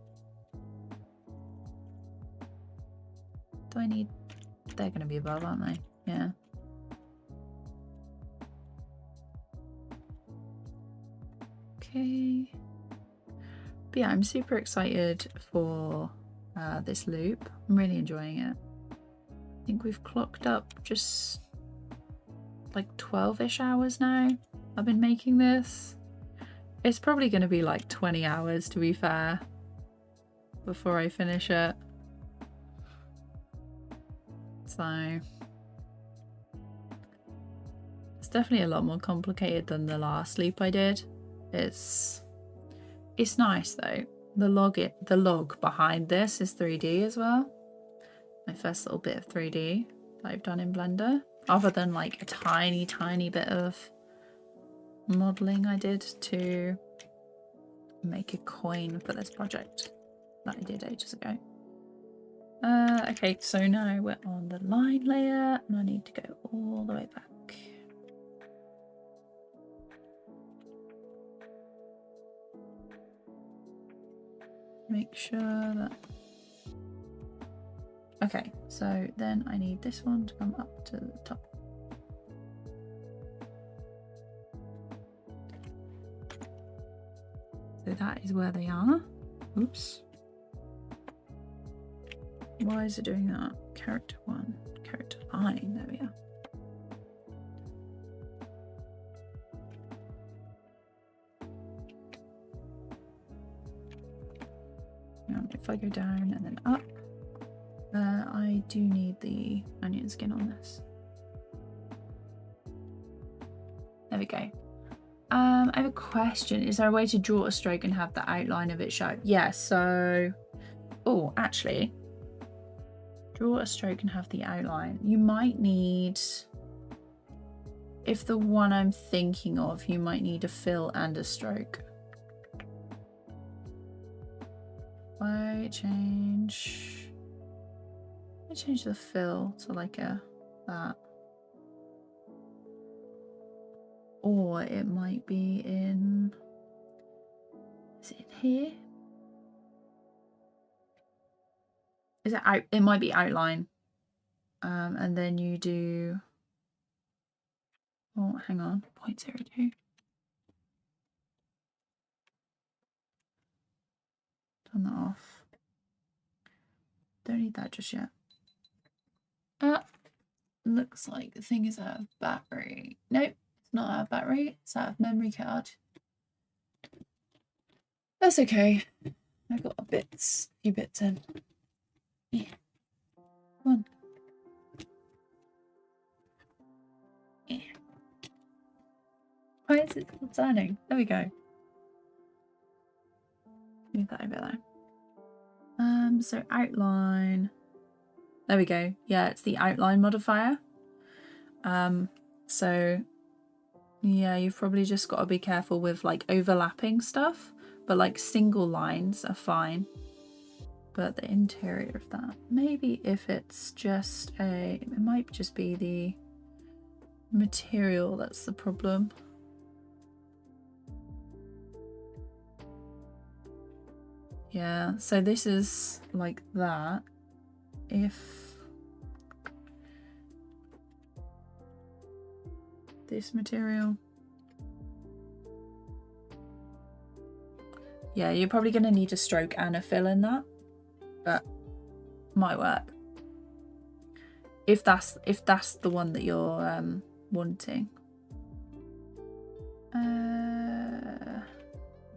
Do I need... They're going to be above, aren't they? Yeah. Okay. But yeah, I'm super excited for this loop. I'm really enjoying it. I think we've clocked up just like 12-ish hours now. I've been making this. It's probably going to be like 20 hours to be fair before I finish it. So it's definitely a lot more complicated than the last loop I did. It's nice though. The log behind this is 3D as well. My first little bit of 3D that I've done in Blender, other than like a tiny bit of modeling I did to make a coin for this project that I did ages ago. Okay, so now we're on the line layer and I need to go all the way back. Make sure that... Okay, so then I need this one to come up to the top. So that is where they are. Oops. Why is it doing that? Character 1, character line, there we are. Now if I go down and then up, I do need the onion skin on this. There we go. I have a question. Is there a way to draw a stroke and have the outline of it show? Yeah, so... Oh, actually... Draw a stroke and have the outline. You might need... If the one I'm thinking of, you might need a fill and a stroke. I change the fill to like that. Or it might be in... Is it in here? Is it out? It might be outline. And then you do... Oh, hang on. 0.02. Turn that off. Don't need that just yet. Looks like the thing is out of battery. Nope, it's not out of battery. It's out of memory card. That's okay. I've got a few bits in. Yeah. Come on. Yeah. Why is it still turning? There we go. Move that over there. So outline. There we go. Yeah, it's the outline modifier. So yeah, you've probably just got to be careful with like overlapping stuff, but like single lines are fine. But the interior of that, maybe if it's just it might just be the material that's the problem. Yeah, so this is like that. If this material, yeah, you're probably going to need a stroke and a fill in that, but might work if that's the one that you're wanting.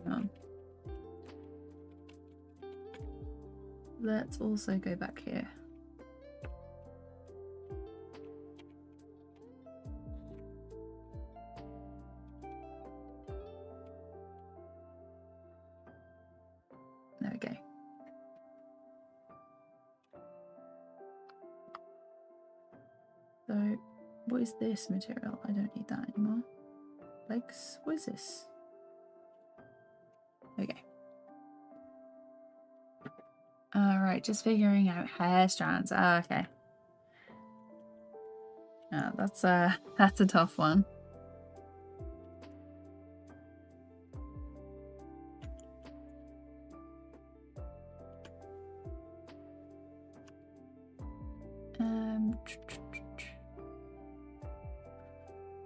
No. Let's also go back here. There we go. So, what is this material? I don't need that anymore. Legs? What is this? Okay. Alright, just figuring out hair strands. Okay. That's a tough one.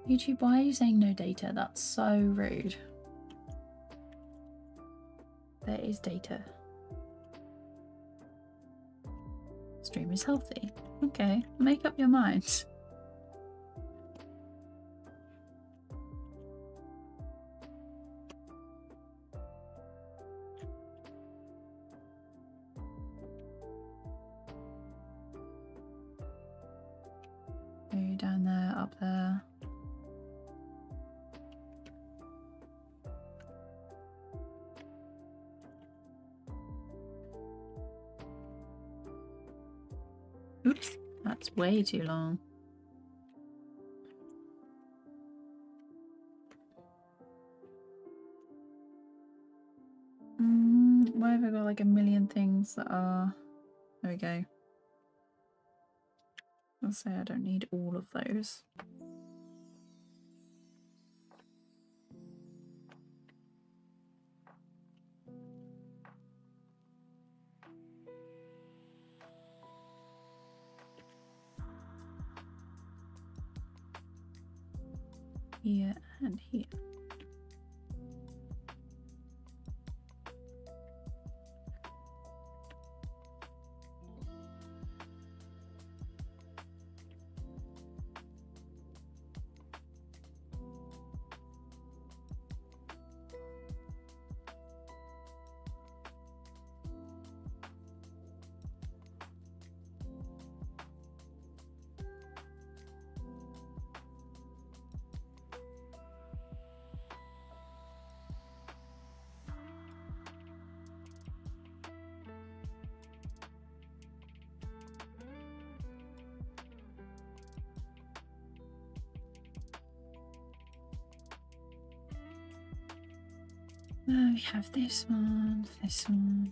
YouTube, why are you saying no data? That's so rude. There is data. Stream is healthy. Okay, make up your mind. Go down there, up there. Oops, that's way too long. Why have I got like a million things that are... There we go. I'll say I don't need all of those. Here and here. We have this one, this one.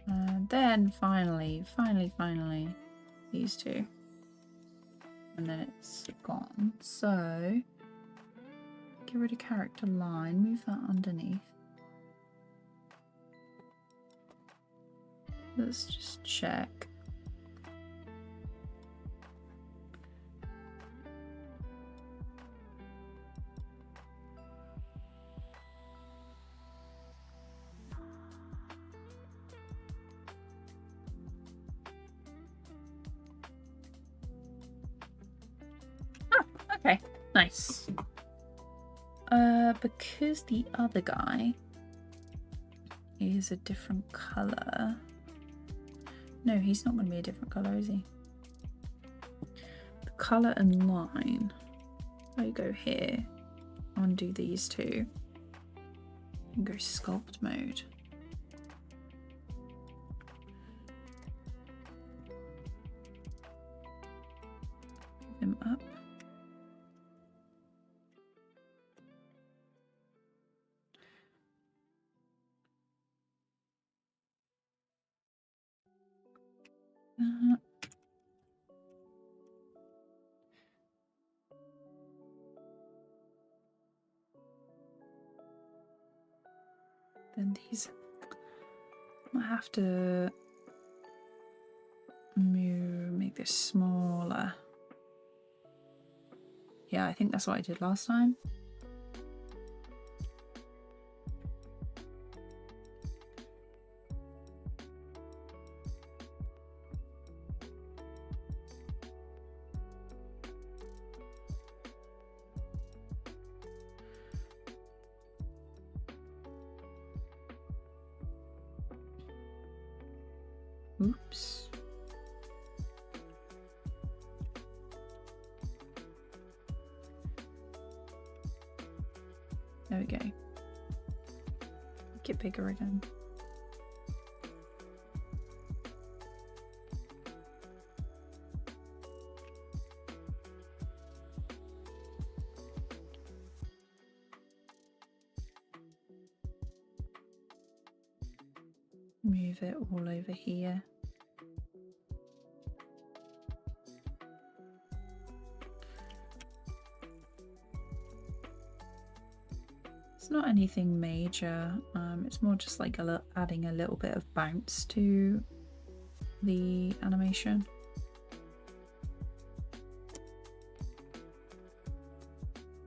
And then finally, these two. And then it's gone. So, get rid of character line, move that underneath. Let's just check. Okay, nice. Because the other guy is a different colour. No, he's not going to be a different colour, is he? The colour and line. I go here, undo these two, and go sculpt mode. Move them up. these. I have to make this smaller. Yeah, I think that's what I did last time. Oops. There we go. Make it bigger again. Move it all over here. It's not anything major, it's more just like adding a little bit of bounce to the animation.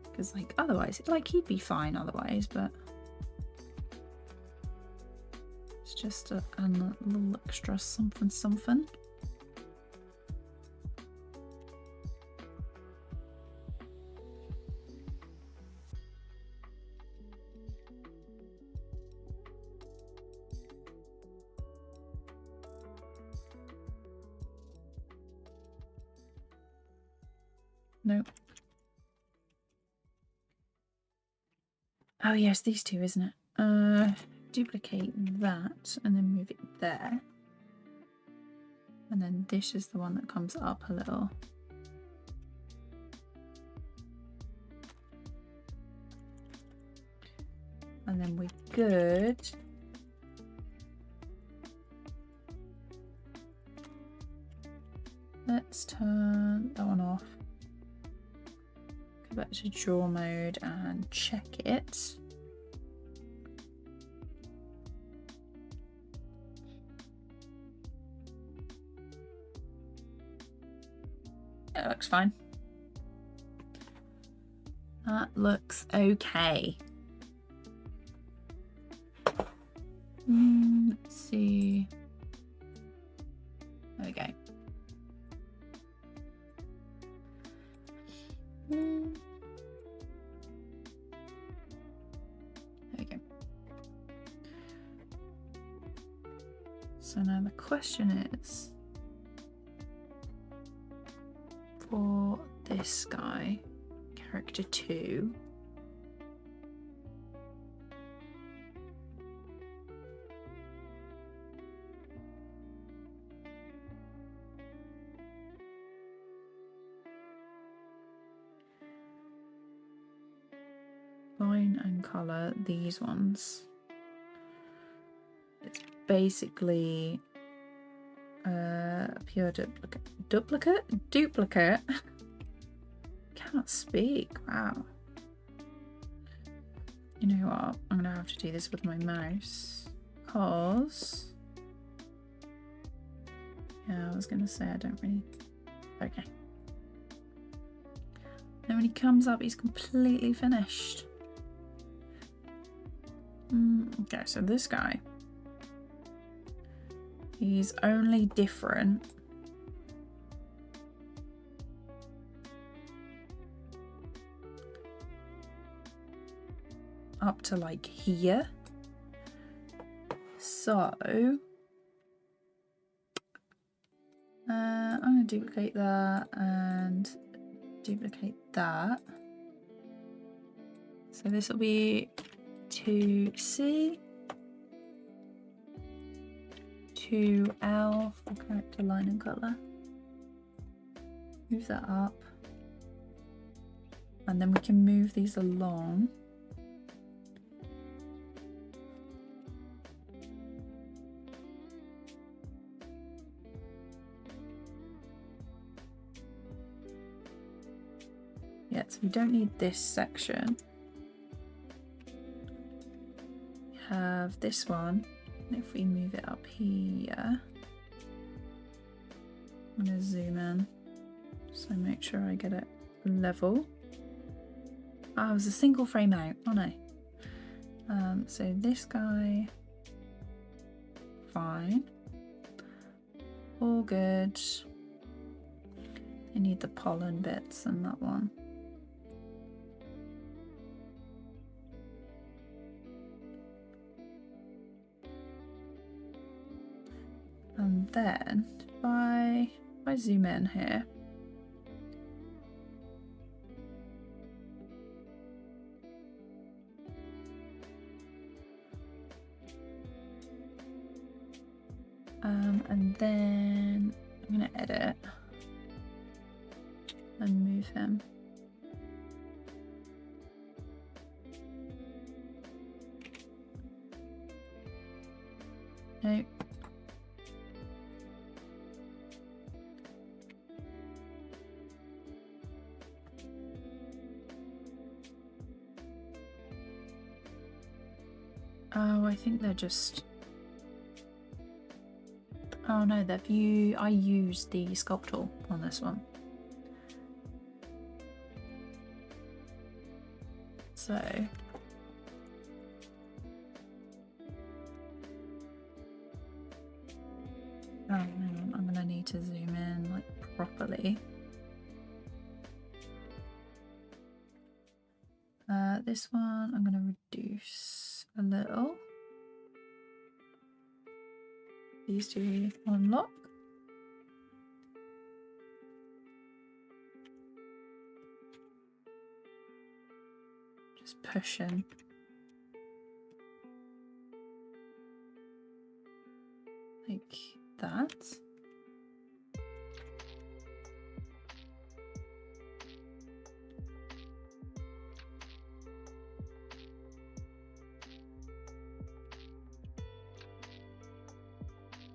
Because like otherwise, like he'd be fine otherwise, but it's just a little extra something. Nope. Oh yes, these two, isn't it? Duplicate that and then move it there. And then this is the one that comes up a little. And then we're good. Let's turn that one off. Go back to draw mode and check it. Yeah, it looks fine. That looks okay. Let's see. There we go. There we go. So now the question is, for this guy, character 2, line and color these ones. It's basically a pure duplicate. Cannot speak. Wow. You know what? I'm gonna have to do this with my mouse because yeah, I was gonna say I don't really. Okay. Then when he comes up, he's completely finished. Okay, so this guy, he's only different up to like here. So I'm going to duplicate that and duplicate that. So this will be 2C, 2L for character line and color. Move that up. And then we can move these along. Yeah, so we don't need this section. We have this one. And if we move it up here, I'm going to zoom in so make sure I get it level. Oh, it was a single frame out. Oh no. So this guy, fine. All good. I need the pollen bits and that one. And then if I zoom in here, and then I'm going to edit and move him. Nope. Oh, I think they're just... Oh no, they're view. I used the sculpt tool on this one. So... Oh, hang on, I'm gonna need to zoom in like properly. This one I'm gonna reduce a little. These two unlock. Just pushing. Like that.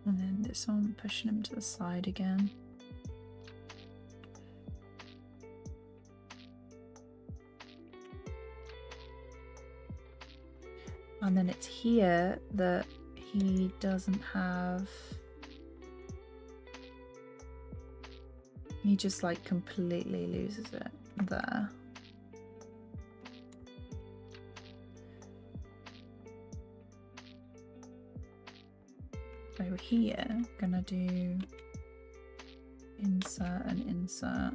And then this one, pushing him to the side again. And then it's here that he doesn't have... He just like completely loses it there. Over here, I'm gonna do insert and insert.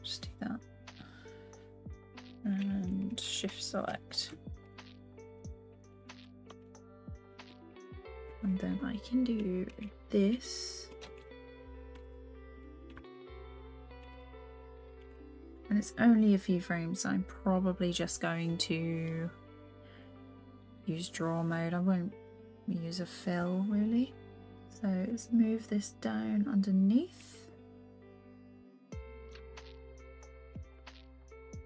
Just do that. And shift select. And then I can do this. And it's only a few frames, so I'm probably just going to use draw mode. I won't use a fill really. So let's move this down underneath.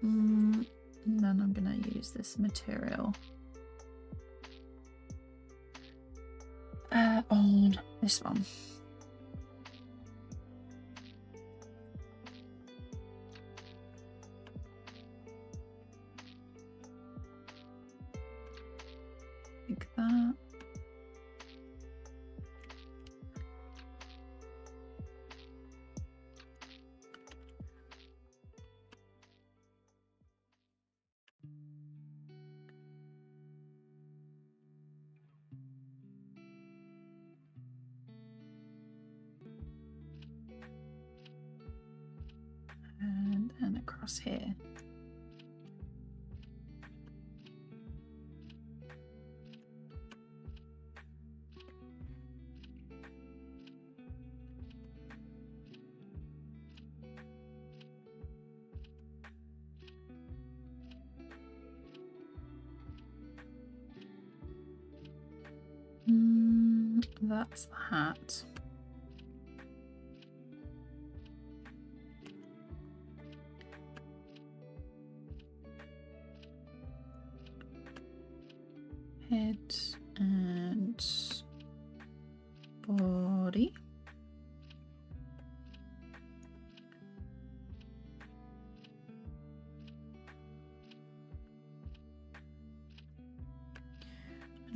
And then I'm going to use this material on this one. Like that. And then across here. That's the hat. Head and body.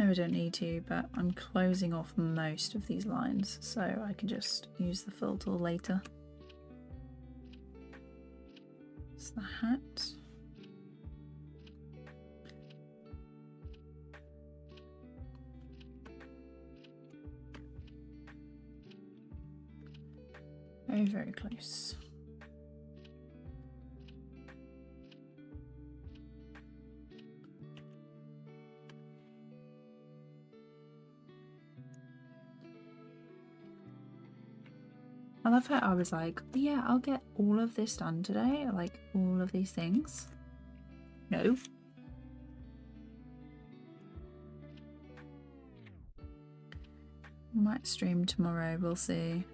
No, I don't need to, but I'm closing off most of these lines so I can just use the fill tool later. It's the hat. Very, very close. I love how I was like, yeah, I'll get all of this done today, like all of these things. No. Might stream tomorrow, we'll see.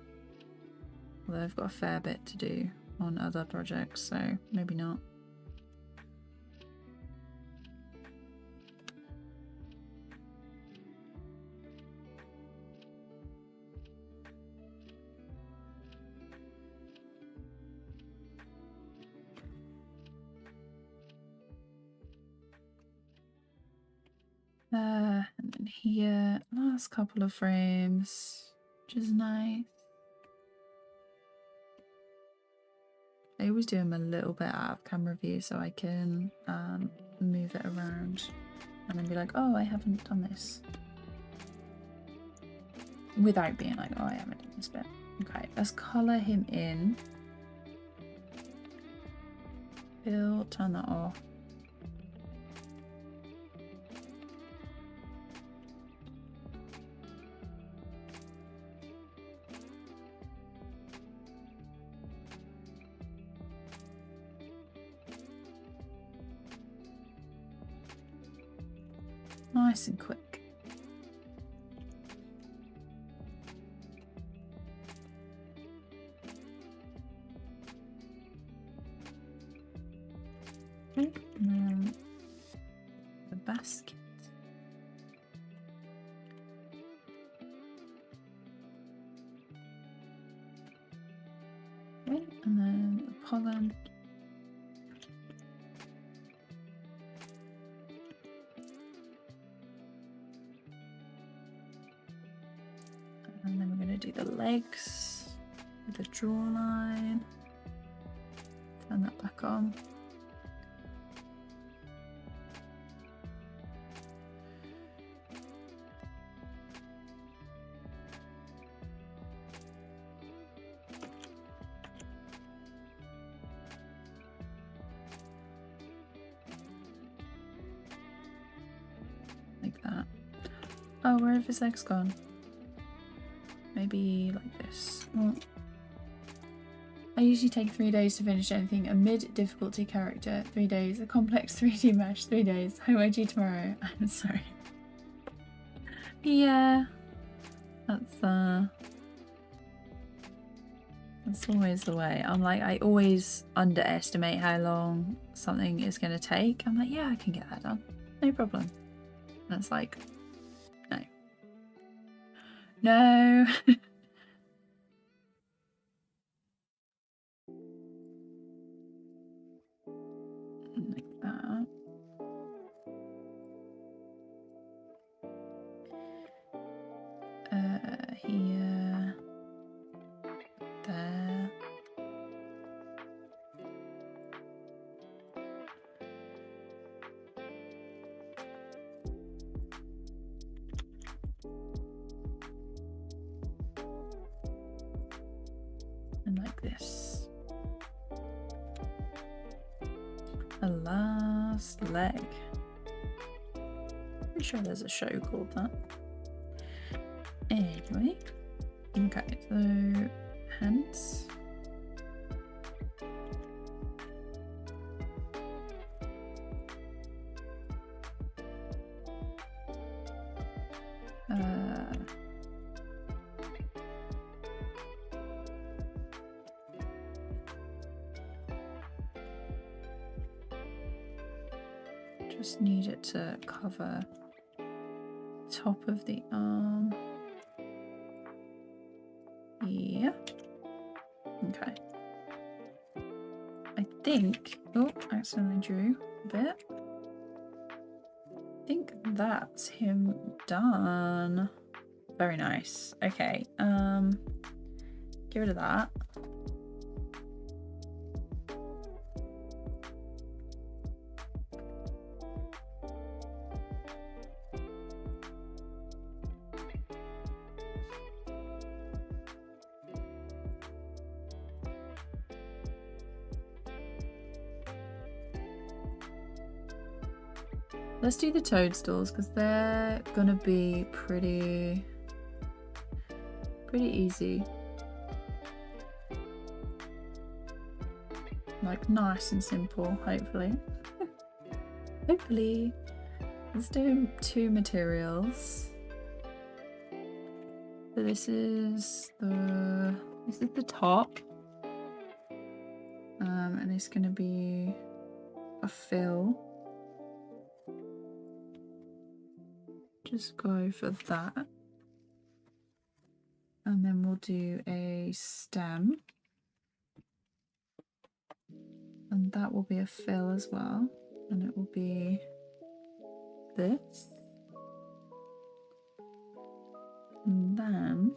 Although I've got a fair bit to do on other projects, so maybe not. And then here, last couple of frames, which is nice. I always do them a little bit out of camera view so I can move it around and then be like, oh, I haven't done this. Without being like, oh, I haven't done this bit. Okay, let's colour him in. Fill, turn that off. Nice and quick. Okay, and then the basket. Okay, and then the pollen. And then we're going to do the legs with the draw line. Turn that back on. Like that. Oh, where have his legs gone? Maybe like this. Oh. I usually take 3 days to finish anything. A mid-difficulty character, 3 days. A complex 3D mesh, 3 days. Homeji tomorrow. I'm sorry. Yeah. That's always the way. I'm like, I always underestimate how long something is going to take. I'm like, yeah, I can get that done. No problem. And it's like, no. No. Like that. Here. There. And like this. The last leg. Pretty sure there's a show called that. Anyway. Okay, so hands. Just need it to cover top of the arm. Yeah. Okay. I think, oh, I accidentally drew a bit. think that's him done. Very nice. Okay, get rid of that. Let's do the toadstools because they're gonna be pretty easy. Like nice and simple, hopefully. Hopefully. Let's do 2 materials. So this is the top. And it's gonna be a fill. Just go for that. And then we'll do a stem. And that will be a fill as well. And it will be this. And then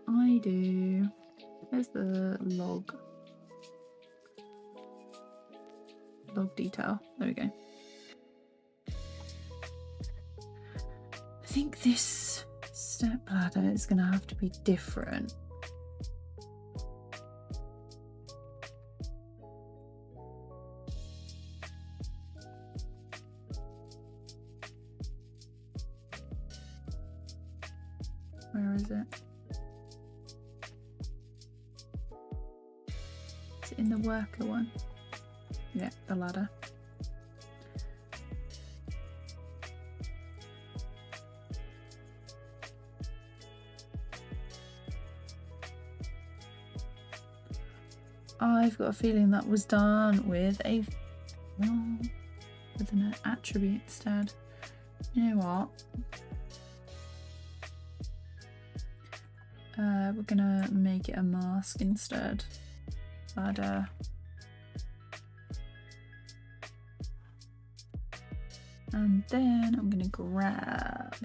I do, here's the log detail. There we go. I think this step ladder is going to have to be different. Where is it? Is it in the worker one? Yeah, the ladder. I've got a feeling that was done with an attribute instead. You know what? We're gonna make it a mask instead. Ladder. And then I'm gonna grab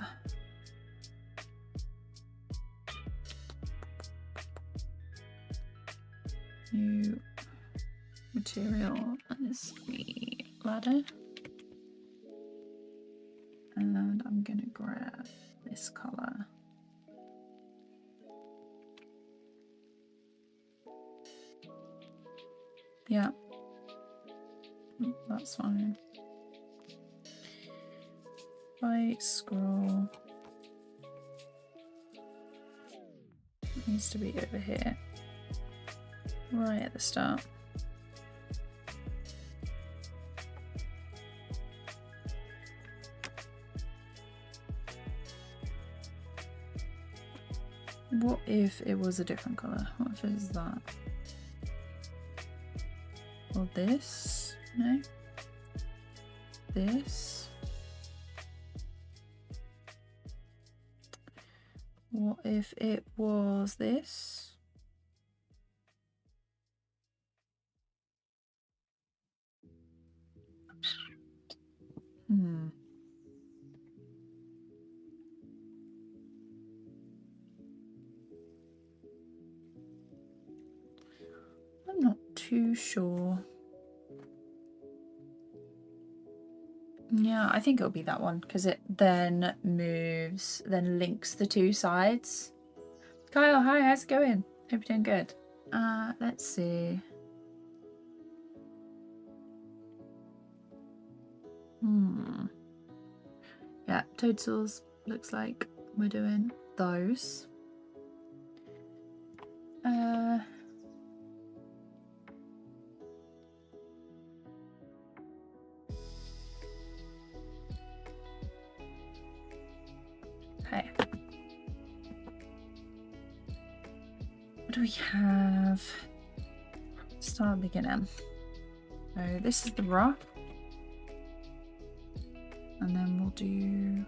new material, and this will be ladder. And I'm gonna grab this color. Yeah, that's fine. If I scroll, it needs to be over here, right at the start. What if it was a different colour? What if it's that? Or this? No? This? What if it was this? I'm not too sure. Yeah, I think it'll be that one because it then moves, then links the 2 sides. Kyle, hi, how's it going? Hope you're doing good. Let's see. Yeah, toadstools looks like we're doing those. Okay. What do we have? Start beginning. So this is the rough. And then we'll do...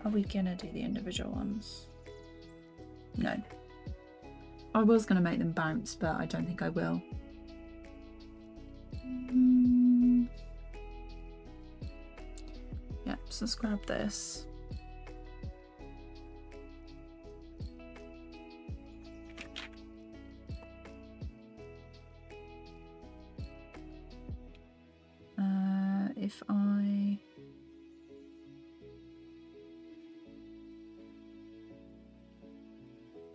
Are we gonna do the individual ones? No. I was going to make them bounce, but I don't think I will. Yep, so let's grab this. If I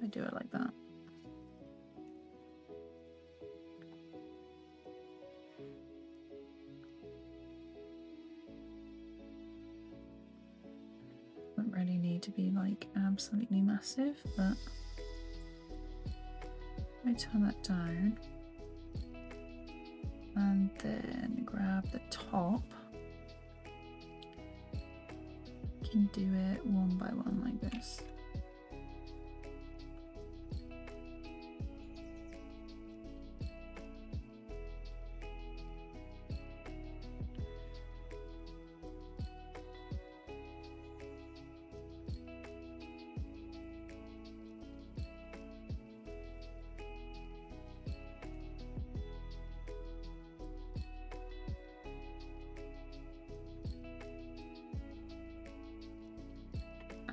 do it like that. Don't really need to be like absolutely massive, but I turn that down and then grab the top. Can do it one by one like this.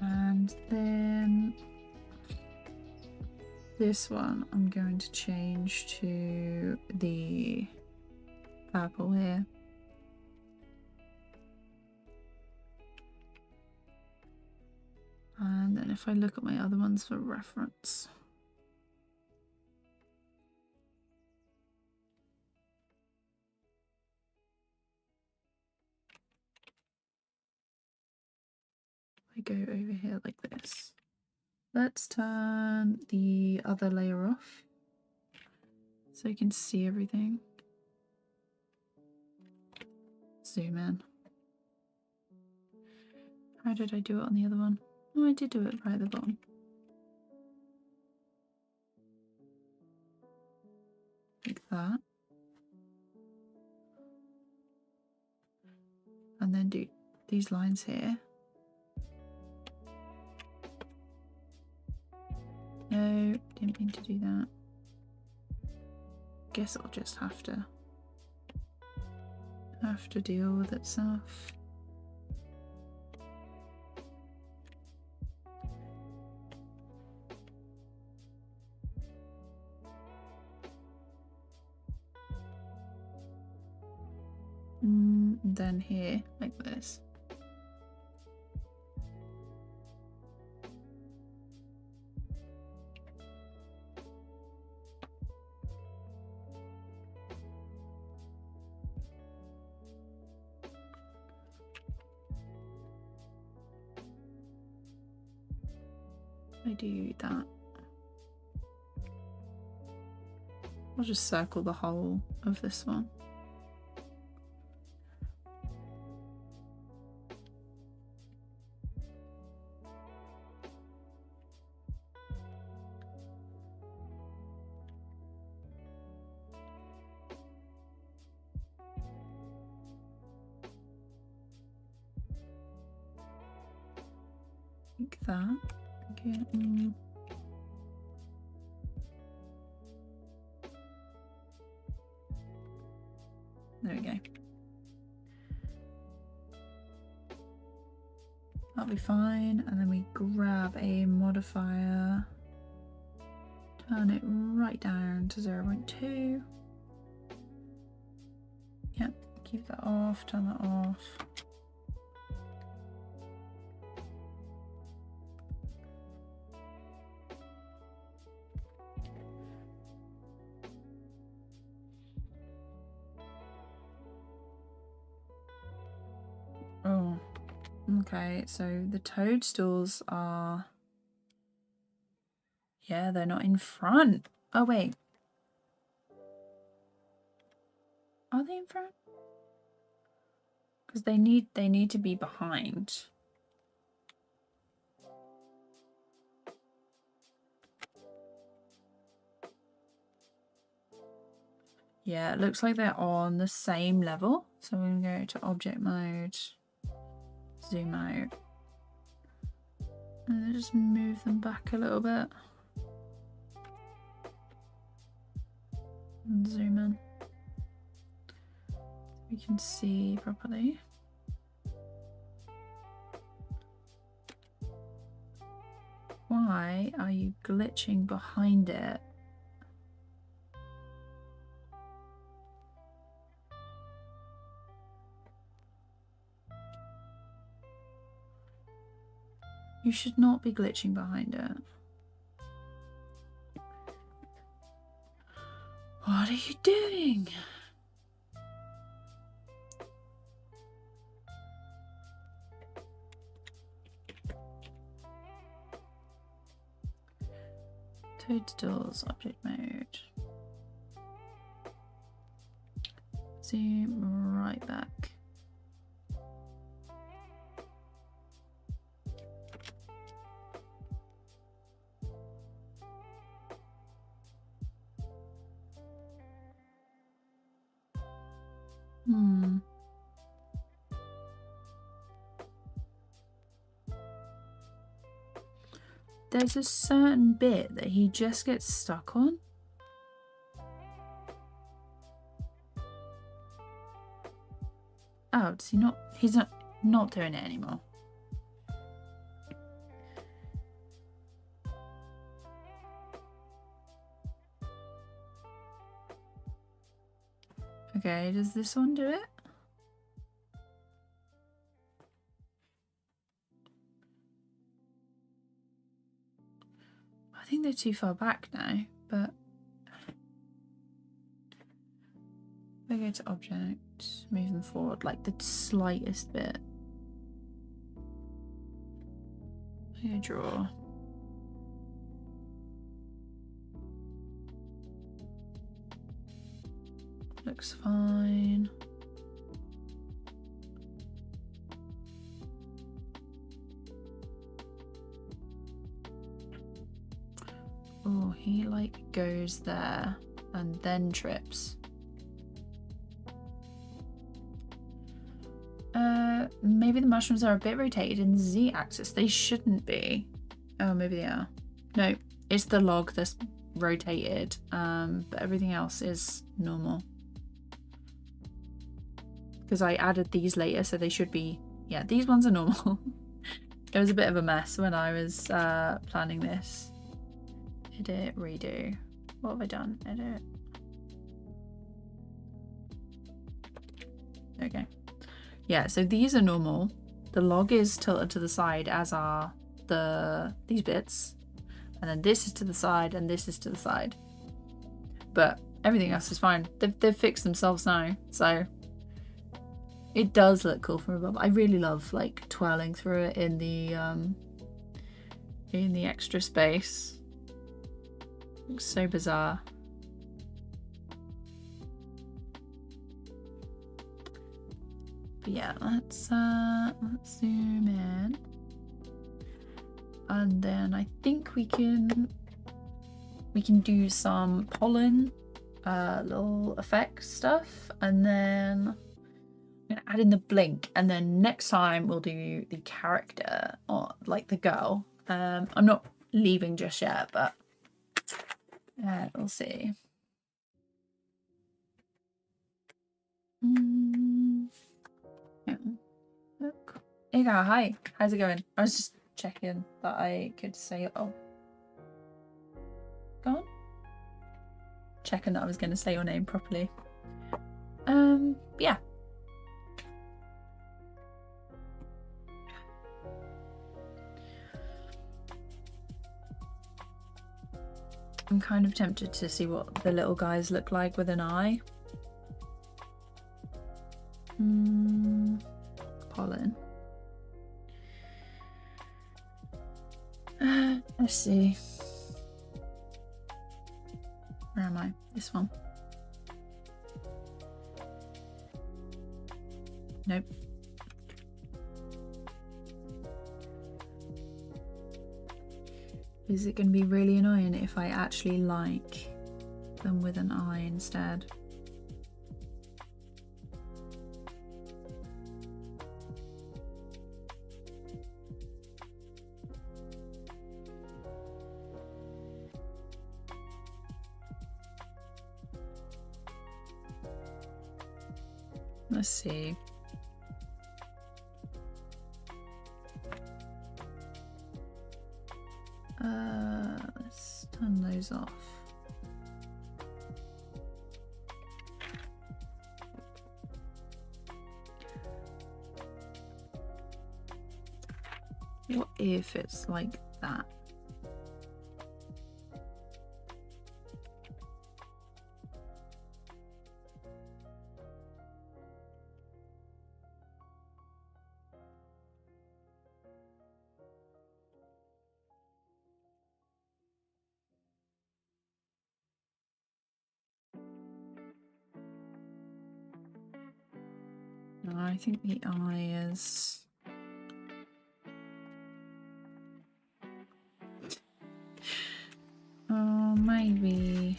And then this one I'm going to change to the purple here. And then if I look at my other ones for reference. I go over here like this. Let's turn the other layer off so you can see everything. Zoom in. How did I do it on the other one? Oh, I did do it right at the bottom. Like that. And then do these lines here. No, didn't mean to do that. Guess I'll just have to deal with itself. Then here, like this. I do that. I'll just circle the whole of this one. Like that. Okay. There we go. That'll be fine. And then we grab a modifier, turn it right down to 0.2. Yep, keep that off, turn that off. Oh, okay, so the toadstools are, yeah, they're not in front. Oh wait, are they in front? Because they need to be behind. Yeah, it looks like they're on the same level. So we're going to go to object mode, zoom out, and then just move them back a little bit. And zoom in. We can see properly. Why are you glitching behind it? You should not be glitching behind it. What are you doing? Toadstools, object mode. Zoom right back. There's a certain bit that he just gets stuck on. Oh, does he not? He's not doing it anymore. Okay, does this one do it? I think they're too far back now, but if I go to object, move them forward like the slightest bit. I'm gonna draw. Looks fine. Oh, he like goes there and then trips. Maybe the mushrooms are a bit rotated in the Z-axis. They shouldn't be. Oh, maybe they are. No, it's the log that's rotated, but everything else is normal. Because I added these later, so they should be, yeah, these ones are normal. It was a bit of a mess when I was planning this. Edit, redo. What have I done? Edit. Okay. Yeah, so these are normal. The log is tilted to the side, as are these bits. And then this is to the side and this is to the side. But everything else is fine. They've fixed themselves now, so it does look cool from above. I really love like twirling through it in the extra space. Looks so bizarre. But yeah, let's zoom in, and then I think we can do some pollen little effect stuff, and then I'm gonna add in the blink, and then next time we'll do the character, or like the girl. I'm not leaving just yet, but we'll see. Yeah. Look. Ega, hi. How's it going? I was just checking that I could say, oh. Go on. Checking that I was going to say your name properly. Yeah. I'm kind of tempted to see what the little guys look like with an eye. Pollen. Let's see. Where am I? This one. Nope. Is it going to be really annoying if I actually like them with an eye instead? Let's see. Let's turn those off. What if it's like that? No, I think the eye is... Oh, maybe...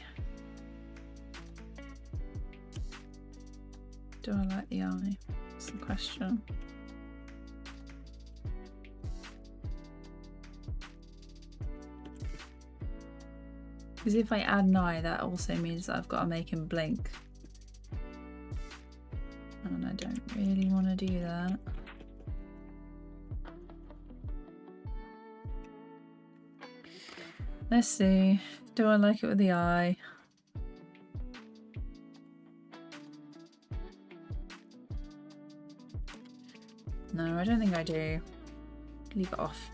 Do I like the eye? That's the question. Because if I add an eye, that also means that I've got to make him blink. And I don't really want to do that. Let's see. Do I like it with the eye? No, I don't think I do. Leave it off.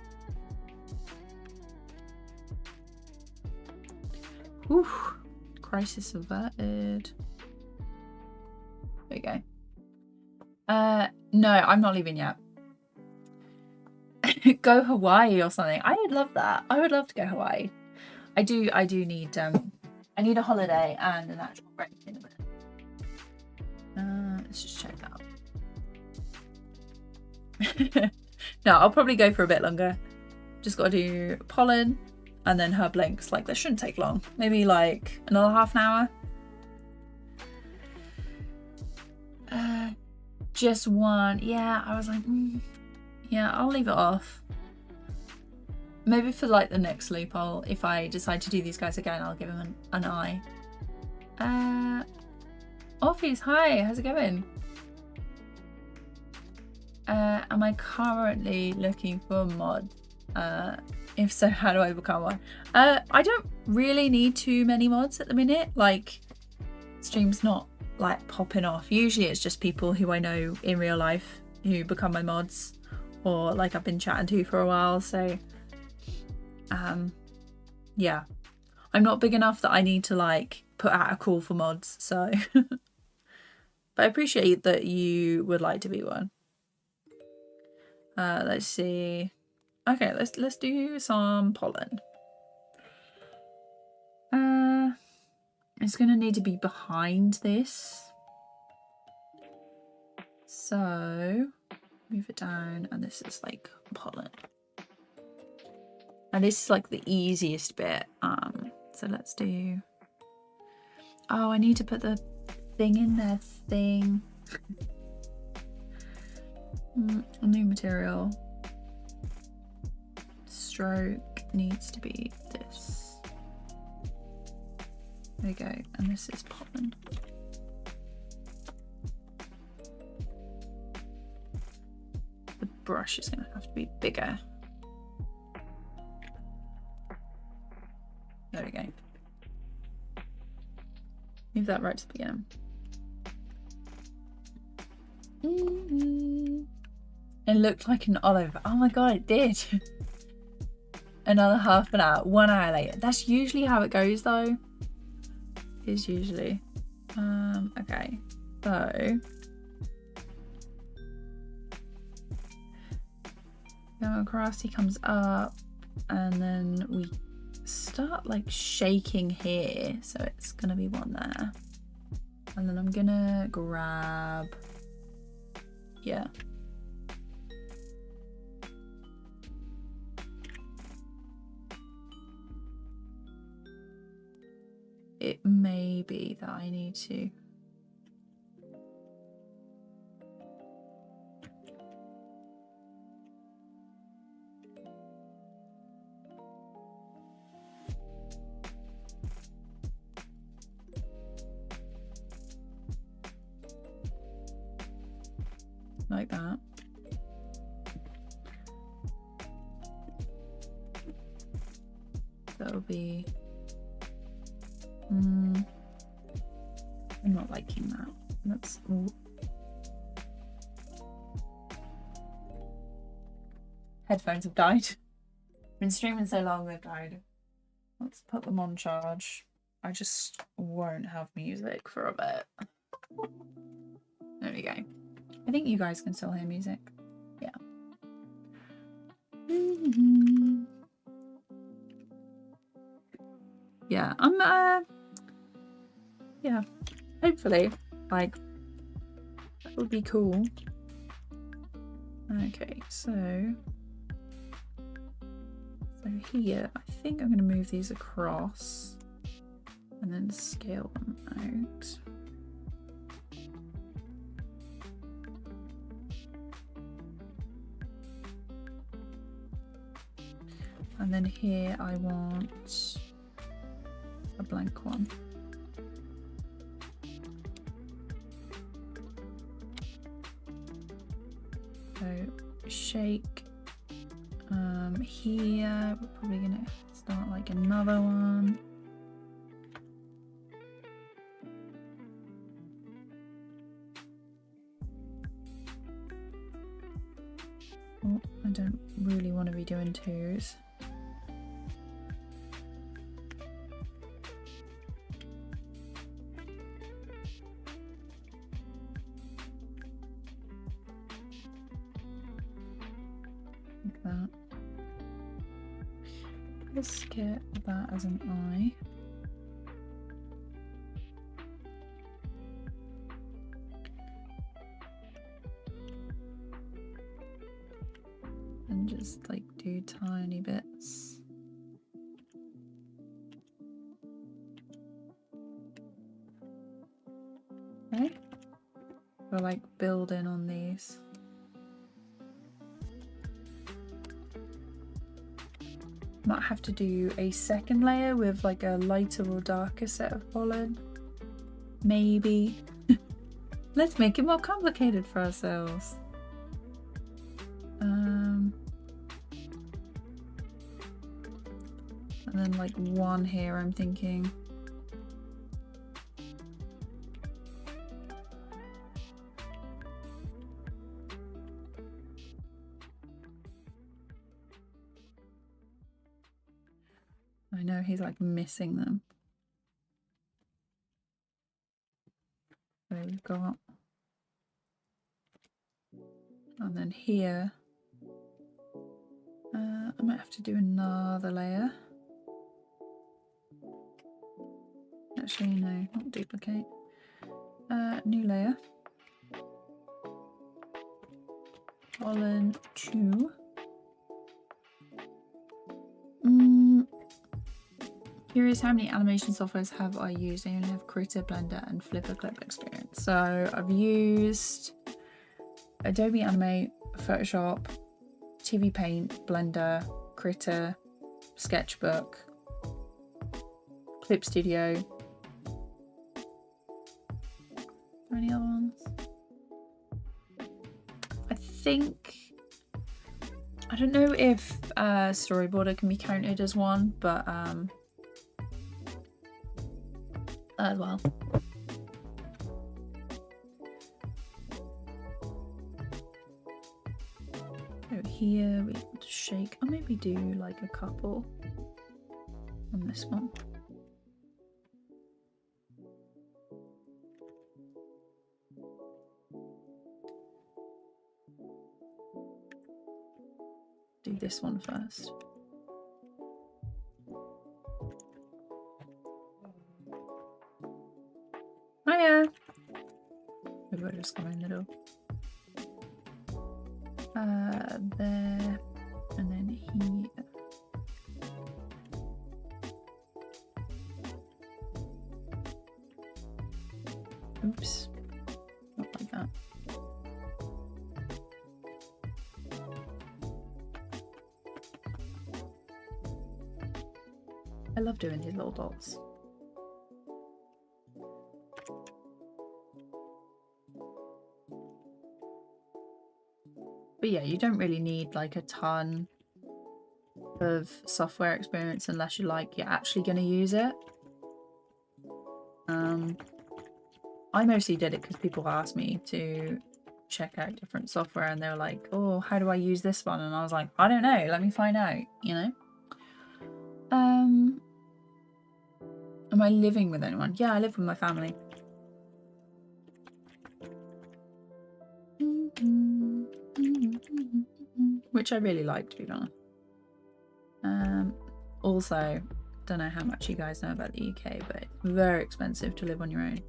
Whew. Crisis averted. There we go. No, I'm not leaving yet. Go Hawaii or something. I would love that. I would love to go Hawaii. I do need I need a holiday and an actual break in a minute. Let's just check that out. No, I'll probably go for a bit longer. Just got to do Pollen and then her blinks. Like, that shouldn't take long. Maybe like another half an hour. Just one. Yeah, I was like, yeah, I'll leave it off. Maybe for like the next loop, if I decide to do these guys again, I'll give him an eye. Office, hi, how's it going? Am I currently looking for a mod? If so, how do I become one? I don't really need too many mods at the minute. Like, stream's not like popping off. Usually it's just people who I know in real life who become my mods, or like I've been chatting to for a while. So yeah, I'm not big enough that I need to like put out a call for mods, so but I appreciate that you would like to be one. Let's see. Okay, let's do some Pollen. It's gonna need to be behind this, so move it down, and this is like Pollen, and this is like the easiest bit. So let's do... Oh, I need to put the thing in there. Thing. New material. Stroke needs to be this. There we go, and this is Pollen. The brush is going to have to be bigger. There we go. Move that right to the beginning. It looked like an olive. Oh my god, it did. Another half an hour, 1 hour later. That's usually how it goes though. Is usually. Okay, so going across, he comes up, and then we start like shaking here, so it's gonna be one there, and then I'm gonna grab, yeah, it may be that I need to like that. That'll be I'm not liking that. That's headphones have died. Been streaming so long they've died. Let's put them on charge. I just won't have music for a bit. There we go. I think you guys can still hear music. Yeah. Yeah, I'm yeah, hopefully, like, that would be cool. Okay, so here, I think I'm going to move these across and then scale them out. And then here I want a blank one. So shake. Here we're probably gonna start like another one. Oh, I don't really want to be doing twos. Like that. Let's get that as an eye. And just like do tiny bits. Okay. We're like building on these. Might have to do a second layer with like a lighter or darker set of pollen. Maybe. Let's make it more complicated for ourselves. And then like one here, I'm thinking. I know he's like missing them. So we've got, and then here, I might have to do another layer. Actually, no, not duplicate. New layer. Pollen 2. Curious how many animation softwares have I used? I only have Critter, Blender, and Flipper Clip experience. So I've used Adobe Animate, Photoshop, TVPaint, Blender, Critter, Sketchbook, Clip Studio. Are there any other ones? I think, I don't know if Storyboarder can be counted as one, but well. So here we want to shake, I'll maybe do like a couple on this one. Do this one first. Hiya! Maybe I'll just go in the middle. There, and then here. Oops, not like that. I love doing these little dots. But yeah, you don't really need like a ton of software experience unless you're actually going to use it. I mostly did it because people asked me to check out different software and they were like, oh, how do I use this one? And I was like, I don't know, let me find out, you know? Am I living with anyone? Yeah, I live with my family. Which I really like, to be honest. Also, don't know how much you guys know about the UK, but it's very expensive to live on your own.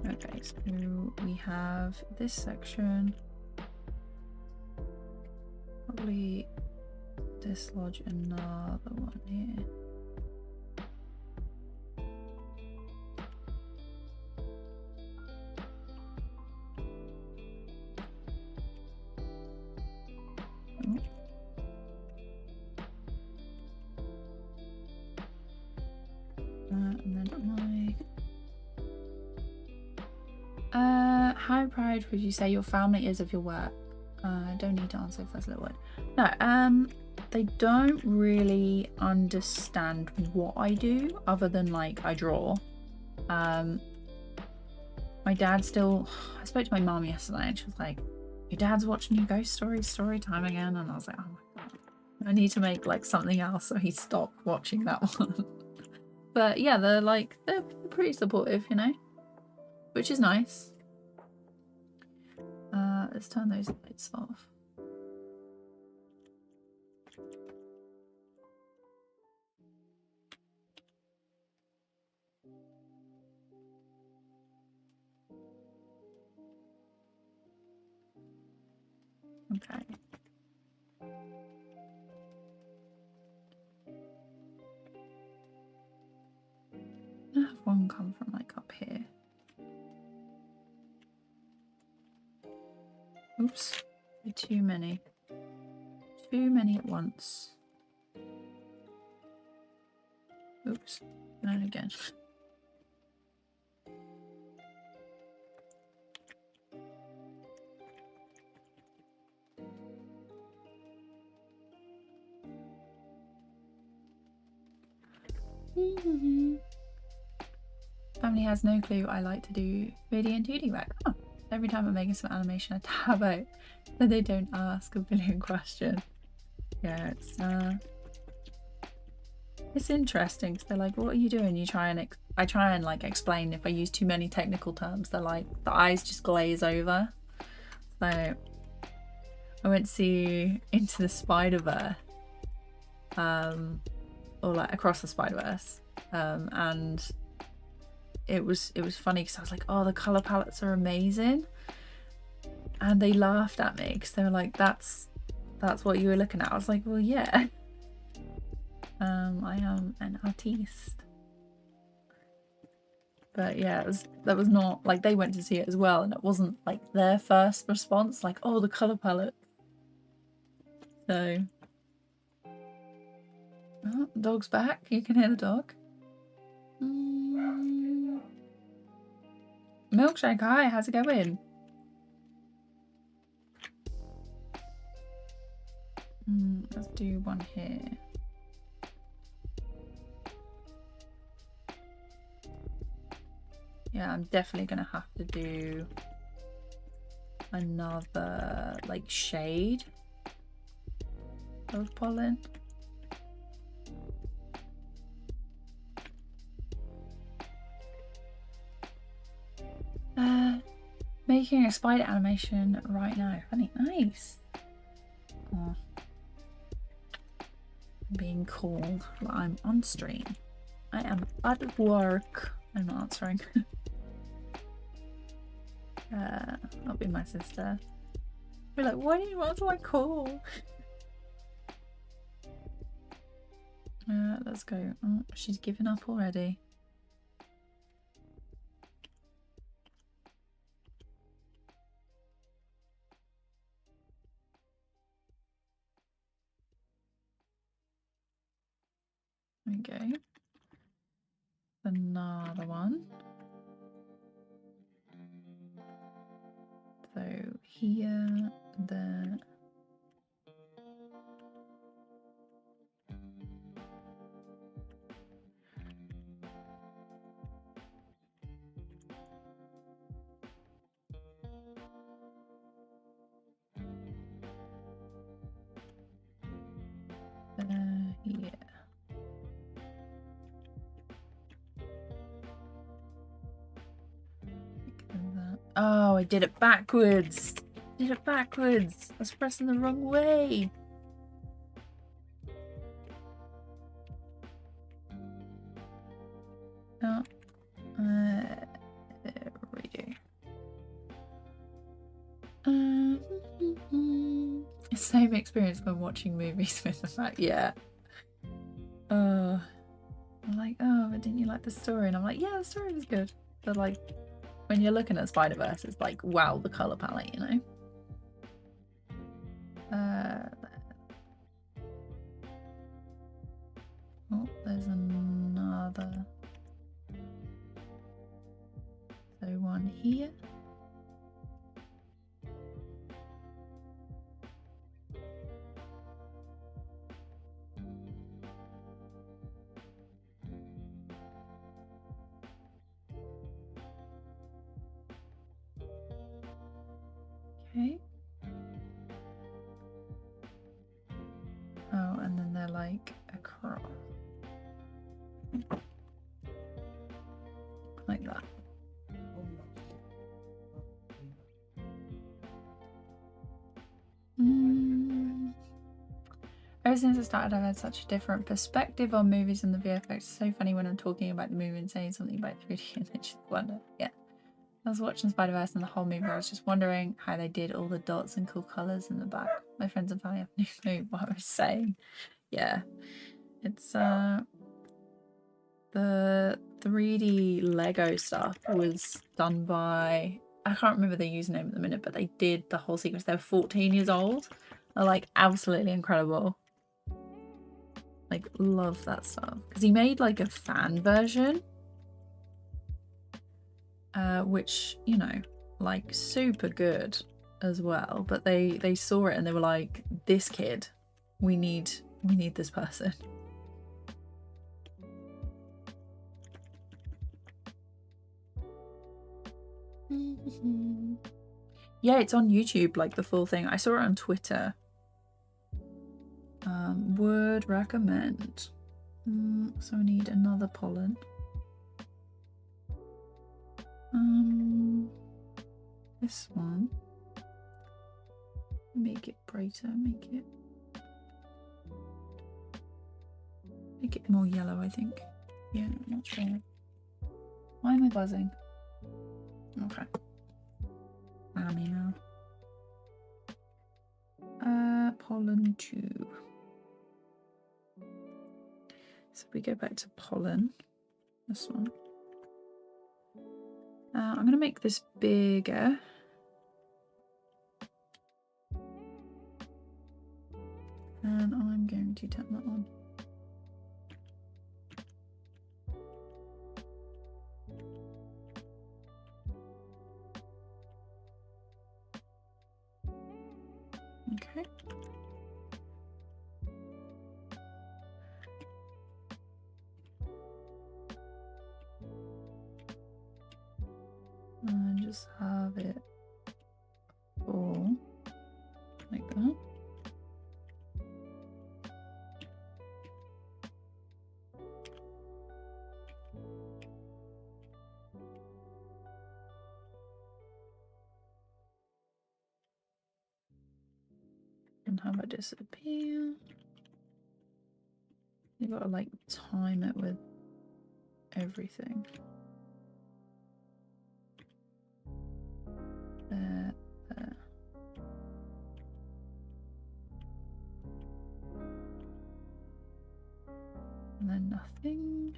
Okay, so we have this section. Probably dislodge another one here. And then how proud would you say your family is of your work? Don't need to answer if that's a little word. No, they don't really understand what I do other than like I draw. My dad still, I spoke to my mom yesterday and she was like, your dad's watching you ghost story time again, and I was like, oh my god, I need to make like something else so he stopped watching that one. But yeah, they're pretty supportive, you know, which is nice. Let's turn those lights off. Okay. I have one come from like up here. Oops, too many. Too many at once. Oops, and again. Family has no clue I like to do 3D and 2D work. Oh, every time I'm making some animation I tab out so they don't ask a billion questions. Yeah, it's interesting because they're like, what are you doing? I try and like explain. If I use too many technical terms, they're like, the eyes just glaze over. So I went to see Into the Spider-Verse, or like Across the Spider-Verse, and it was funny because I was like, oh, the color palettes are amazing, and they laughed at me because they were like, that's what you were looking at. I was like, well, yeah. I am an artiste. But yeah, that was not like, they went to see it as well, and it wasn't like their first response, like, oh, the color palette. So, oh, the dog's back. You can hear the dog. Milkshake, hi, how's it going? Let's do one here. Yeah, I'm definitely gonna have to do another like shade of Pollen. Making a spider animation right now. Funny, nice. Oh. Being called while I'm on stream. I am at work. I'm not answering. That'll be my sister. We're like, why didn't you answer my call? Let's go. Oh, she's given up already. here, there. Yeah. Oh, I did it backwards. I did it backwards. I was pressing the wrong way. Oh, redo. Same experience when watching movies with the fact, yeah. I'm like, oh, but didn't you like the story? And I'm like, yeah, the story was good. But like, when you're looking at Spider-Verse, it's like, wow, the color palette, you know? Oh, there's another. So one here. Okay. Oh, and then they're like across. Like that. Ever since I started, I've had such a different perspective on movies and the VFX. It's so funny when I'm talking about the movie and saying something about 3D and I just wonder. Yeah. I was watching Spider-Verse and the whole movie. I was just wondering how they did all the dots and cool colours in the back. My friends and family have no clue what I was saying. Yeah. It's the 3D Lego stuff was done by, I can't remember the username at the minute, but they did the whole sequence. They were 14 years old. They're like absolutely incredible. Like, love that stuff. Because he made like a fan version. Which, you know, like super good as well. But they saw it and they were like, this kid, we need this person. Yeah, it's on YouTube, like the full thing. I saw it on Twitter. Would recommend. So I need another pollen. This one. Make it brighter. Make it more yellow, I think. Yeah, not sure. Why am I buzzing? Okay. Meow. Pollen 2. So we go back to pollen. This one. I'm going to make this bigger. And I'm going to turn that on. Okay. And just have it all like that. And have it disappear. You gotta like time it with everything. There. And then nothing.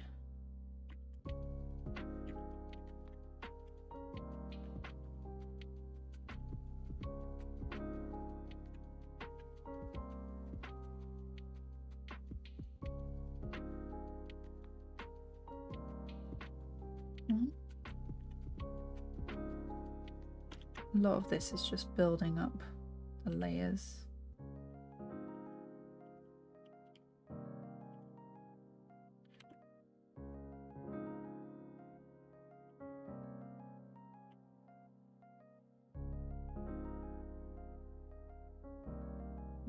A lot of this is just building up the layers.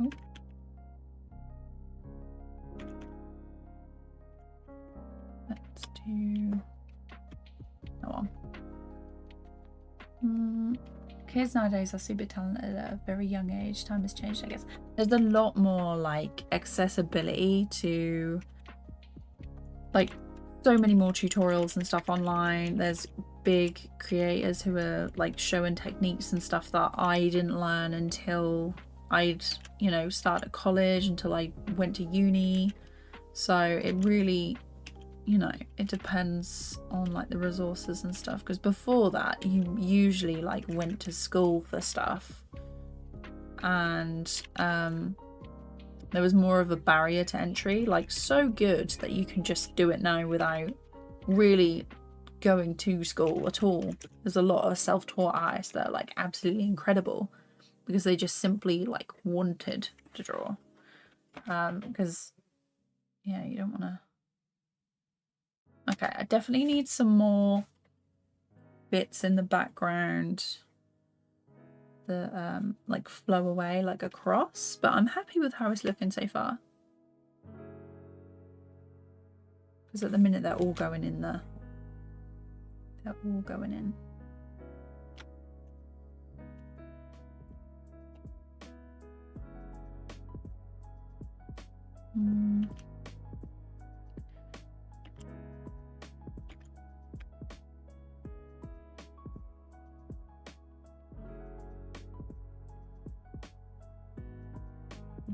Oh. Let's do that one. Kids nowadays are super talented at a very young age. Time has changed, I guess. There's a lot more like accessibility to like so many more tutorials and stuff online. There's big creators who are like showing techniques and stuff that I didn't learn until I'd, you know, started college, until I went to uni. So it really, you know, it depends on like the resources and stuff, because before that you usually like went to school for stuff, and there was more of a barrier to entry, like so good that you can just do it now without really going to school at all. There's a lot of self-taught artists that are like absolutely incredible because they just simply like wanted to draw, because yeah, you don't want to. Okay, I definitely need some more bits in the background that like flow away like across, but I'm happy with how it's looking so far. Because at the minute they're all going in there. They're all going in.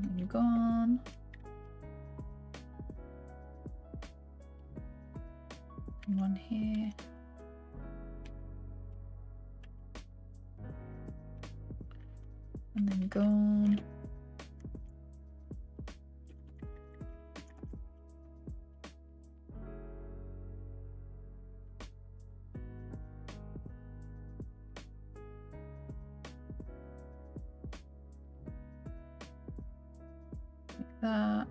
And you're gone. And one here. And then gone. That.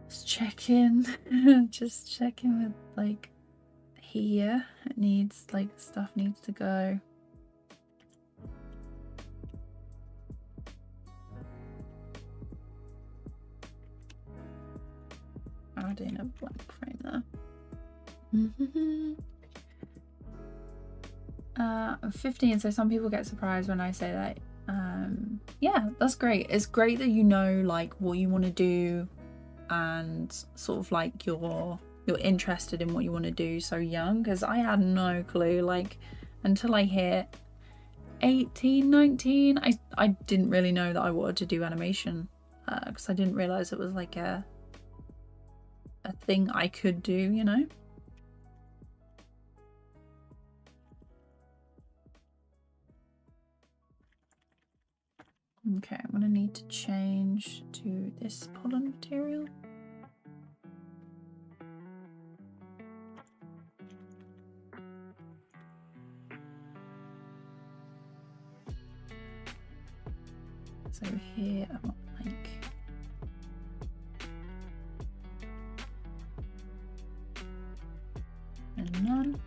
Just check in. Just check in with like here. It needs like stuff needs to go. Adding a blank frame there. 15, so some people get surprised when I say that. Yeah, that's great. It's great that you know like what you want to do, and sort of like you're interested in what you want to do so young, because I had no clue, like until I hit 18, 19, I didn't really know that I wanted to do animation, because I didn't realize it was like a thing I could do, you know. Okay, I'm gonna need to change to this pollen material. So here I want like and none.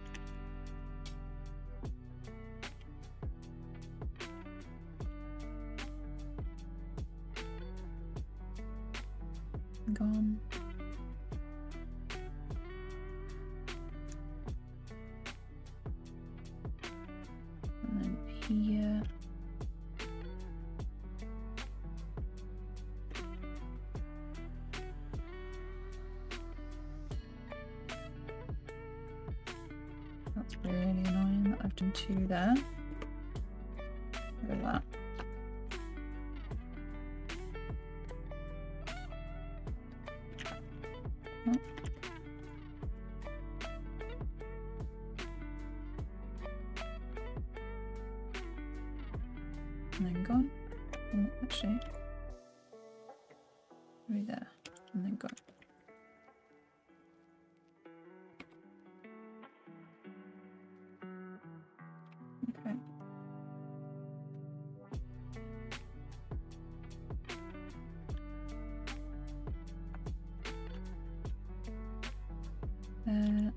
Gone. And then here. That's really annoying that I've done two there. Look at that. Oh. And then gone. Oh, actually, right there, and then gone. Here.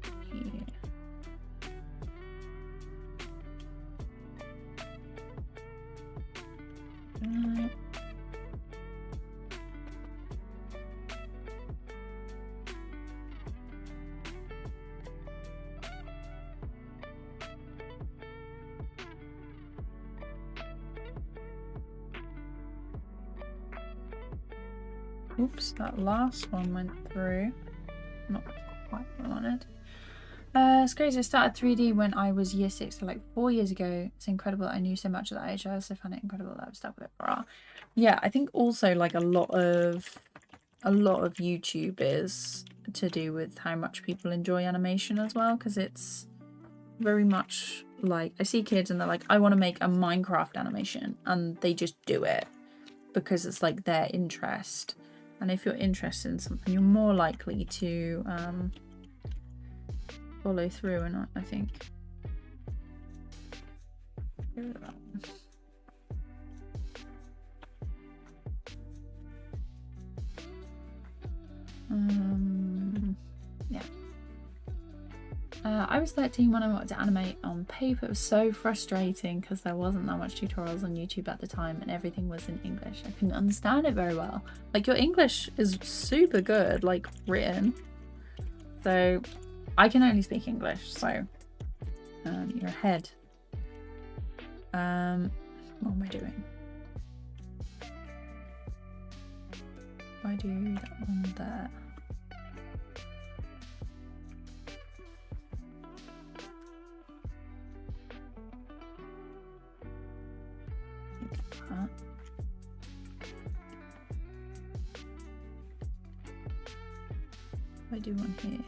Oops, that last one went through. Not quite what I wanted. It's crazy. I started 3D when I was year 6, so like 4 years ago. It's incredible that I knew so much at that age. I also found it incredible that I've stuck with it. Yeah, I think also like a lot of YouTube is to do with how much people enjoy animation as well, because it's very much like I see kids and they're like, I want to make a Minecraft animation, and they just do it because it's like their interest. And if you're interested in something, you're more likely to follow through, and I think. Yeah. I was 13 when I wanted to animate on paper. It was so frustrating because there wasn't that much tutorials on YouTube at the time and everything was in English. I couldn't understand it very well. Like, your English is super good, like written. So I can only speak English, so you're ahead. What am I doing? If I do that one there. I do one here.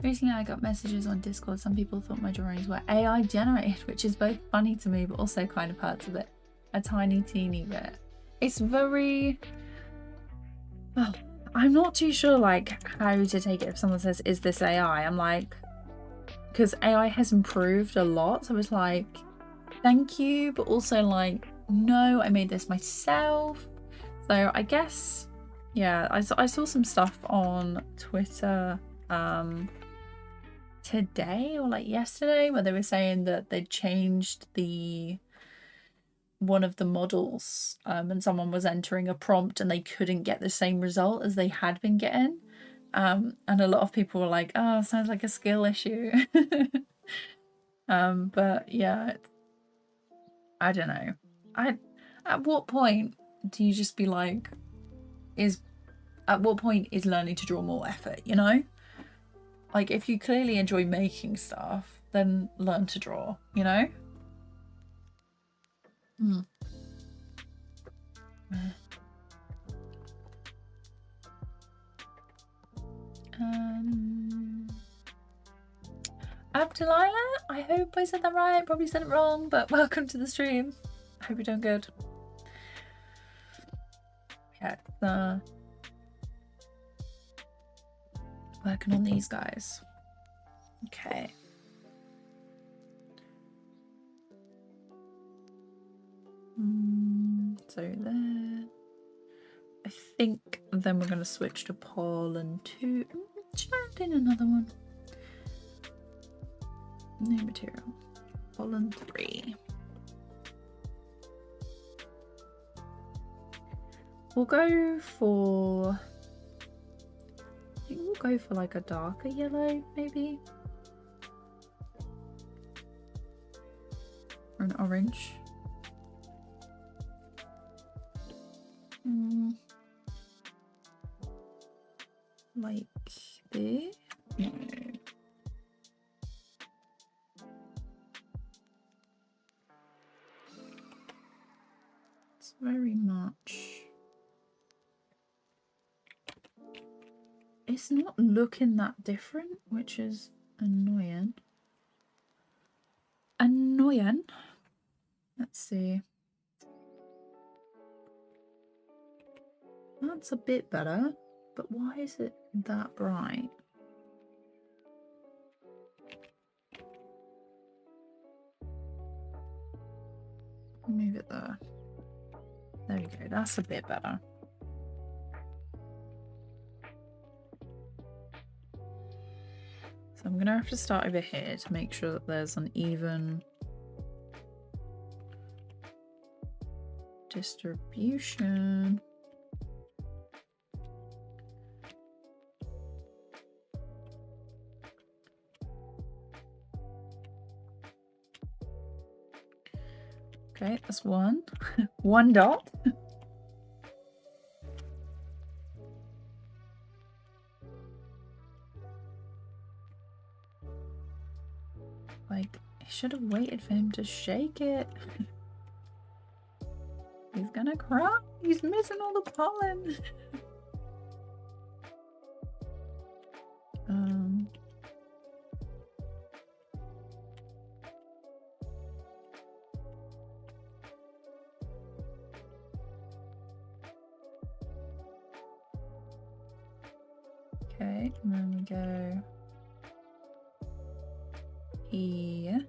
Recently I got messages on Discord. Some people thought my drawings were AI generated, which is both funny to me but also kind of hurts a tiny teeny bit. It's very, well, I'm not too sure like how to take it if someone says, is this AI? I'm like, because AI has improved a lot, so it's like, thank you, but also like, no, I made this myself. So I guess, yeah, I saw some stuff on Twitter today or like yesterday where they were saying that they'd changed one of the models and someone was entering a prompt and they couldn't get the same result as they had been getting, and a lot of people were like, oh, sounds like a skill issue. But yeah, I don't know. At what point do you just be like, at what point is learning to draw more effort, you know? Like, if you clearly enjoy making stuff, then learn to draw, you know? Delilah, I hope I said that right. Probably said it wrong, but welcome to the stream. I hope you're doing good. Yeah, working on these guys. Okay. So there. I think then we're going to switch to Pollen 2. Should I add in another one? New material. Pollen 3. We'll go for... I think we'll go for like a darker yellow, maybe. Or an orange. Like this? No. It's very much it's not looking that different, which is annoying. Let's see. That's a bit better, but why is it that bright? Move it there. There we go. That's a bit better. So I'm going to have to start over here to make sure that there's an even distribution. Okay, that's one. One dot. Like, I should have waited for him to shake it. He's gonna cry. He's missing all the pollen. Okay, and then we go here.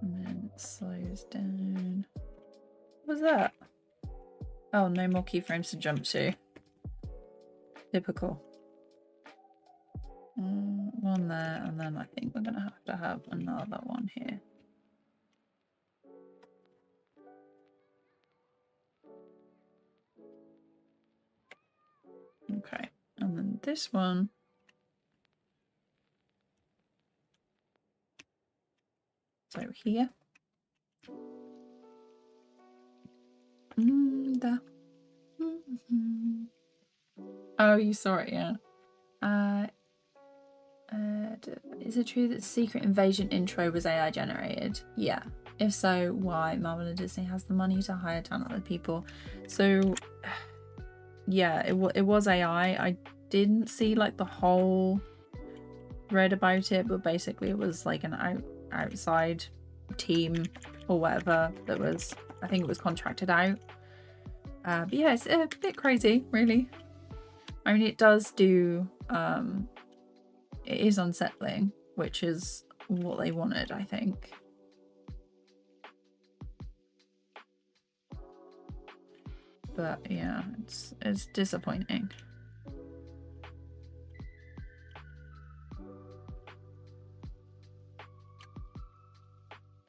And then it slows down. What was that? Oh, no more keyframes to jump to. Typical. One there, and then I think we're gonna have to have another one here. Okay, and then this one. So here. Oh, you saw it, yeah. Is it true that the Secret Invasion intro was AI generated? Yeah. If so, why? Marvel and Disney has the money to hire talented people. So, yeah, it was AI. I didn't see like the whole read about it, but basically it was like an outside team or whatever that was, I think it was contracted out. But yeah, it's a bit crazy, really. I mean, it does do, it is unsettling, which is what they wanted, I think. But yeah, it's disappointing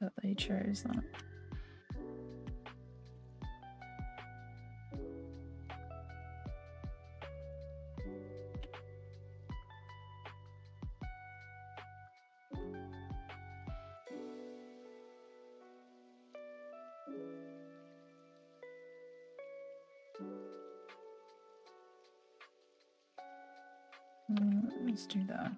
that they chose that. Let's do that.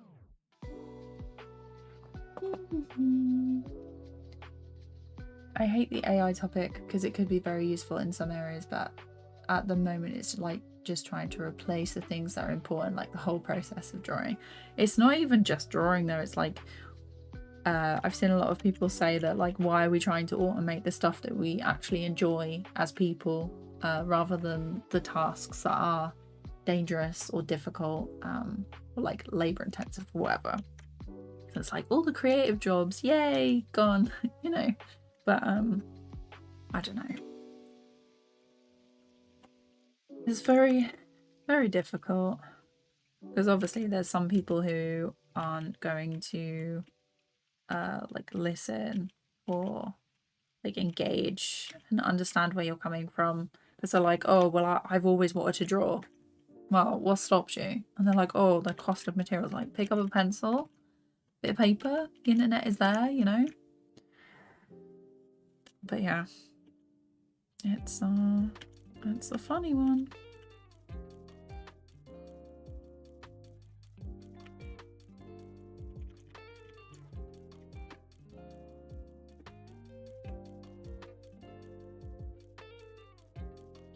I hate the AI topic because it could be very useful in some areas, but at the moment it's like just trying to replace the things that are important, like the whole process of drawing. It's not even just drawing though, it's like I've seen a lot of people say that like, why are we trying to automate the stuff that we actually enjoy as people rather than the tasks that are dangerous or difficult or like labor intensive or whatever. So it's like all the creative jobs, yay, gone, you know. But I don't know. It's very, very difficult because obviously there's some people who aren't going to like listen or like engage and understand where you're coming from, because they're like, oh well, I've always wanted to draw. Well, what stops you? And they're like, oh, the cost of materials. Like, pick up a pencil, bit of paper, the internet is there, you know. But yeah, it's a funny one.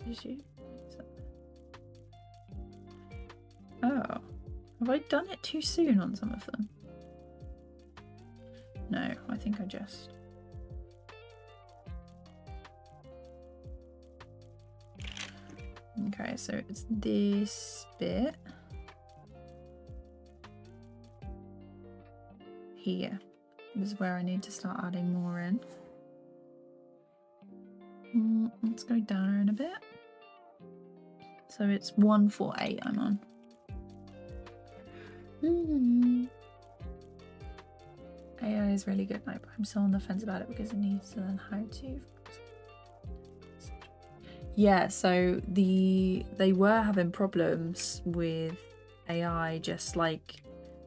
Did you? Oh, have I done it too soon on some of them? No, I think I just... Okay, so it's this bit. Here is where I need to start adding more in. Let's go down a bit. So it's 148 I'm on. AI is really good now, but I'm still on the fence about it because it needs to learn how to. Yeah, so they were having problems with AI just like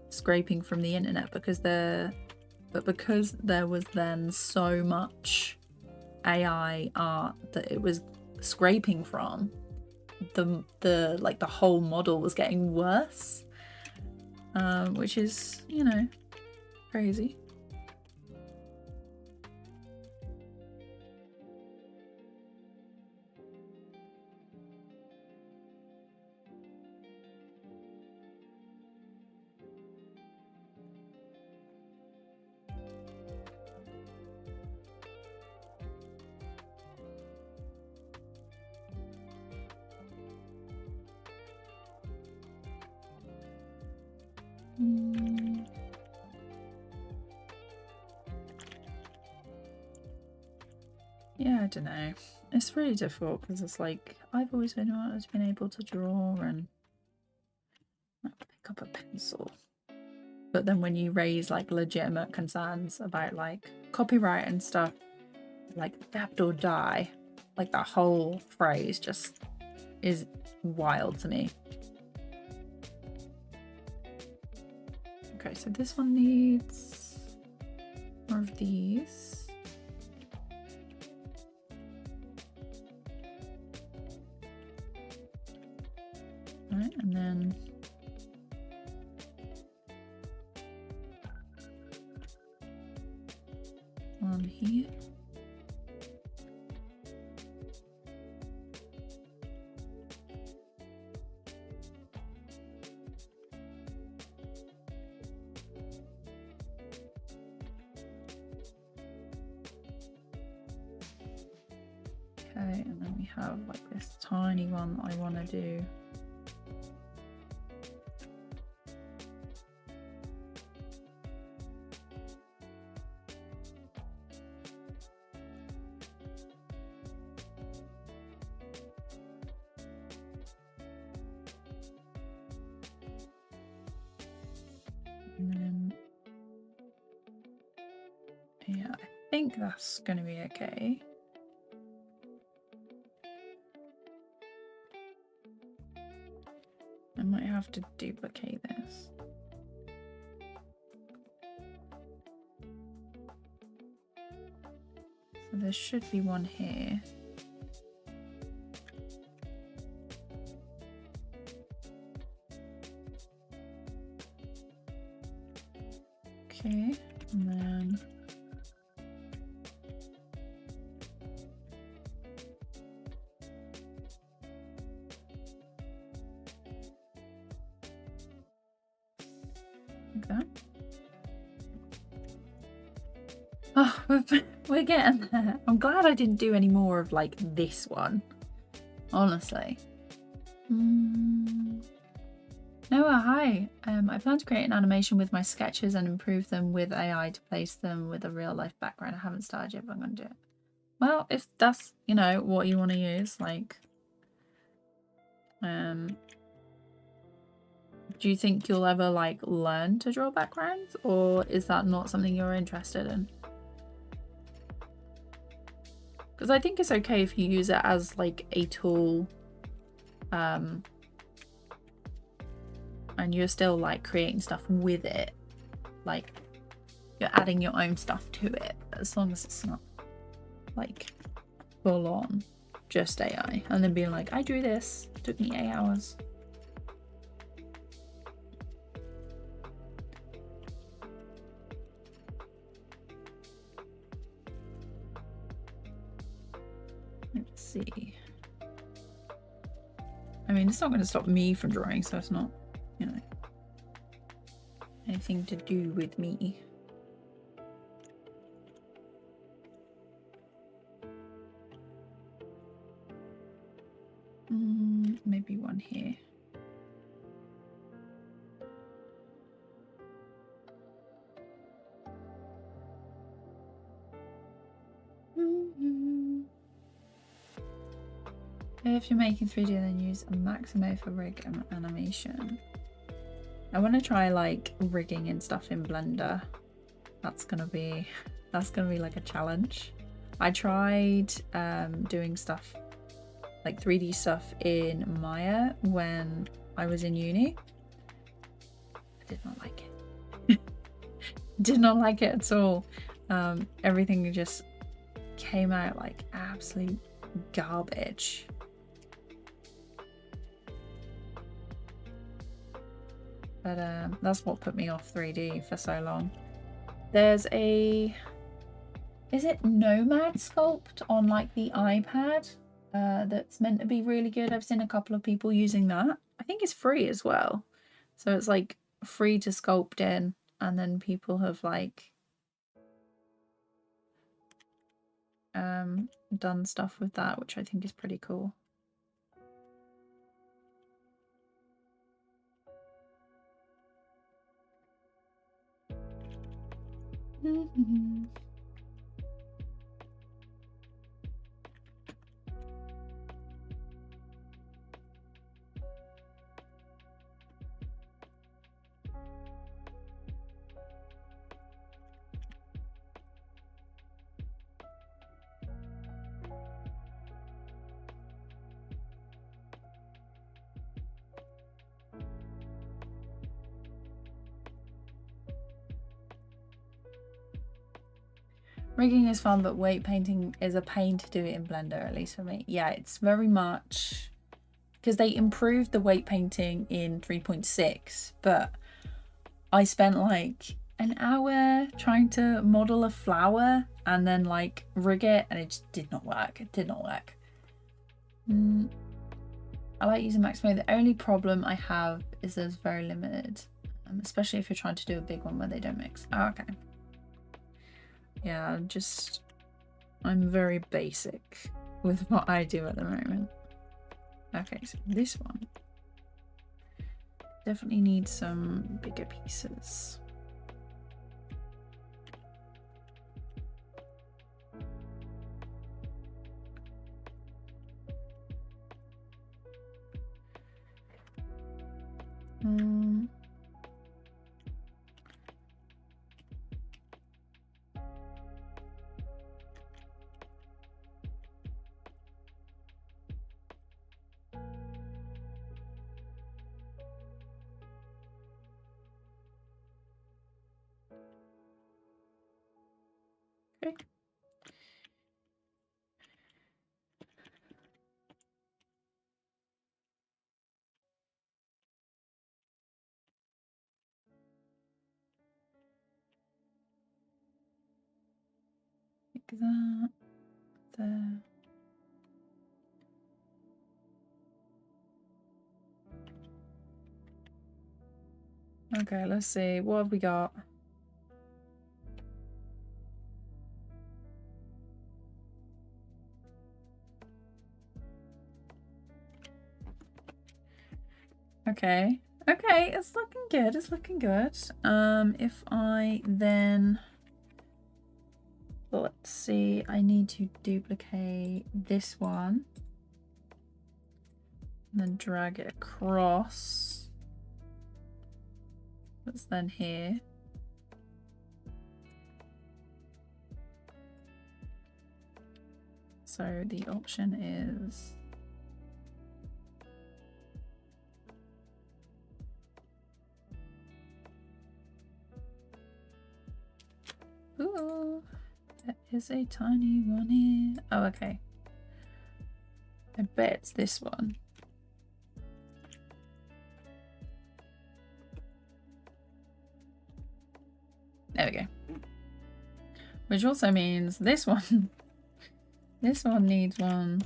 scraping from the internet because there was then so much AI art that it was scraping from, the whole model was getting worse, which is, you know, crazy. Yeah, I don't know. It's really difficult because it's like I've always been able to draw and pick up a pencil. But then when you raise like legitimate concerns about like copyright and stuff, like adapt or die, like that whole phrase just is wild to me. Okay, so this one needs more of these. Right, and then on here. Okay, and then we have like this tiny one that I want to do. And then, yeah, I think that's going to be okay. I might have to duplicate this. So there should be one here. Okay, and then like that. Oh, we're getting there. I'm glad I didn't do any more of like this one, honestly. Noah, hi. I plan to create an animation with my sketches and improve them with AI to place them with a real life background. I haven't started yet, but I'm going to do it. Well, if that's, you know, what you want to use, like, do you think you'll ever like learn to draw backgrounds, or is that not something you're interested in? Because I think it's okay if you use it as like a tool, and you're still like creating stuff with it, like you're adding your own stuff to it, as long as it's not like full on just AI and then being like, I drew this, it took me 8 hours. Let's see. mean, it's not going to stop me from drawing, so it's not, you know, anything to do with me. Maybe one here. If you're making 3D, then use a Maximo for rig and animation. I want to try like rigging and stuff in Blender. That's gonna be like a challenge. I tried doing stuff like 3D stuff in Maya when I was in uni. I did not like it. Did not like it at all. Everything just came out like absolute garbage. But that's what put me off 3D for so long. There's a, is it Nomad Sculpt on like the iPad that's meant to be really good. I've seen a couple of people using that. I think it's free as well. So it's like free to sculpt in, and then people have like done stuff with that, which I think is pretty cool. Rigging is fun, but weight painting is a pain to do it in Blender, at least for me. Yeah, it's very much because they improved the weight painting in 3.6, but I spent like an hour trying to model a flower and then like rig it, and it just did not work. It did not work. I like using Maximo. The only problem I have is there's very limited, especially if you're trying to do a big one where they don't mix. Oh, okay. Yeah, I'm very basic with what I do at the moment. Okay, so this one definitely needs some bigger pieces. Okay. Like that, there. Okay, let's see. What have we got? Okay. Okay, it's looking good. It's looking good. If I then, let's see, I need to duplicate this one and then drag it across. That's then here. So the option is ooh, there is a tiny one here. Oh, okay. I bet it's this one. There we go. Which also means this one. This one needs one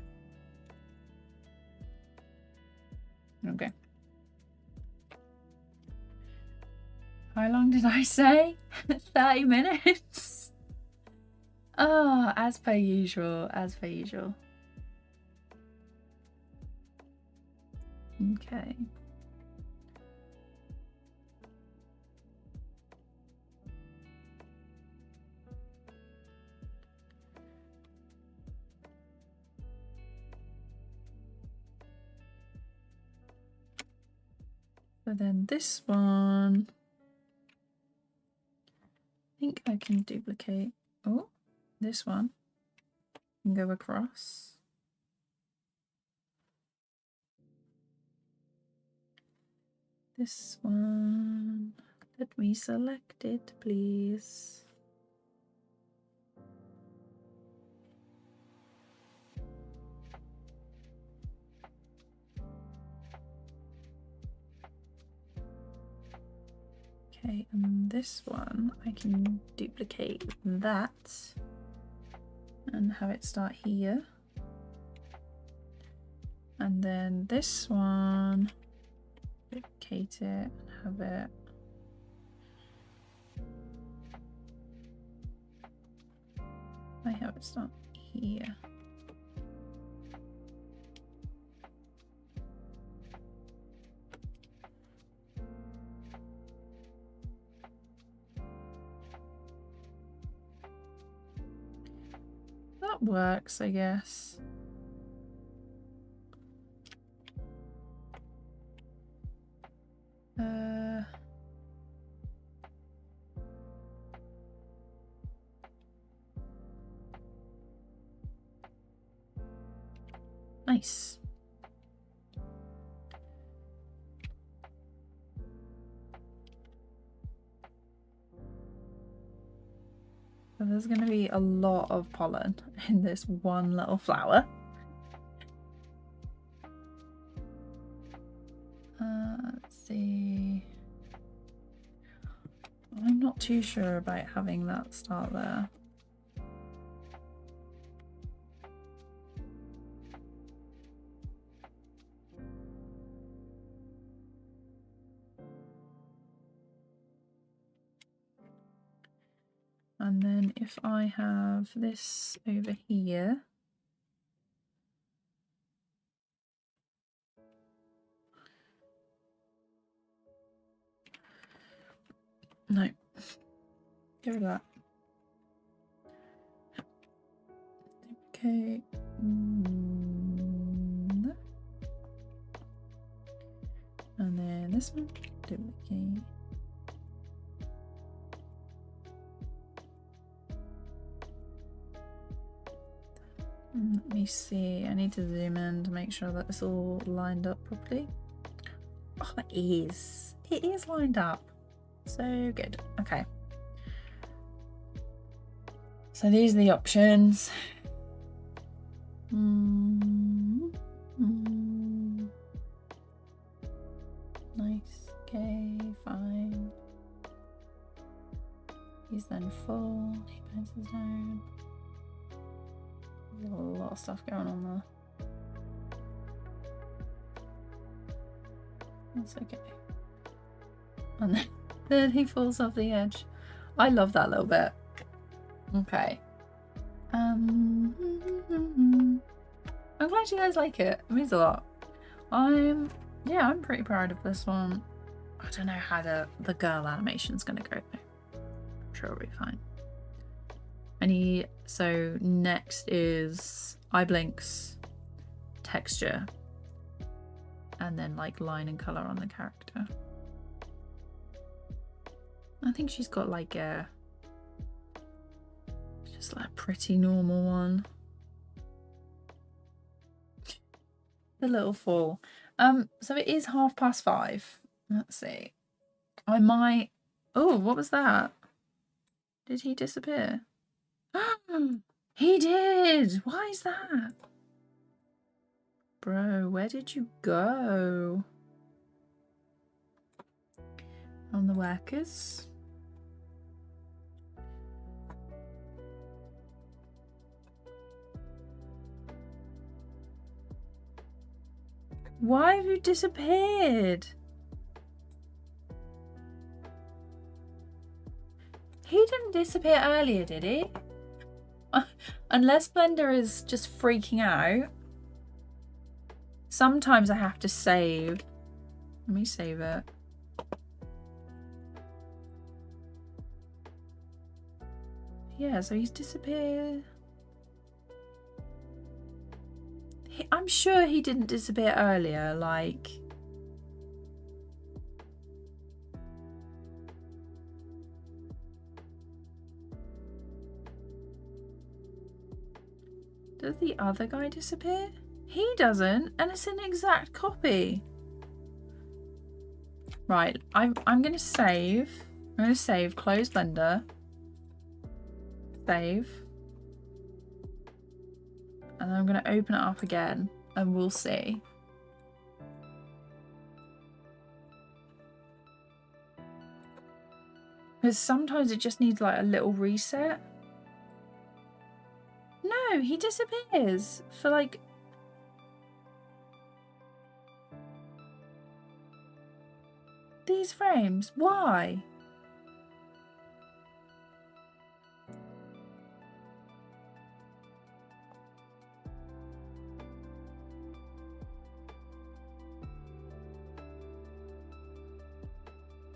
did I say? 30 minutes? Oh, as per usual, as per usual. Okay. So then this one, I think I can duplicate. Oh, this one can go across. This one, let me select it, please. Okay, and this one I can duplicate that and have it start here. And then this one, duplicate it and have it I have it start here. That works, I guess. Nice. So there's going to be a lot of pollen in this one little flower. Let's see. I'm not too sure about having that start there. And then if I have this over here, no, get rid of that. Okay. And then this one, duplicate. Let me see, I need to zoom in to make sure that it's all lined up properly. Oh, it is lined up. So good. Okay. So these are the options. Nice. Okay, fine. He's then full. He pencils down. There's a lot of stuff going on there. That's okay. And then he falls off the edge. I love that little bit. Okay. I'm glad you guys like it. It means a lot. I'm pretty proud of this one. I don't know how the girl animation's gonna go though. I'm sure it'll be fine. So next is eye blinks, texture, and then like line and color on the character. I think she's got like just like a pretty normal one. The little fall. So it is 5:30. Let's see. I might. Oh, what was that? Did he disappear? He did. Why is that? Bro, where did you go? On the workers. Why have you disappeared? He didn't disappear earlier, did he? Unless Blender is just freaking out. Sometimes I have to save. Let me save it. Yeah, so he's disappeared. I'm sure he didn't disappear earlier, like... Does the other guy disappear? He doesn't, and it's an exact copy. Right, I'm gonna save. I'm gonna save, close Blender. Save. And then I'm gonna open it up again and we'll see. Because sometimes it just needs like a little reset. No, he disappears for like... these frames. Why?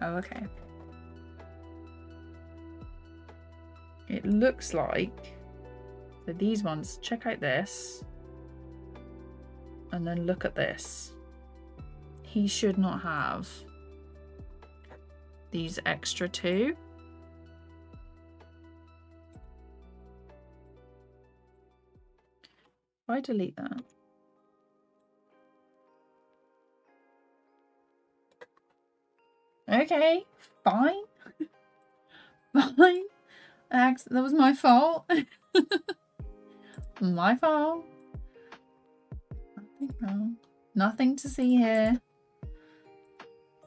Oh, okay. It looks like... So these ones, check out this. And then look at this. He should not have these extra two. If I delete that. Okay, fine. Fine. That was my fault. My fault. Nothing wrong. Nothing to see here.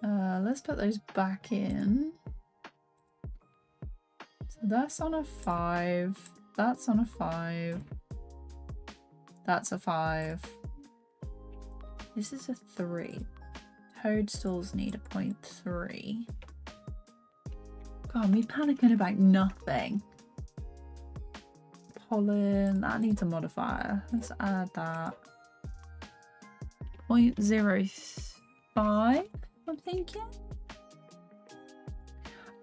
Let's put those back in. So that's on a 5. That's on a 5. That's a 5. This is a 3. Toadstools need a 0.3. God, me panicking about nothing. Pollen, that needs a modifier. Let's add that. 0.05, I'm thinking.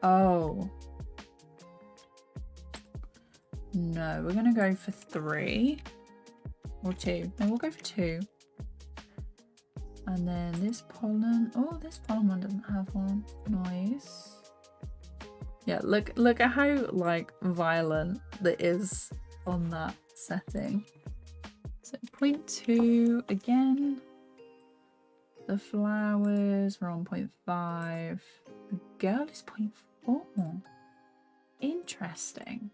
Oh. No, we're gonna go for 3 or 2. No, we'll go for 2. And then this pollen. Oh, this pollen one doesn't have one. Nice. Yeah, look at how like violent that is on that setting. So 0.2 again. The flowers were on 0.5. The girl is 0.4. Interesting.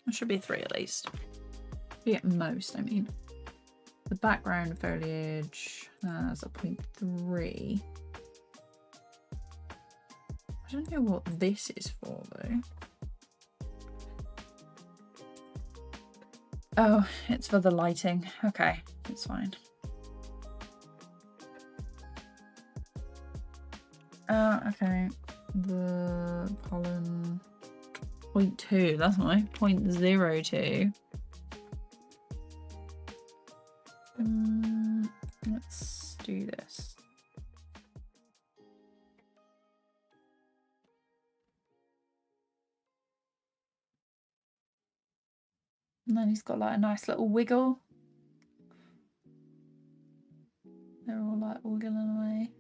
It should be 3 at least. Be at most, I mean. The background foliage has a 0.3. I don't know what this is for though. Oh, it's for the lighting. Okay, it's fine. Okay. The pollen 0.2, that's my 0.02. Let's do this. And then he's got like a nice little wiggle. They're all like wiggling away.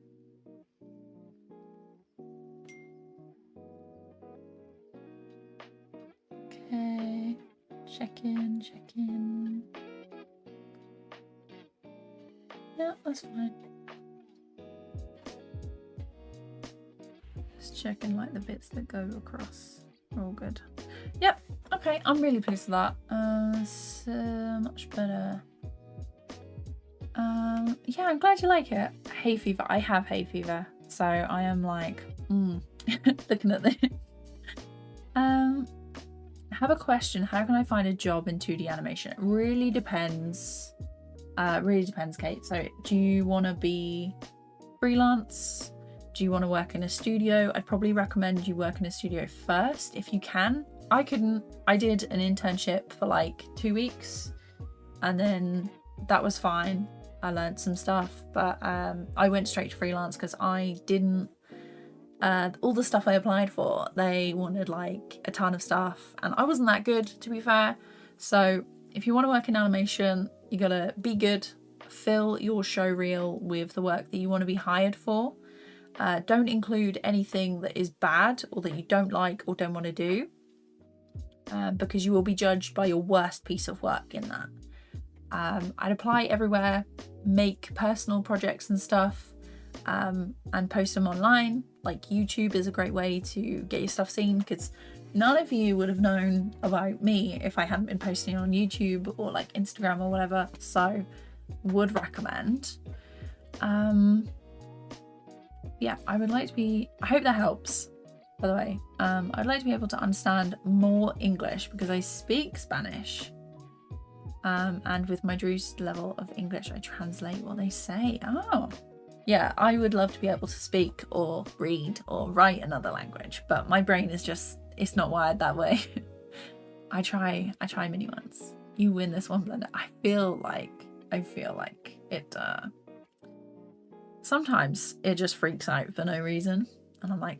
Okay, check in, check in. Yeah, that's fine. Just checking like the bits that go across. We're all good. Yep. Okay, I'm really pleased with that. So much better. Yeah, I'm glad you like it. Hay fever. I have hay fever, so I am like looking at this. I have a question. How can I find a job in 2D animation? It really depends. Really depends, Kate. So do you want to be freelance? Do you want to work in a studio? I'd probably recommend you work in a studio first if you can. I couldn't. I did an internship for like 2 weeks and then that was fine. I learned some stuff, but I went straight to freelance because I didn't, all the stuff I applied for, they wanted like a ton of stuff and I wasn't that good, to be fair. So if you want to work in animation, you gotta be good, fill your show reel with the work that you want to be hired for. Don't include anything that is bad or that you don't like or don't want to do, because you will be judged by your worst piece of work in that. I'd apply everywhere, make personal projects and stuff, and post them online. Like YouTube is a great way to get your stuff seen, because none of you would have known about me if I hadn't been posting on YouTube or like Instagram or whatever. So would recommend. Yeah, I would like to be, I hope that helps, by the way. I'd like to be able to understand more English because I speak Spanish. And with my reduced level of English, I translate what they say. Oh, yeah, I would love to be able to speak or read or write another language, but my brain is just, it's not wired that way. I try mini ones. You win this one, Blender. I feel like it, sometimes it just freaks out for no reason. And I'm like,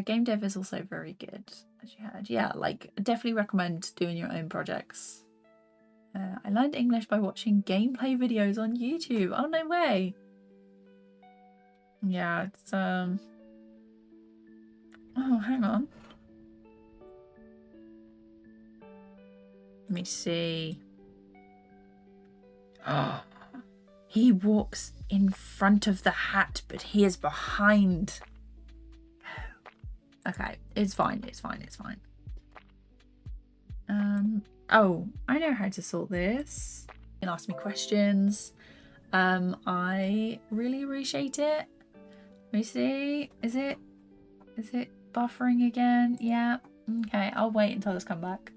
game dev is also very good, as you heard. Yeah, like definitely recommend doing your own projects. I learned English by watching gameplay videos on YouTube. Oh, no way. Yeah, it's oh, hang on. Let me see. Oh, he walks in front of the hat, but he is behind. Okay, it's fine. Oh, I know how to sort this. You can ask me questions. I really appreciate it. Let me see. Is it buffering again? Yeah. Okay, I'll wait until it's come back.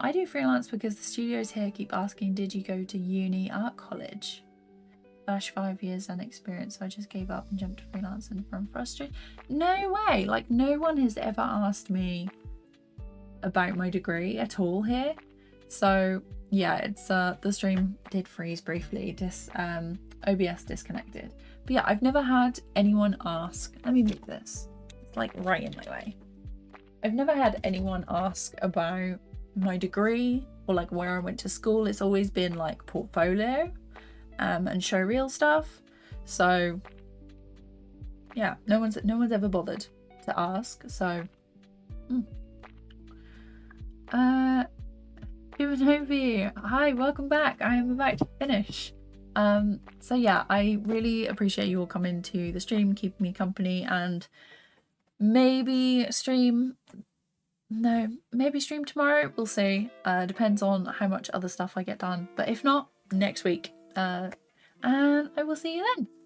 I do freelance because the studios here keep asking, did you go to uni art college? 5 years and experience, so I just gave up and jumped to freelance and from frustrated. No way, like no one has ever asked me about my degree at all here. So yeah, it's the stream did freeze briefly, OBS disconnected. But yeah, I've never had anyone ask, let me move this, it's like right in my way. I've never had anyone ask about my degree or like where I went to school. It's always been like portfolio and show reel stuff. So yeah, no one's ever bothered to ask. So Humanobi, hi, welcome back. I am about to finish. So yeah, I really appreciate you all coming to the stream, keeping me company, and maybe stream tomorrow. We'll see. Depends on how much other stuff I get done, but if not, next week. And I will see you then.